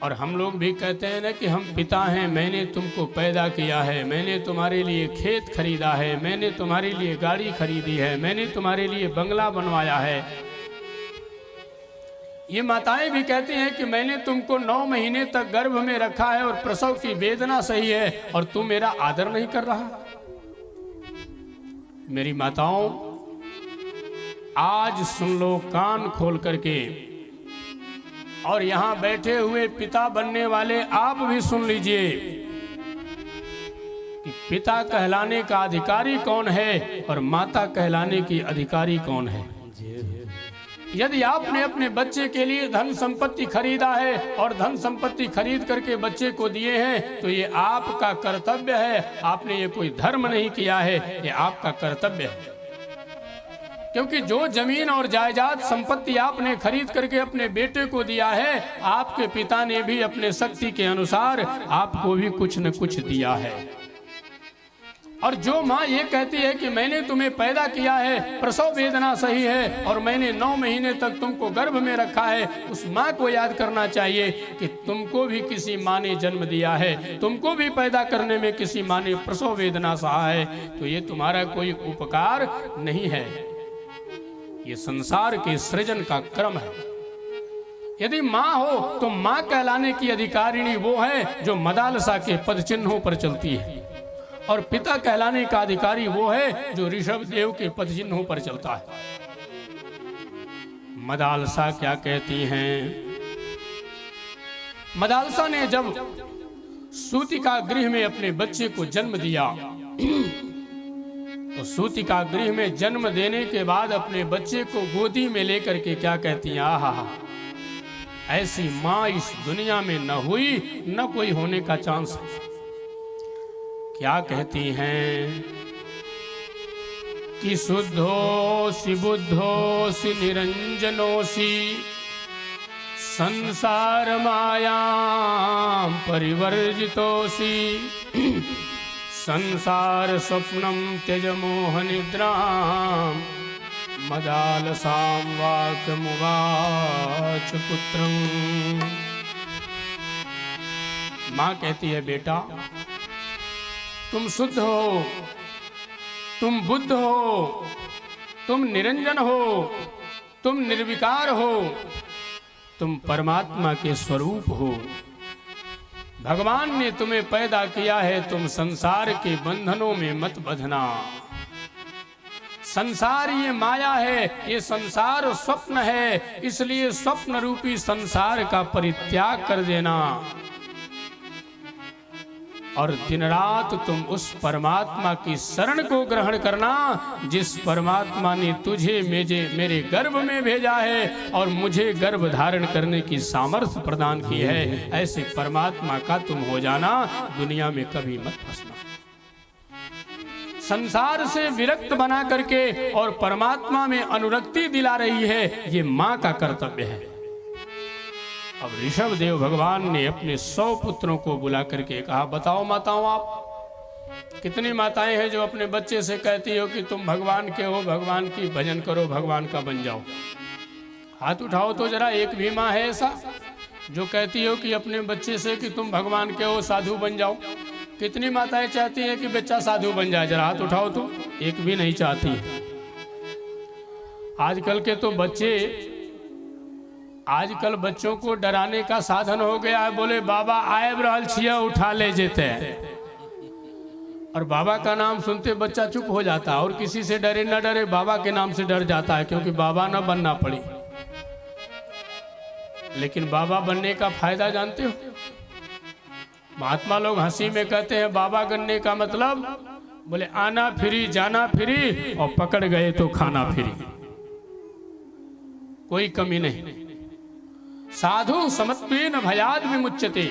और हम लोग भी कहते हैं ना कि हम पिता हैं, मैंने तुमको पैदा किया है, मैंने तुम्हारे लिए खेत खरीदा है, मैंने तुम्हारे लिए गाड़ी खरीदी है, मैंने तुम्हारे लिए बंगला बनवाया है। ये माताएं भी कहती हैं कि मैंने तुमको 9 महीने तक गर्भ में रखा है और प्रसव की वेदना सही है और तुम मेरा आदर नहीं कर रहा। मेरी माताओं, आज सुन लो कान खोल करके, और यहां बैठे हुए पिता बनने वाले आप भी सुन लीजिए कि पिता कहलाने का अधिकारी कौन है और माता कहलाने की अधिकारी कौन है। यदि आपने अपने बच्चे के लिए धन संपत्ति खरीदा है और धन संपत्ति खरीद करके बच्चे को दिए हैं तो ये आपका कर्तव्य है। आपने ये कोई धर्म नहीं किया है, ये आपका कर्तव्य है। क्योंकि जो जमीन और जायदाद संपत्ति आपने खरीद करके अपने बेटे को दिया है, आपके पिता ने भी अपने शक्ति के अनुसार आपको भी कुछ न कुछ दिया है। और जो माँ ये कहती है कि मैंने तुम्हें पैदा किया है, प्रसव वेदना सही है और मैंने 9 महीने तक तुमको गर्भ में रखा है, उस माँ को याद करना चाहिए कि तुमको भी किसी माँ ने जन्म दिया है, तुमको भी पैदा करने में किसी माँ ने प्रसव वेदना सहा है। तो ये तुम्हारा कोई उपकार नहीं है, ये संसार के सृजन का क्रम है। यदि माँ हो तो माँ कहलाने की अधिकारिणी वो है जो मदालसा के पद चिन्हों पर चलती है, और पिता कहलाने का अधिकारी वो है जो ऋषभ देव के पद चिन्हों पर चलता है। मदालसा क्या कहती हैं? मदालसा ने जब सूतिका गृह में अपने बच्चे को जन्म दिया तो सूतिका गृह में जन्म देने के बाद अपने बच्चे को गोदी में लेकर के क्या कहती हैं? आहा, ऐसी माँ इस दुनिया में न हुई न कोई होने का चांस है। क्या कहती हैं कि शुद्धोसि बुद्धोसि निरंजनोसि संसार मायां परिवर्जितोसि संसार स्वप्नम त्यज मोह निद्रां मदालसां वाक्यमुवाच पुत्रं। माँ कहती है, बेटा तुम शुद्ध हो, तुम बुद्ध हो, तुम निरंजन हो, तुम निर्विकार हो, तुम परमात्मा के स्वरूप हो। भगवान ने तुम्हें पैदा किया है, तुम संसार के बंधनों में मत बंधना। संसार ये माया है, ये संसार स्वप्न है, इसलिए स्वप्न रूपी संसार का परित्याग कर देना और दिन रात तुम उस परमात्मा की शरण को ग्रहण करना जिस परमात्मा ने तुझे मेरे गर्भ में भेजा है और मुझे गर्भ धारण करने की सामर्थ्य प्रदान की है। ऐसे परमात्मा का तुम हो जाना, दुनिया में कभी मत फंसना। संसार से विरक्त बना करके और परमात्मा में अनुरक्ति दिला रही है, ये माँ का कर्तव्य है। अब ऋषभ देव भगवान ने अपने 100 पुत्रों को बुला करके कहा, बताओ माताओं, आप कितनी माताएं हैं जो अपने बच्चे से कहती हो कि तुम भगवान के हो, भगवान की भजन करो, भगवान का बन जाओ? हाथ उठाओ तो जरा। एक भी माँ है ऐसा जो कहती हो कि अपने बच्चे से कि तुम भगवान के हो, साधु बन जाओ? कितनी माताएं चाहती हैं कि बच्चा साधु बन जाए? जरा हाथ उठाओ तो। एक भी नहीं चाहती है। आजकल के तो आजकल बच्चों को डराने का साधन हो गया है। बोले बाबा आयब रहल छिया, उठा ले जेते हैं। और बाबा का नाम सुनते बच्चा चुप हो जाता है और किसी से डरे न डरे बाबा के नाम से डर जाता है, क्योंकि बाबा न बनना पड़ी। लेकिन बाबा बनने का फायदा जानते हो? महात्मा लोग हंसी में कहते हैं बाबा बनने का मतलब, बोले आना फ्री, जाना फ्री, और पकड़ गए तो खाना फ्री, कोई कमी नहीं। साधु समत्वेन भयाद विमुच्यते।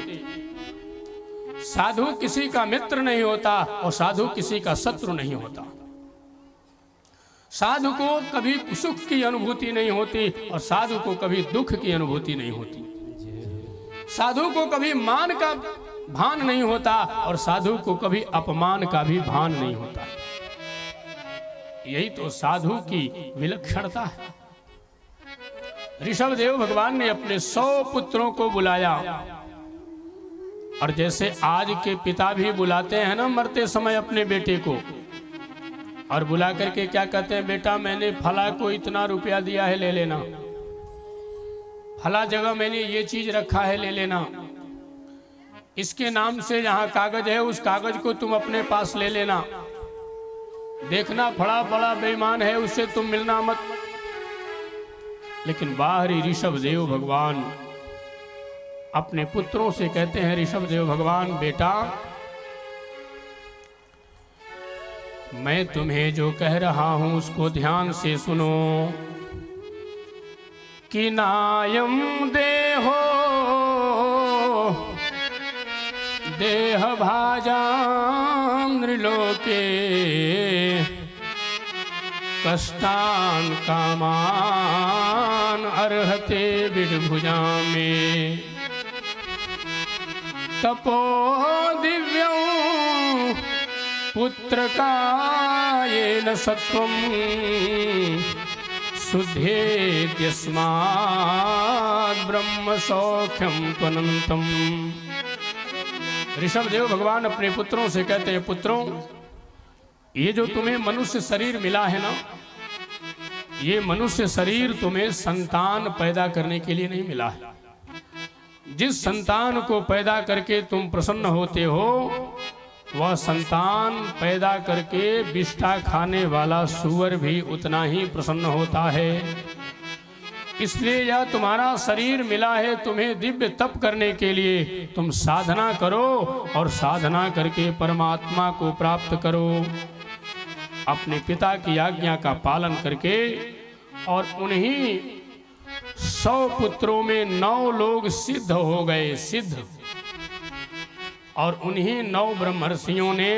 साधु किसी का मित्र नहीं होता और साधु किसी का शत्रु नहीं होता। साधु को कभी सुख की अनुभूति नहीं होती और साधु को कभी दुख की अनुभूति नहीं होती। साधु को कभी मान का भान नहीं होता और साधु को कभी अपमान का भी भान नहीं होता। यही तो साधु की विलक्षणता है। ऋषभ देव भगवान ने अपने 100 पुत्रों को बुलाया, और जैसे आज के पिता भी बुलाते हैं ना मरते समय अपने बेटे को, और बुला करके क्या कहते हैं, बेटा मैंने फला को इतना रुपया दिया है, ले लेना। फला जगह मैंने ये चीज रखा है, ले लेना। इसके नाम से जहां कागज है उस कागज को तुम अपने पास ले लेना। देखना फला बड़ा बेईमान है, उससे तुम मिलना मत। लेकिन बाहरी ऋषभ देव भगवान अपने पुत्रों से कहते हैं, ऋषभ देव भगवान, बेटा मैं तुम्हें जो कह रहा हूं उसको ध्यान से सुनो। कि नायम देहो देह भाजां नृलोके कष्टान कामान अर्हते विडभुजा में। तपो दिव्यं पुत्र कायेन सत्वं शुद्धेद्यस्मात् ब्रह्म सौख्यम त्वनंतम। ऋषभ देव भगवान अपने पुत्रों से कहते हैं, पुत्रों ये जो तुम्हें मनुष्य शरीर मिला है ना, ये मनुष्य शरीर तुम्हें संतान पैदा करने के लिए नहीं मिला है। जिस संतान को पैदा करके तुम प्रसन्न होते हो, वह संतान पैदा करके विष्ठा खाने वाला सूअर भी उतना ही प्रसन्न होता है। इसलिए यह तुम्हारा शरीर मिला है तुम्हें दिव्य तप करने के लिए। तुम साधना करो और साधना करके परमात्मा को प्राप्त करो। अपने पिता की आज्ञा का पालन करके, और उन्हीं 100 पुत्रों में 9 लोग सिद्ध हो गए, सिद्ध। और उन्हीं 9 ब्रह्मर्षियों ने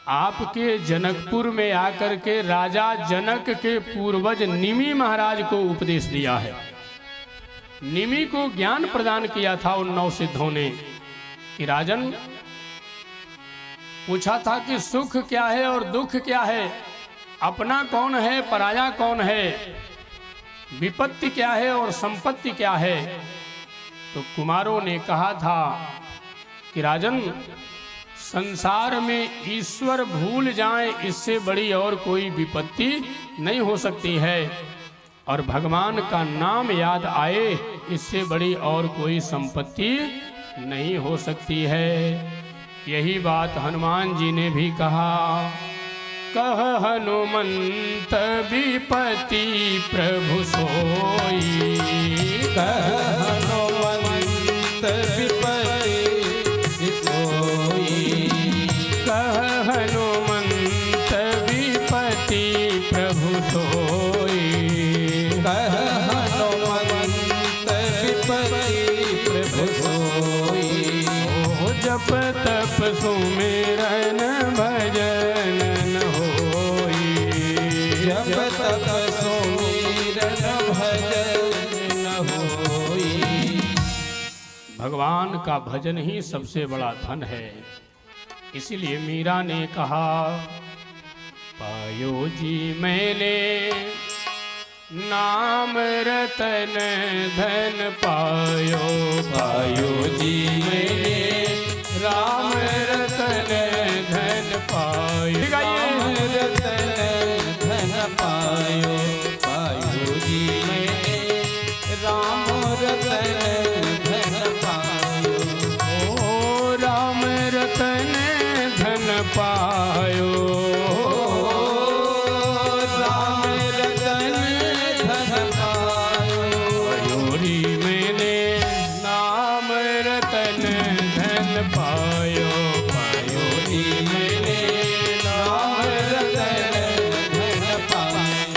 आपके जनकपुर में आकर के राजा जनक के पूर्वज निमि महाराज को उपदेश दिया है। निमि को ज्ञान प्रदान किया था उन 9 सिद्धों ने कि राजन, पूछा था कि सुख क्या है और दुख क्या है, अपना कौन है पराया कौन है, विपत्ति क्या है और संपत्ति क्या है। तो कुमारों ने कहा था कि राजन, संसार में ईश्वर भूल जाए इससे बड़ी और कोई विपत्ति नहीं हो सकती है, और भगवान का नाम याद आए इससे बड़ी और कोई संपत्ति नहीं हो सकती है। यही बात हनुमान जी ने भी कहा। कह हनुमंत विपत्ति प्रभु सोई, कह हनुमंत विपत्ति सोई, कह हनुमंत विपत्ति प्रभु सोई, कह हनुमंत विपत्ति प्रभु सोई। ओ जप तप सुमिरन भजन न होई, जप तप सुमिरन भजन न होई। भगवान का भजन ही सबसे बड़ा धन है। इसीलिए मीरा ने कहा, पायो जी मैंने नाम रतन धन पायो, पायो जी मैंने राम रतन धन पायो। राम रतन धन पायो, पायो जी मैंने राम रतन धन पायो। ओ राम रतन धन पायो, राम रतन धन पायो। मयूरी मैंने नाम रतन धन पायो, मयूरी मैंने राम रतन धन पायो।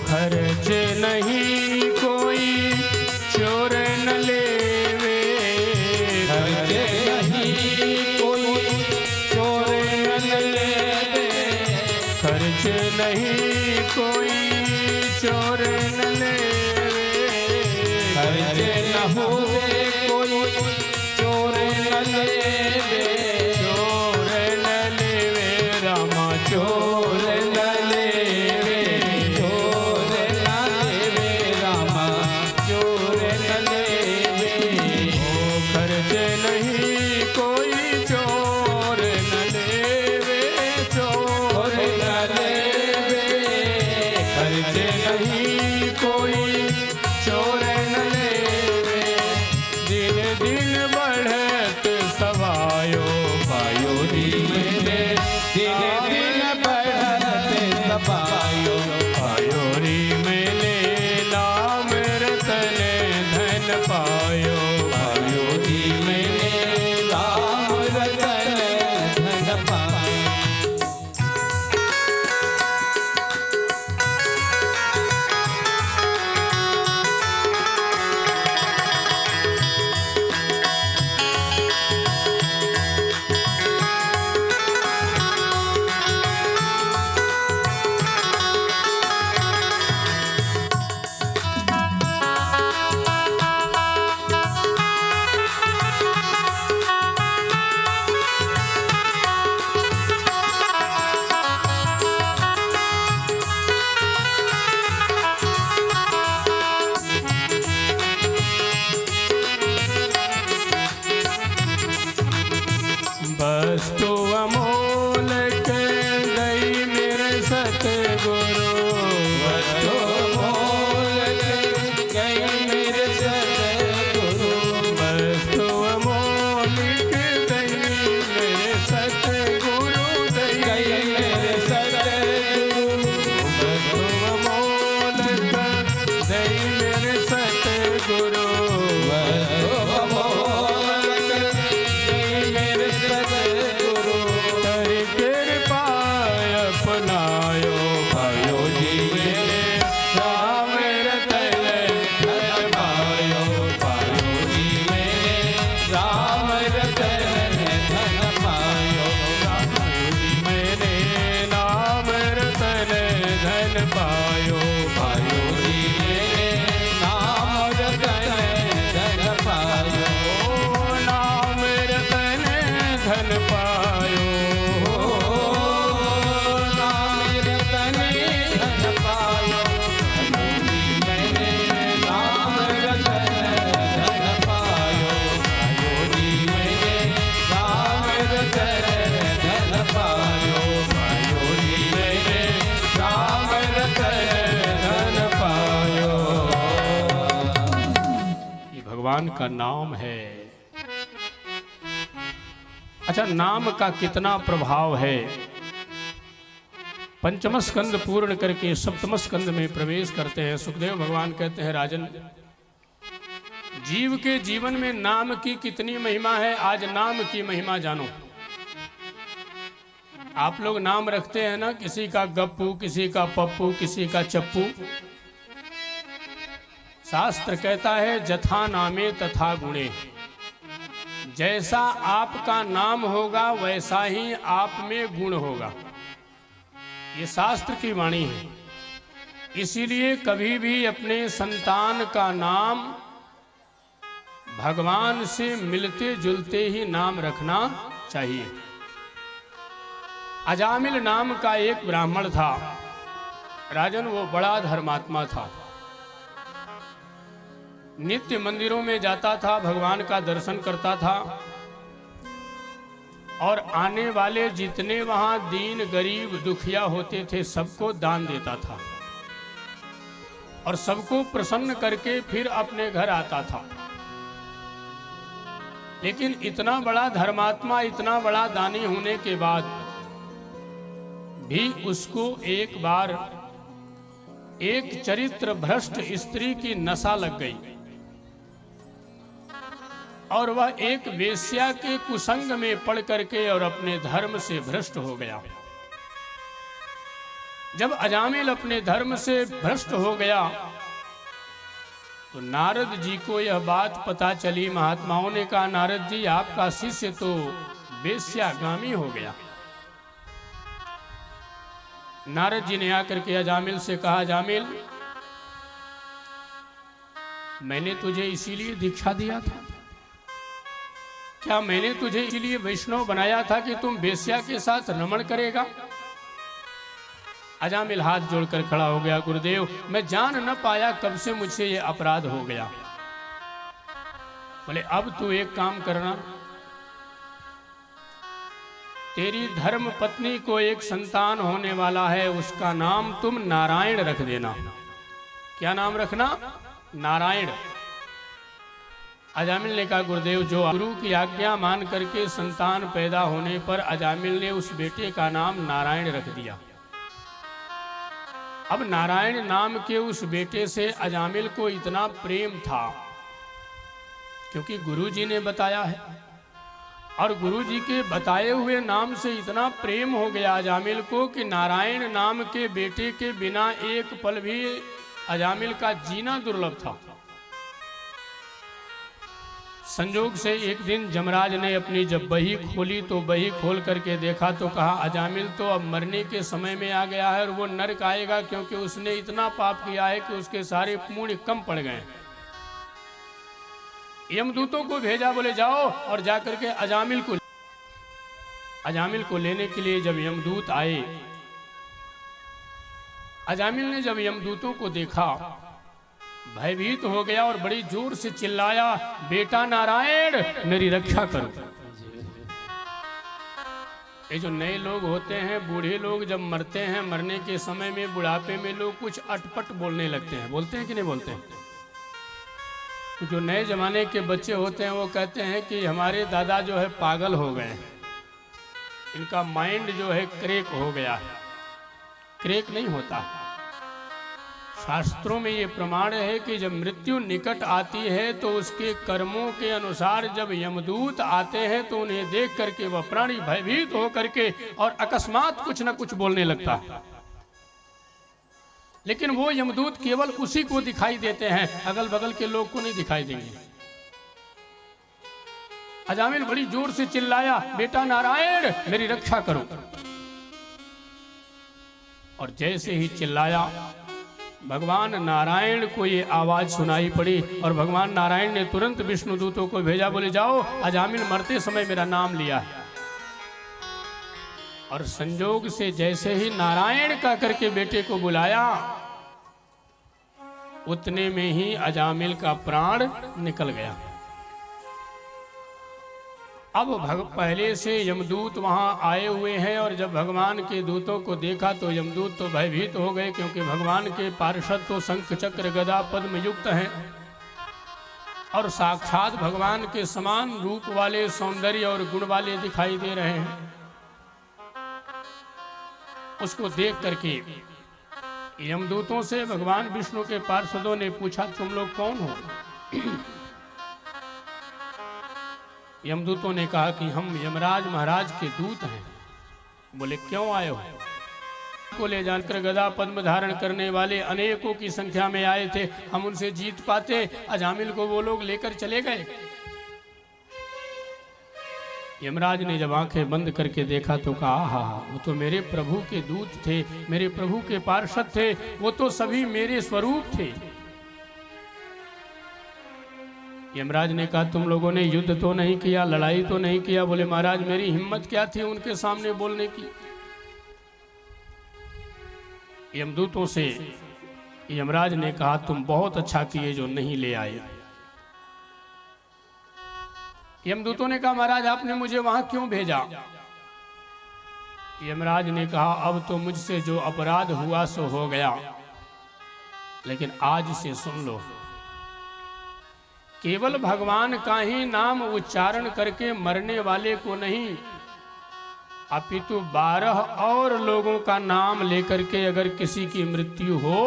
खर्च नहीं कोई चोर न लेवे, खर्च नहीं कोई चोर न लेवे, खर्च नहीं कोई चोर न लेवे, खर्च न होवे कोई चोर न लेवे, चोर न लेवे रामा चोर न लेवे, चोर न लेवे रामा चोर न लेवे। ओ खर्च नहीं कोई चोर न लेवे, चोर न लेवे, खर्च नहीं कोई चोर न लेवे। दिन दिन बढ़त सब धन पायो भाइयों जी मेरे नाम रतन धन पायो नाम रतन धन पायो नाम रतन धन पायो भाइयों जी मेरे नाम रतन धन पायो भाइयों जी मेरे नाम रतन धन पायो भाइयों जी मेरे नाम रतन धन पायो। ये भगवान का नाम है। अच्छा, नाम का कितना प्रभाव है। पंचम स्कंद पूर्ण करके सप्तम स्कंद में प्रवेश करते हैं। सुखदेव भगवान कहते हैं, राजन जीव के जीवन में नाम की कितनी महिमा है, आज नाम की महिमा जानो। आप लोग नाम रखते हैं ना, किसी का गप्पू, किसी का पप्पू, किसी का चप्पू। शास्त्र कहता है जथा नामे तथा गुणे, जैसा आपका नाम होगा वैसा ही आप में गुण होगा। ये शास्त्र की वाणी है। इसीलिए कभी भी अपने संतान का नाम भगवान से मिलते जुलते ही नाम रखना चाहिए। अजामिल नाम का एक ब्राह्मण था। राजन, वो बड़ा धर्मात्मा था। नित्य मंदिरों में जाता था, भगवान का दर्शन करता था और आने वाले जितने वहां दीन गरीब दुखिया होते थे सबको दान देता था और सबको प्रसन्न करके फिर अपने घर आता था। लेकिन इतना बड़ा धर्मात्मा, इतना बड़ा दानी होने के बाद भी उसको एक बार एक चरित्र भ्रष्ट स्त्री की नशा लग गई और वह एक वेश्या के कुसंग में पड़ करके और अपने धर्म से भ्रष्ट हो गया। जब अजामिल अपने धर्म से भ्रष्ट हो गया तो नारद जी को यह बात पता चली। महात्माओं ने कहा, नारद जी आपका शिष्य तो वेश्यागामी हो गया। नारद जी ने आकर के अजामिल से कहा, अजामिल मैंने तुझे इसीलिए दीक्षा दिया था, क्या मैंने तुझे इसीलिए वैष्णव बनाया था कि तुम वेश्या के साथ रमण करेगा? अजामिल हाथ जोड़कर खड़ा हो गया, गुरुदेव मैं जान न पाया कब से मुझसे ये अपराध हो गया। बोले अब तू एक काम करना, तेरी धर्म पत्नी को एक संतान होने वाला है, उसका नाम तुम नारायण रख देना। क्या नाम रखना? नारायण। अजामिल ने कहा, गुरुदेव जो गुरु की आज्ञा मान करके संतान पैदा होने पर अजामिल ने उस बेटे का नाम नारायण रख दिया। अब नारायण नाम के उस बेटे से अजामिल को इतना प्रेम था क्योंकि गुरुजी ने बताया है और गुरुजी के बताए हुए नाम से इतना प्रेम हो गया अजामिल को कि नारायण नाम के बेटे के बिना एक पल भी अजामिल का जीना दुर्लभ था। संजोग से एक दिन जमराज ने अपनी जब बही खोली तो बही खोल करके देखा तो कहा, अजामिल तो अब मरने के समय में आ गया है और वो नरक आएगा क्योंकि उसने इतना पाप किया है कि उसके सारे पुण्य कम पड़ गए। यमदूतों को भेजा, बोले जाओ और जाकर के अजामिल को लेने के लिए जब यमदूत आए, अजामिल ने जब यमदूतों को देखा भयभीत हो गया और बड़ी जोर से चिल्लाया, बेटा नारायण मेरी रक्षा करो। ये जो नए लोग होते हैं, बूढ़े लोग जब मरते हैं, मरने के समय में बुढ़ापे में लोग कुछ अटपट बोलने लगते हैं। बोलते हैं कि नहीं बोलते हैं? तो जो नए जमाने के बच्चे होते हैं वो कहते हैं कि हमारे दादा जो है पागल हो गए, इनका माइंड जो है क्रेक हो गया है। क्रेक नहीं होता। शास्त्रों में ये प्रमाण है कि जब मृत्यु निकट आती है तो उसके कर्मों के अनुसार जब यमदूत आते हैं तो उन्हें देख करके वह प्राणी भयभीत हो करके और अकस्मात कुछ न कुछ बोलने लगता है। लेकिन वो यमदूत केवल उसी को दिखाई देते हैं, अगल बगल के लोग को नहीं दिखाई देंगे। अजामिल बड़ी जोर से चिल्लाया, बेटा नारायण मेरी रक्षा करो। और जैसे ही चिल्लाया, भगवान नारायण को ये आवाज सुनाई पड़ी और भगवान नारायण ने तुरंत विष्णुदूतों को भेजा, बोले जाओ अजामिल मरते समय मेरा नाम लिया है। और संजोग से जैसे ही नारायण का करके बेटे को बुलाया, उतने में ही अजामिल का प्राण निकल गया। अब पहले से यमदूत वहां आए हुए हैं और जब भगवान के दूतों को देखा तो यमदूत तो भयभीत हो गए, क्योंकि भगवान के पार्षद तो शंख चक्र गदा पद्म युक्त हैं और साक्षात भगवान के समान रूप वाले, सौंदर्य और गुण वाले दिखाई दे रहे हैं। उसको देख करके यमदूतों से भगवान विष्णु के पार्षदों ने पूछा, तुम लोग कौन हो? यमदूतों ने कहा कि हम यमराज महाराज के दूत हैं। बोले क्यों आए हो? को ले जाकर गदा पद्म धारण करने वाले अनेकों की संख्या में आए थे, हम उनसे जीत पाते, अजामिल को वो लोग लेकर चले गए। यमराज ने जब आंखें बंद करके देखा तो कहा, हा वो तो मेरे प्रभु के दूत थे, मेरे प्रभु के पार्षद थे, वो तो सभी मेरे स्वरूप थे। यमराज ने कहा, तुम लोगों ने युद्ध तो नहीं किया, लड़ाई तो नहीं किया? बोले महाराज मेरी हिम्मत क्या थी उनके सामने बोलने की। यमदूतों से यमराज ने कहा, तुम बहुत अच्छा किए जो नहीं ले आए। यमदूतों ने कहा, महाराज आपने मुझे वहां क्यों भेजा? यमराज ने कहा, अब तो मुझसे जो अपराध हुआ सो हो गया, लेकिन आज से सुन लो, केवल भगवान का ही नाम उच्चारण करके मरने वाले को नहीं, अपितु 12 और लोगों का नाम लेकर के अगर किसी की मृत्यु हो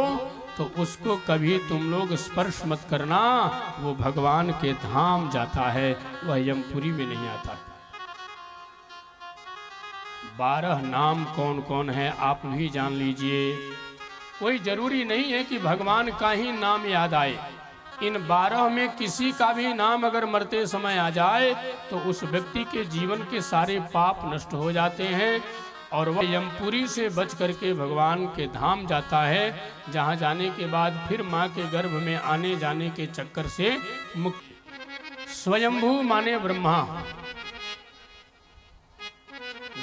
तो उसको कभी तुम लोग स्पर्श मत करना, वो भगवान के धाम जाता है, वह यमपुरी में नहीं आता। 12 नाम कौन कौन है आप भी जान लीजिए। कोई जरूरी नहीं है कि भगवान का ही नाम याद आए। इन 12 में किसी का भी नाम अगर मरते समय आ जाए तो उस व्यक्ति के जीवन के सारे पाप नष्ट हो जाते हैं और वह यमपुरी से बच करके भगवान के धाम जाता है, जहाँ जाने के बाद फिर माँ के गर्भ में आने जाने के चक्कर से मुक्त। स्वयंभू माने ब्रह्मा,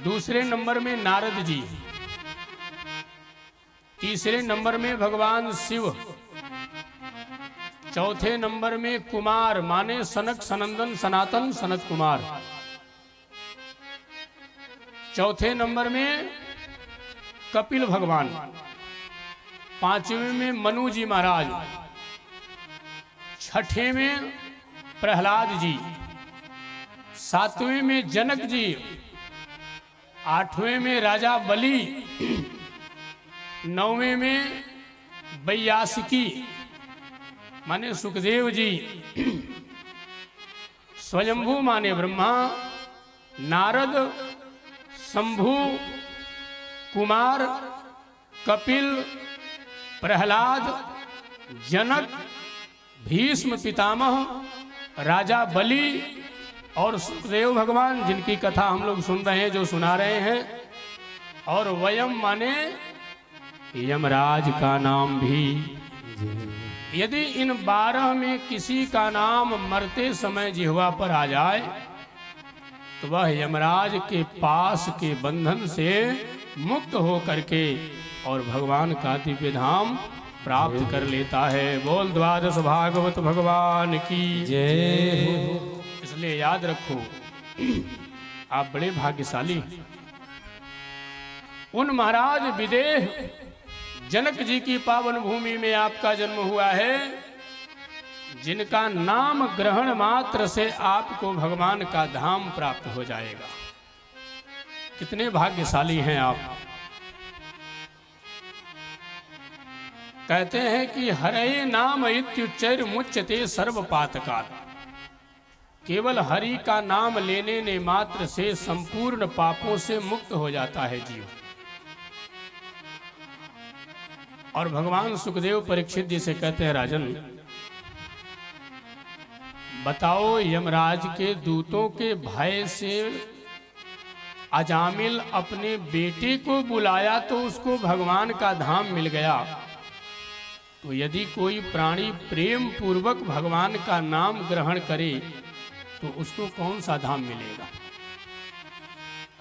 दूसरे नंबर में नारद जी, तीसरे नंबर में भगवान शिव, चौथे नंबर में कुमार माने सनक सनंदन सनातन सनत कुमार, चौथे नंबर में कपिल भगवान, पांचवें में मनु जी महाराज, छठे में प्रहलाद जी, सातवें में जनक जी, आठवें में राजा बलि, नौवें में वैयासिकी माने सुखदेव जी, स्वयंभू माने ब्रह्मा, नारद, शंभु, कुमार, कपिल, प्रहलाद, जनक, भीष्म पितामह, राजा बलि और सुखदेव भगवान, जिनकी कथा हम लोग सुन रहे हैं, जो सुना रहे हैं। और वयम माने यमराज का नाम भी। यदि इन 12 में किसी का नाम मरते समय जिह्वा पर आ जाए तो वह यमराज के पास के बंधन से मुक्त हो करके और भगवान का दिव्य धाम प्राप्त कर लेता है। बोल द्वादश भागवत भगवान की जय। इसलिए याद रखो, आप बड़े भाग्यशाली। उन महाराज विदेह जनक जी की पावन भूमि में आपका जन्म हुआ है, जिनका नाम ग्रहण मात्र से आपको भगवान का धाम प्राप्त हो जाएगा। कितने भाग्यशाली हैं आप। कहते हैं कि हरे नाम इत्युच्चैर मुच्यते सर्व पातकात्। केवल हरि का नाम लेने ने मात्र से संपूर्ण पापों से मुक्त हो जाता है जीव। और भगवान सुखदेव परीक्षित जी से कहते हैं, राजन बताओ, यमराज के दूतों के भय से अजामिल अपने बेटे को बुलाया तो उसको भगवान का धाम मिल गया। तो यदि कोई प्राणी प्रेम पूर्वक भगवान का नाम ग्रहण करे तो उसको कौन सा धाम मिलेगा।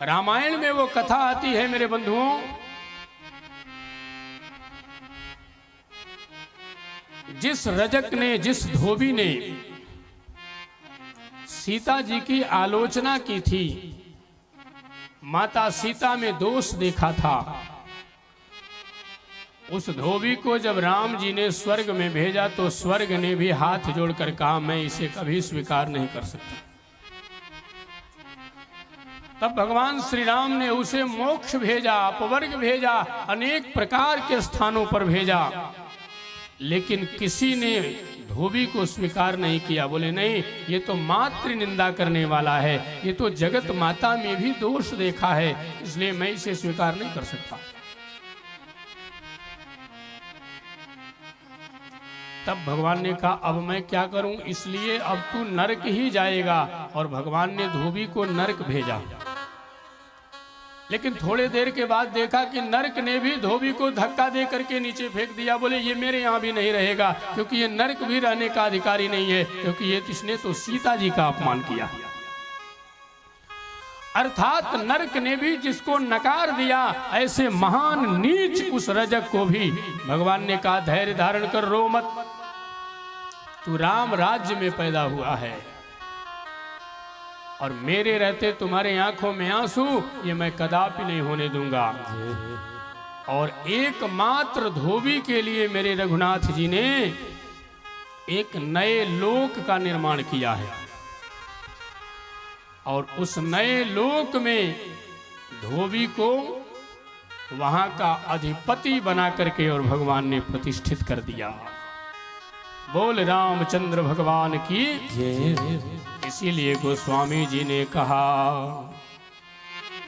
रामायण में वो कथा आती है मेरे बंधुओं, जिस रजक ने, जिस धोबी ने सीता जी की आलोचना की थी, माता सीता में दोष देखा था, उस धोबी को जब राम जी ने स्वर्ग में भेजा तो स्वर्ग ने भी हाथ जोड़कर कहा मैं इसे कभी स्वीकार नहीं कर सकता। तब भगवान श्री राम ने उसे मोक्ष भेजा, अपवर्ग भेजा, अनेक प्रकार के स्थानों पर भेजा, लेकिन किसी ने धोबी को स्वीकार नहीं किया। बोले नहीं, ये तो मातृ निंदा करने वाला है, ये तो जगत माता में भी दोष देखा है, इसलिए मैं इसे स्वीकार नहीं कर सकता। तब भगवान ने कहा अब मैं क्या करूं, इसलिए अब तू नरक ही जाएगा। और भगवान ने धोबी को नरक भेजा। लेकिन थोड़े देर के बाद देखा कि नरक ने भी धोबी को धक्का दे करके नीचे फेंक दिया। बोले ये मेरे यहाँ भी नहीं रहेगा, क्योंकि ये नरक भी रहने का अधिकारी नहीं है, क्योंकि ये इसने तो सीता जी का अपमान किया। अर्थात नरक ने भी जिसको नकार दिया, ऐसे महान नीच उस रजक को भी भगवान ने कहा धैर्य धारण कर, रो मत, तू राम राज्य में पैदा हुआ है और मेरे रहते तुम्हारे आंखों में आंसू ये मैं कदापि नहीं होने दूंगा। और एकमात्र धोबी के लिए मेरे रघुनाथ जी ने एक नए लोक का निर्माण किया है, और उस नए लोक में धोबी को वहां का अधिपति बना करके और भगवान ने प्रतिष्ठित कर दिया। बोल रामचंद्र भगवान की। इसीलिए गोस्वामी जी ने कहा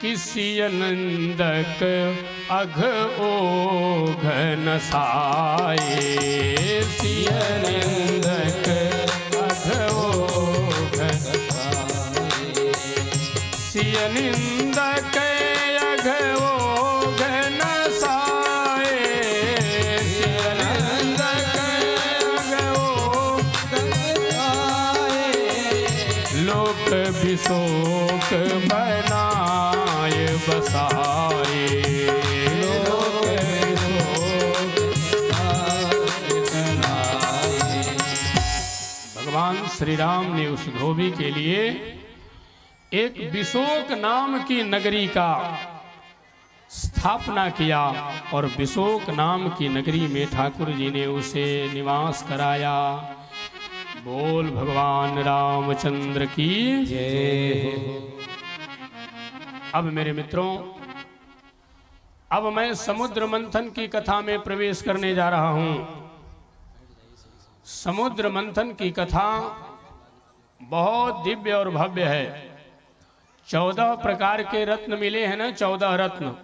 कि सियनंदक अघ ओघ नसाए, सियनंदक अघ ओघ नसाए, सियनंदक अघ ओघ नसाए, सियनंदक अघ ओघ नसाए, लोक विशोक बनाए बसाए, लोक विशोक बनाए। भगवान श्री राम ने उस धोबी के लिए एक विशोक नाम की नगरी का स्थापना किया, और विशोक नाम की नगरी में ठाकुर जी ने उसे निवास कराया। बोल भगवान रामचंद्र की जय। अब मेरे मित्रों, अब मैं समुद्र मंथन की कथा में प्रवेश करने जा रहा हूं। समुद्र मंथन की कथा बहुत दिव्य और भव्य है। 14 प्रकार के रत्न मिले हैं ना, 14 रत्न।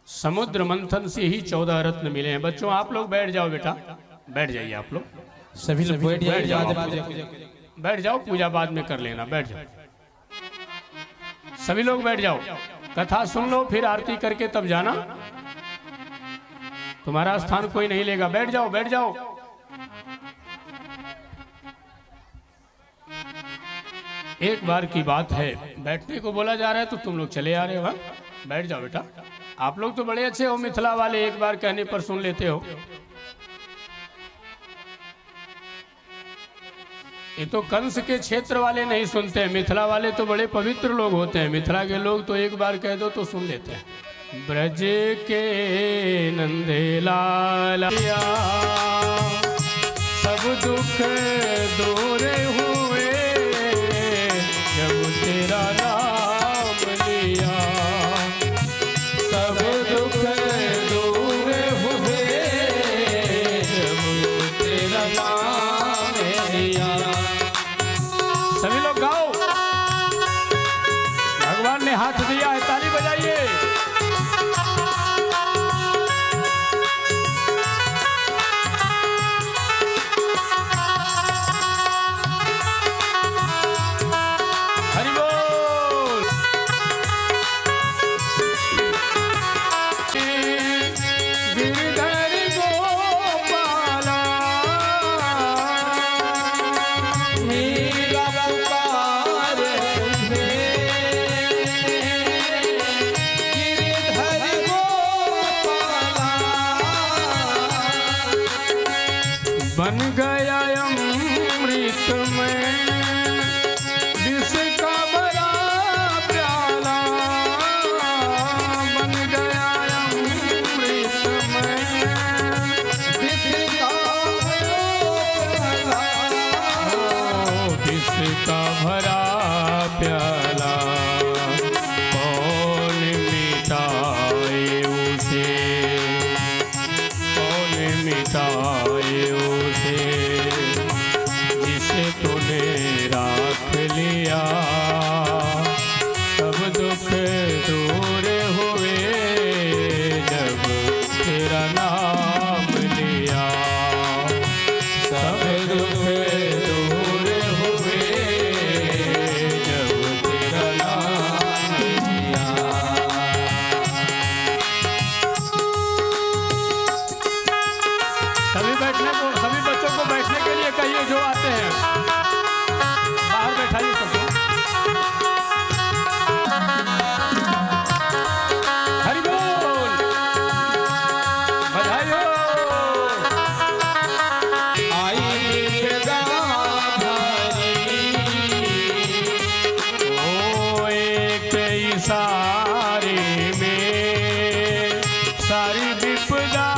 समुद्र मंथन से ही 14 रत्न मिले हैं। बच्चों आप लोग बैठ जाओ, बेटा बैठ जाइए, आप लोग सभी लोग बैठ जाओ, बैठ जाओ, पूजा बाद में कर लेना, बैठ जाओ, सभी लोग बैठ जाओ, कथा सुन लो, फिर आरती करके तब जाना, तुम्हारा स्थान कोई नहीं लेगा। बैठ जाओ, बैठ जाओ। एक बार की बात है, बैठने को बोला जा रहा है तो तुम लोग चले आ रहे हो। बैठ जाओ बेटा, आप लोग तो बड़े अच्छे हो, मिथिला वाले, एक बार कहने पर सुन लेते हो। ये तो कंस के क्षेत्र वाले नहीं सुनते हैं, मिथिला वाले तो बड़े पवित्र लोग होते हैं। मिथिला के लोग तो एक बार कह दो तो सुन लेते हैं। ब्रज के नंदे लालिया सब दुख दूर हुए, जब तेरा नाम लिया, सब दुख दूर हुए, जब तेरा नाम लिया। सभी लोग गाओ, भगवान ने हाथ दिया है, ताली बजाइए। बन गया अमृत में विष का भरा प्याला, बन गया अमृत में विष का प्याला, विष का भरा प्याला कौन मिटाए उसे, कौन मिटाए उसे जिसे तूने राख लिया। सब दुख दूर हुए जब तेरा नाम लिया, सब दुख दूर हुए जब तेरा नाम लिया। सभी बैठने को, सभी बच्चों को बैठने के लिए कहिए जो आते हैं, बाहर बैठाइए सबको। हरि बोल, बधाई हो। आई विपदा भारी, ओ एक इशारे में सारी विपदा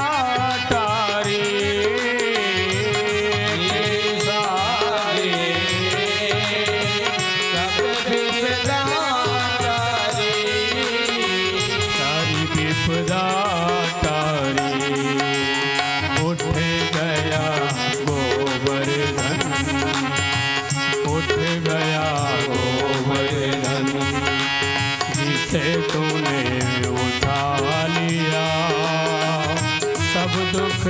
तारी, सारी विपदा तारी। उठ गया गोवर्धन, उठ गया गोवर्धन जिसे तूने उठा लिया। सब दुख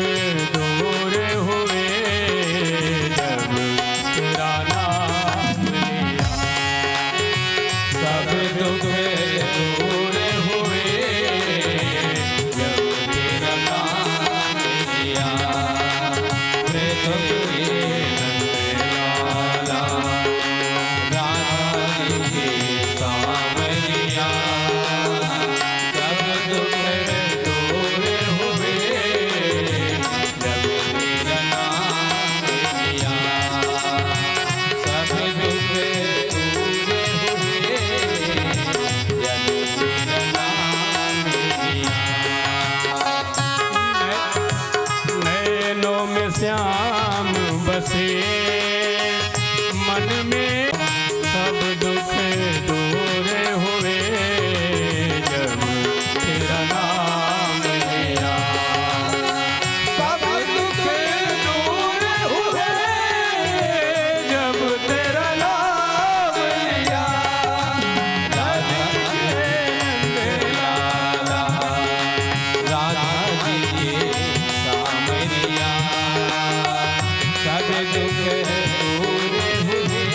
दूर हुए जब तेरा नाम लिया, सब दुख दूर हुए जब तेरा नाम लिया। मृत्यु के नंदलाला, राधा जी के सांवरिया, सब दुख दूर हुए जब तेरा नाम लिया। सब दुख दूर हुए जब तेरा नाम लिया। नैनों में श्याम बसे मन में, सब दुख दूर हुए जब तेरा नाम लिया। सब दुख दूर हुए जब तेरा नाम लिया। राधा जी के नंदलाला, राधा जी के सांवरिया, सब दुख दूर हुए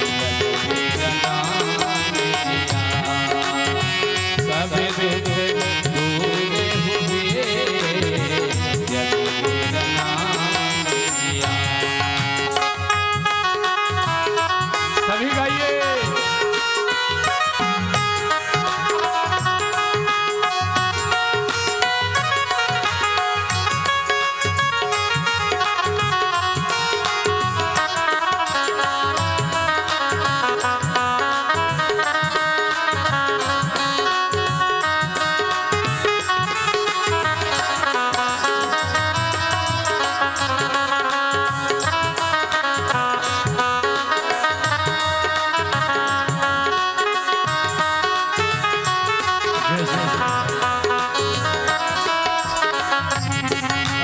जब तेरा नाम लिया। सब दुख दूर हुए जब तेरा नाम लिया। सभी गाइए।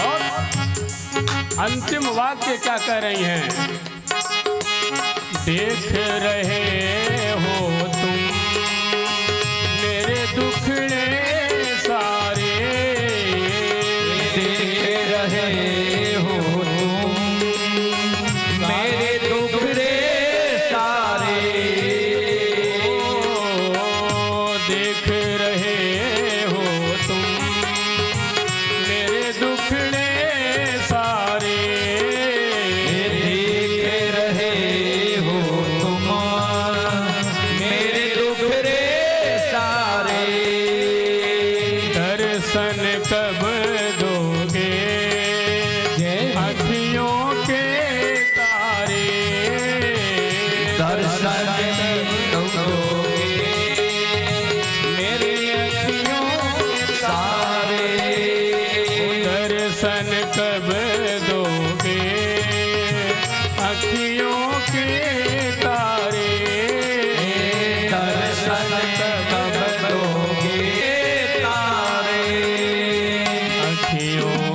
और अंतिम वाक्य क्या कह रही हैं? देख रहे हो तुम मेरे दुखड़े सारे, देख रहे हो तुम मेरे दुखड़े सारे, देख रहे हो तुम मेरे दुखड़े सारे, देख रहे हो तुम मेरे दुखड़े सारे। दर्शन कब दोगे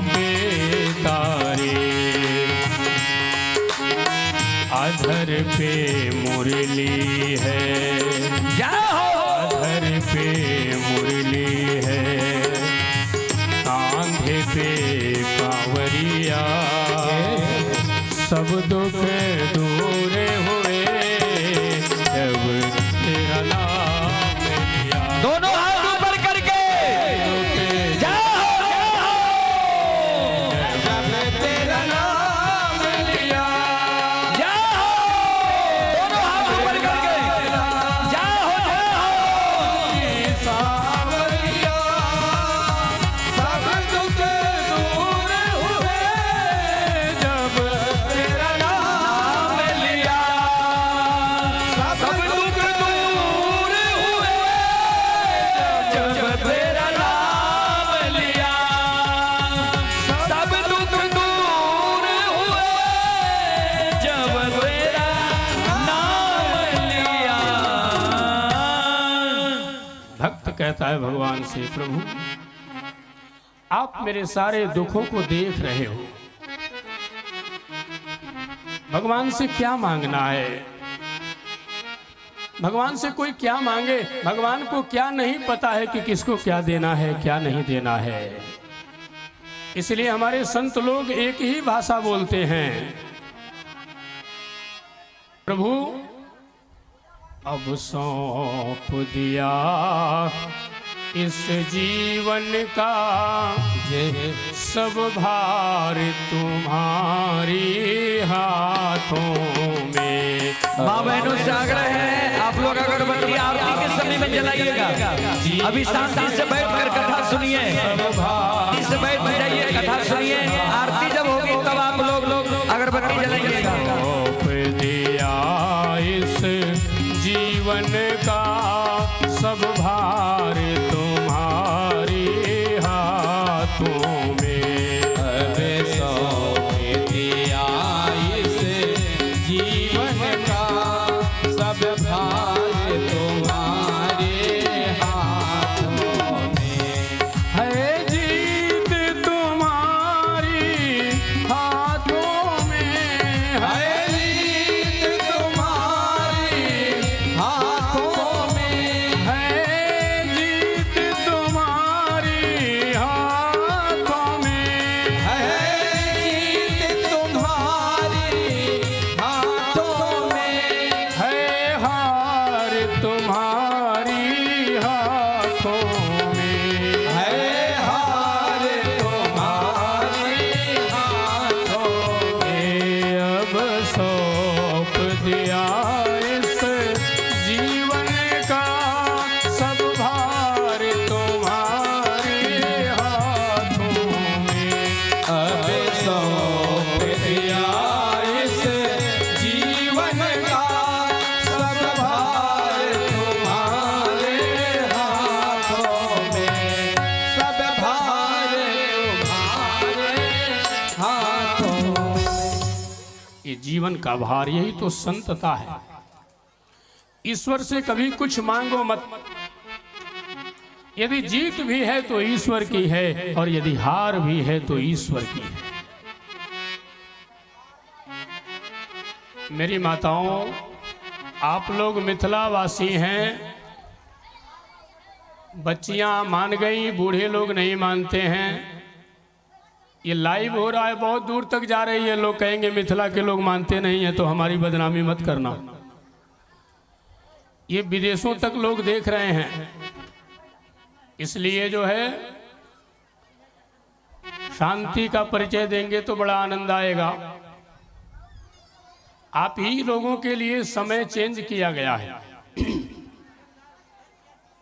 के तारे, अधर पे मुरली है, अधर पे मुरली है, कांधे पे कांवरिया, सब दुख दूर हुए जब तेरा नाम लिया। दोनों हाथ ऊपर करके कहता है भगवान से, प्रभु आप मेरे सारे दुखों को देख रहे हो, भगवान से क्या मांगना है? भगवान से कोई क्या मांगे? भगवान को क्या नहीं पता है कि किसको क्या देना है, क्या नहीं देना है। इसलिए हमारे संत लोग एक ही भाषा बोलते हैं, प्रभु अब सौंप दिया इस जीवन का सब भार तुम्हारी हाथों में। माँ बहनों से आग्रह है, आप लोग अगरबत्ती आरती के समय में जलाइएगा। अभी शांति से बैठकर कथा सुनिए, इस बैठ जाइए, कथा सुनिए। आरती जब होगी तब आप लोग अगरबत्ती जलाइएगा। जीवन का सब भार तुम्हारी हाथों में, अब सौंप दिया इस जीवन का सब भार तुम्हारे हाथों में। है जीत तुम्हारी हाथों में, है जीवन का भार, यही तो संतता है। ईश्वर से कभी कुछ मांगो मत। यदि जीत भी है तो ईश्वर की है, और यदि हार भी है तो ईश्वर की है। मेरी माताओं, आप लोग मिथिलावासी हैं, बच्चियां मान गई, बूढ़े लोग नहीं मानते हैं। ये लाइव हो रहा है, बहुत दूर तक जा रही है। लोग कहेंगे मिथिला के लोग मानते नहीं हैं, तो हमारी बदनामी मत करना। ये विदेशों तक लोग देख रहे हैं, इसलिए जो है शांति का परिचय देंगे तो बड़ा आनंद आएगा। आप ही लोगों के लिए समय चेंज किया गया है।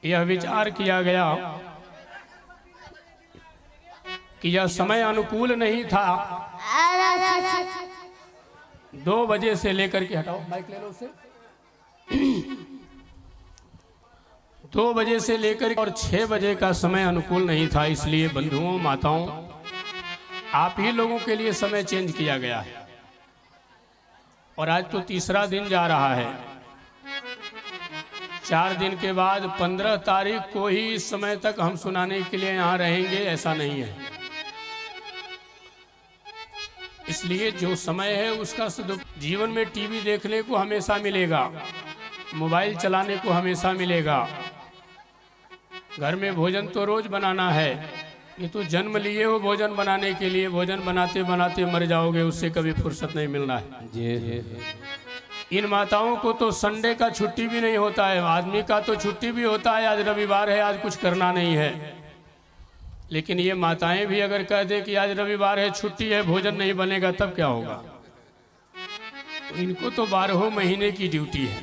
यह विचार किया गया कि यह समय अनुकूल नहीं था। 2 बजे से लेकर के, हटाओ माइक ले लो उसे, 2 बजे से लेकर और 6 बजे का समय अनुकूल नहीं था। इसलिए बंधुओं, माताओं, आप ही लोगों के लिए समय चेंज किया गया है। और आज तो तीसरा दिन जा रहा है। 4 दिन के बाद 15 तारीख को ही इस समय तक हम सुनाने के लिए यहाँ रहेंगे, ऐसा नहीं है। इसलिए जो समय है उसका जीवन में टीवी देखने को हमेशा मिलेगा, मोबाइल चलाने को हमेशा मिलेगा, घर में भोजन तो रोज बनाना है। ये तो जन्म लिए हो भोजन बनाने के लिए, भोजन बनाते बनाते मर जाओगे, उससे कभी फुर्सत नहीं मिलना है। इन माताओं को तो संडे का छुट्टी भी नहीं होता है, आदमी का तो छुट्टी भी होता है, आज रविवार है आज कुछ करना नहीं है, लेकिन ये माताएं भी अगर कह दे कि आज रविवार है छुट्टी है भोजन नहीं बनेगा तब क्या होगा। तो इनको तो 12 महीने की ड्यूटी है।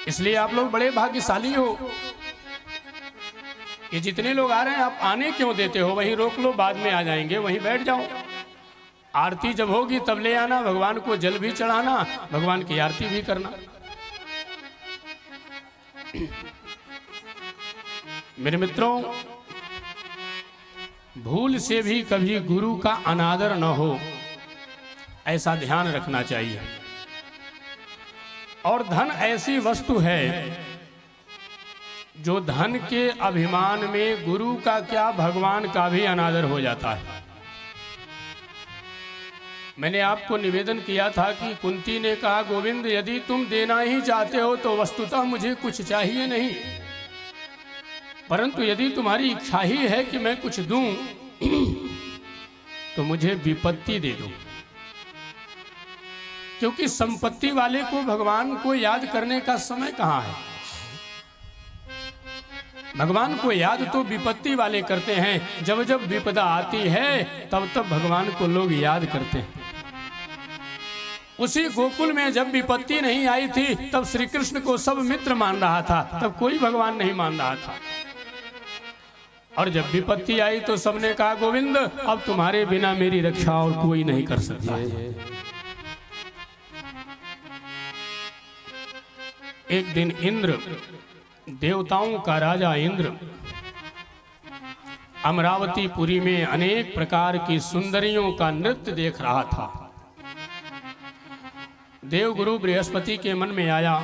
इसलिए आप लोग बड़े भाग्यशाली हो। ये जितने लोग आ रहे हैं आप आने क्यों देते हो, वहीं रोक लो, बाद में आ जाएंगे, वहीं बैठ जाओ। आरती जब होगी तब ले आना, भगवान को जल भी चढ़ाना, भगवान की आरती भी करना। मेरे मित्रों, भूल से भी कभी गुरु का अनादर न हो, ऐसा ध्यान रखना चाहिए। और धन ऐसी वस्तु है जो धन के अभिमान में गुरु का क्या भगवान का भी अनादर हो जाता है। मैंने आपको निवेदन किया था कि कुंती ने कहा, गोविंद यदि तुम देना ही चाहते हो तो वस्तुतः मुझे कुछ चाहिए नहीं, परंतु यदि तुम्हारी इच्छा ही है कि मैं कुछ दूं तो मुझे विपत्ति दे दो। क्योंकि संपत्ति वाले को भगवान को याद करने का समय कहाँ है। भगवान को याद तो विपत्ति वाले करते हैं, जब जब विपदा आती है तब तब भगवान को लोग याद करते हैं। उसी गोकुल में जब विपत्ति नहीं आई थी तब श्री कृष्ण को सब मित्र मान रहा था, तब कोई भगवान नहीं मान रहा था। और जब विपत्ति आई तो सबने कहा, गोविंद अब तुम्हारे बिना मेरी रक्षा और कोई नहीं कर सकता। एक दिन इंद्र, देवताओं का राजा इंद्र, अमरावतीपुरी में अनेक प्रकार की सुंदरियों का नृत्य देख रहा था। देवगुरु बृहस्पति के मन में आया,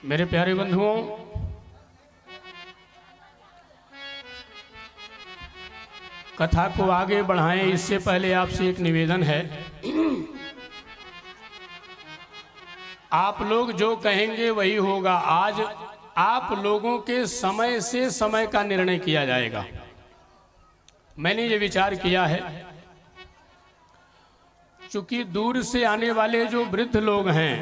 मेरे प्यारे बंधुओं, कथा को आगे बढ़ाएं इससे पहले आपसे एक निवेदन है। आप लोग जो कहेंगे वही होगा। आज आप लोगों के समय से समय का निर्णय किया जाएगा। मैंने ये विचार किया है, चूंकि दूर से आने वाले जो वृद्ध लोग हैं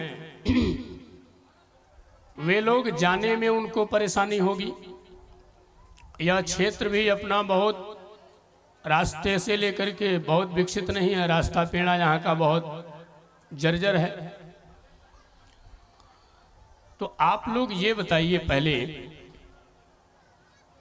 वे लोग जाने में उनको परेशानी होगी। यह क्षेत्र भी अपना बहुत रास्ते से लेकर के बहुत विकसित नहीं है, रास्ता पेड़ा यहाँ का बहुत जर्जर है। तो आप लोग ये बताइए पहले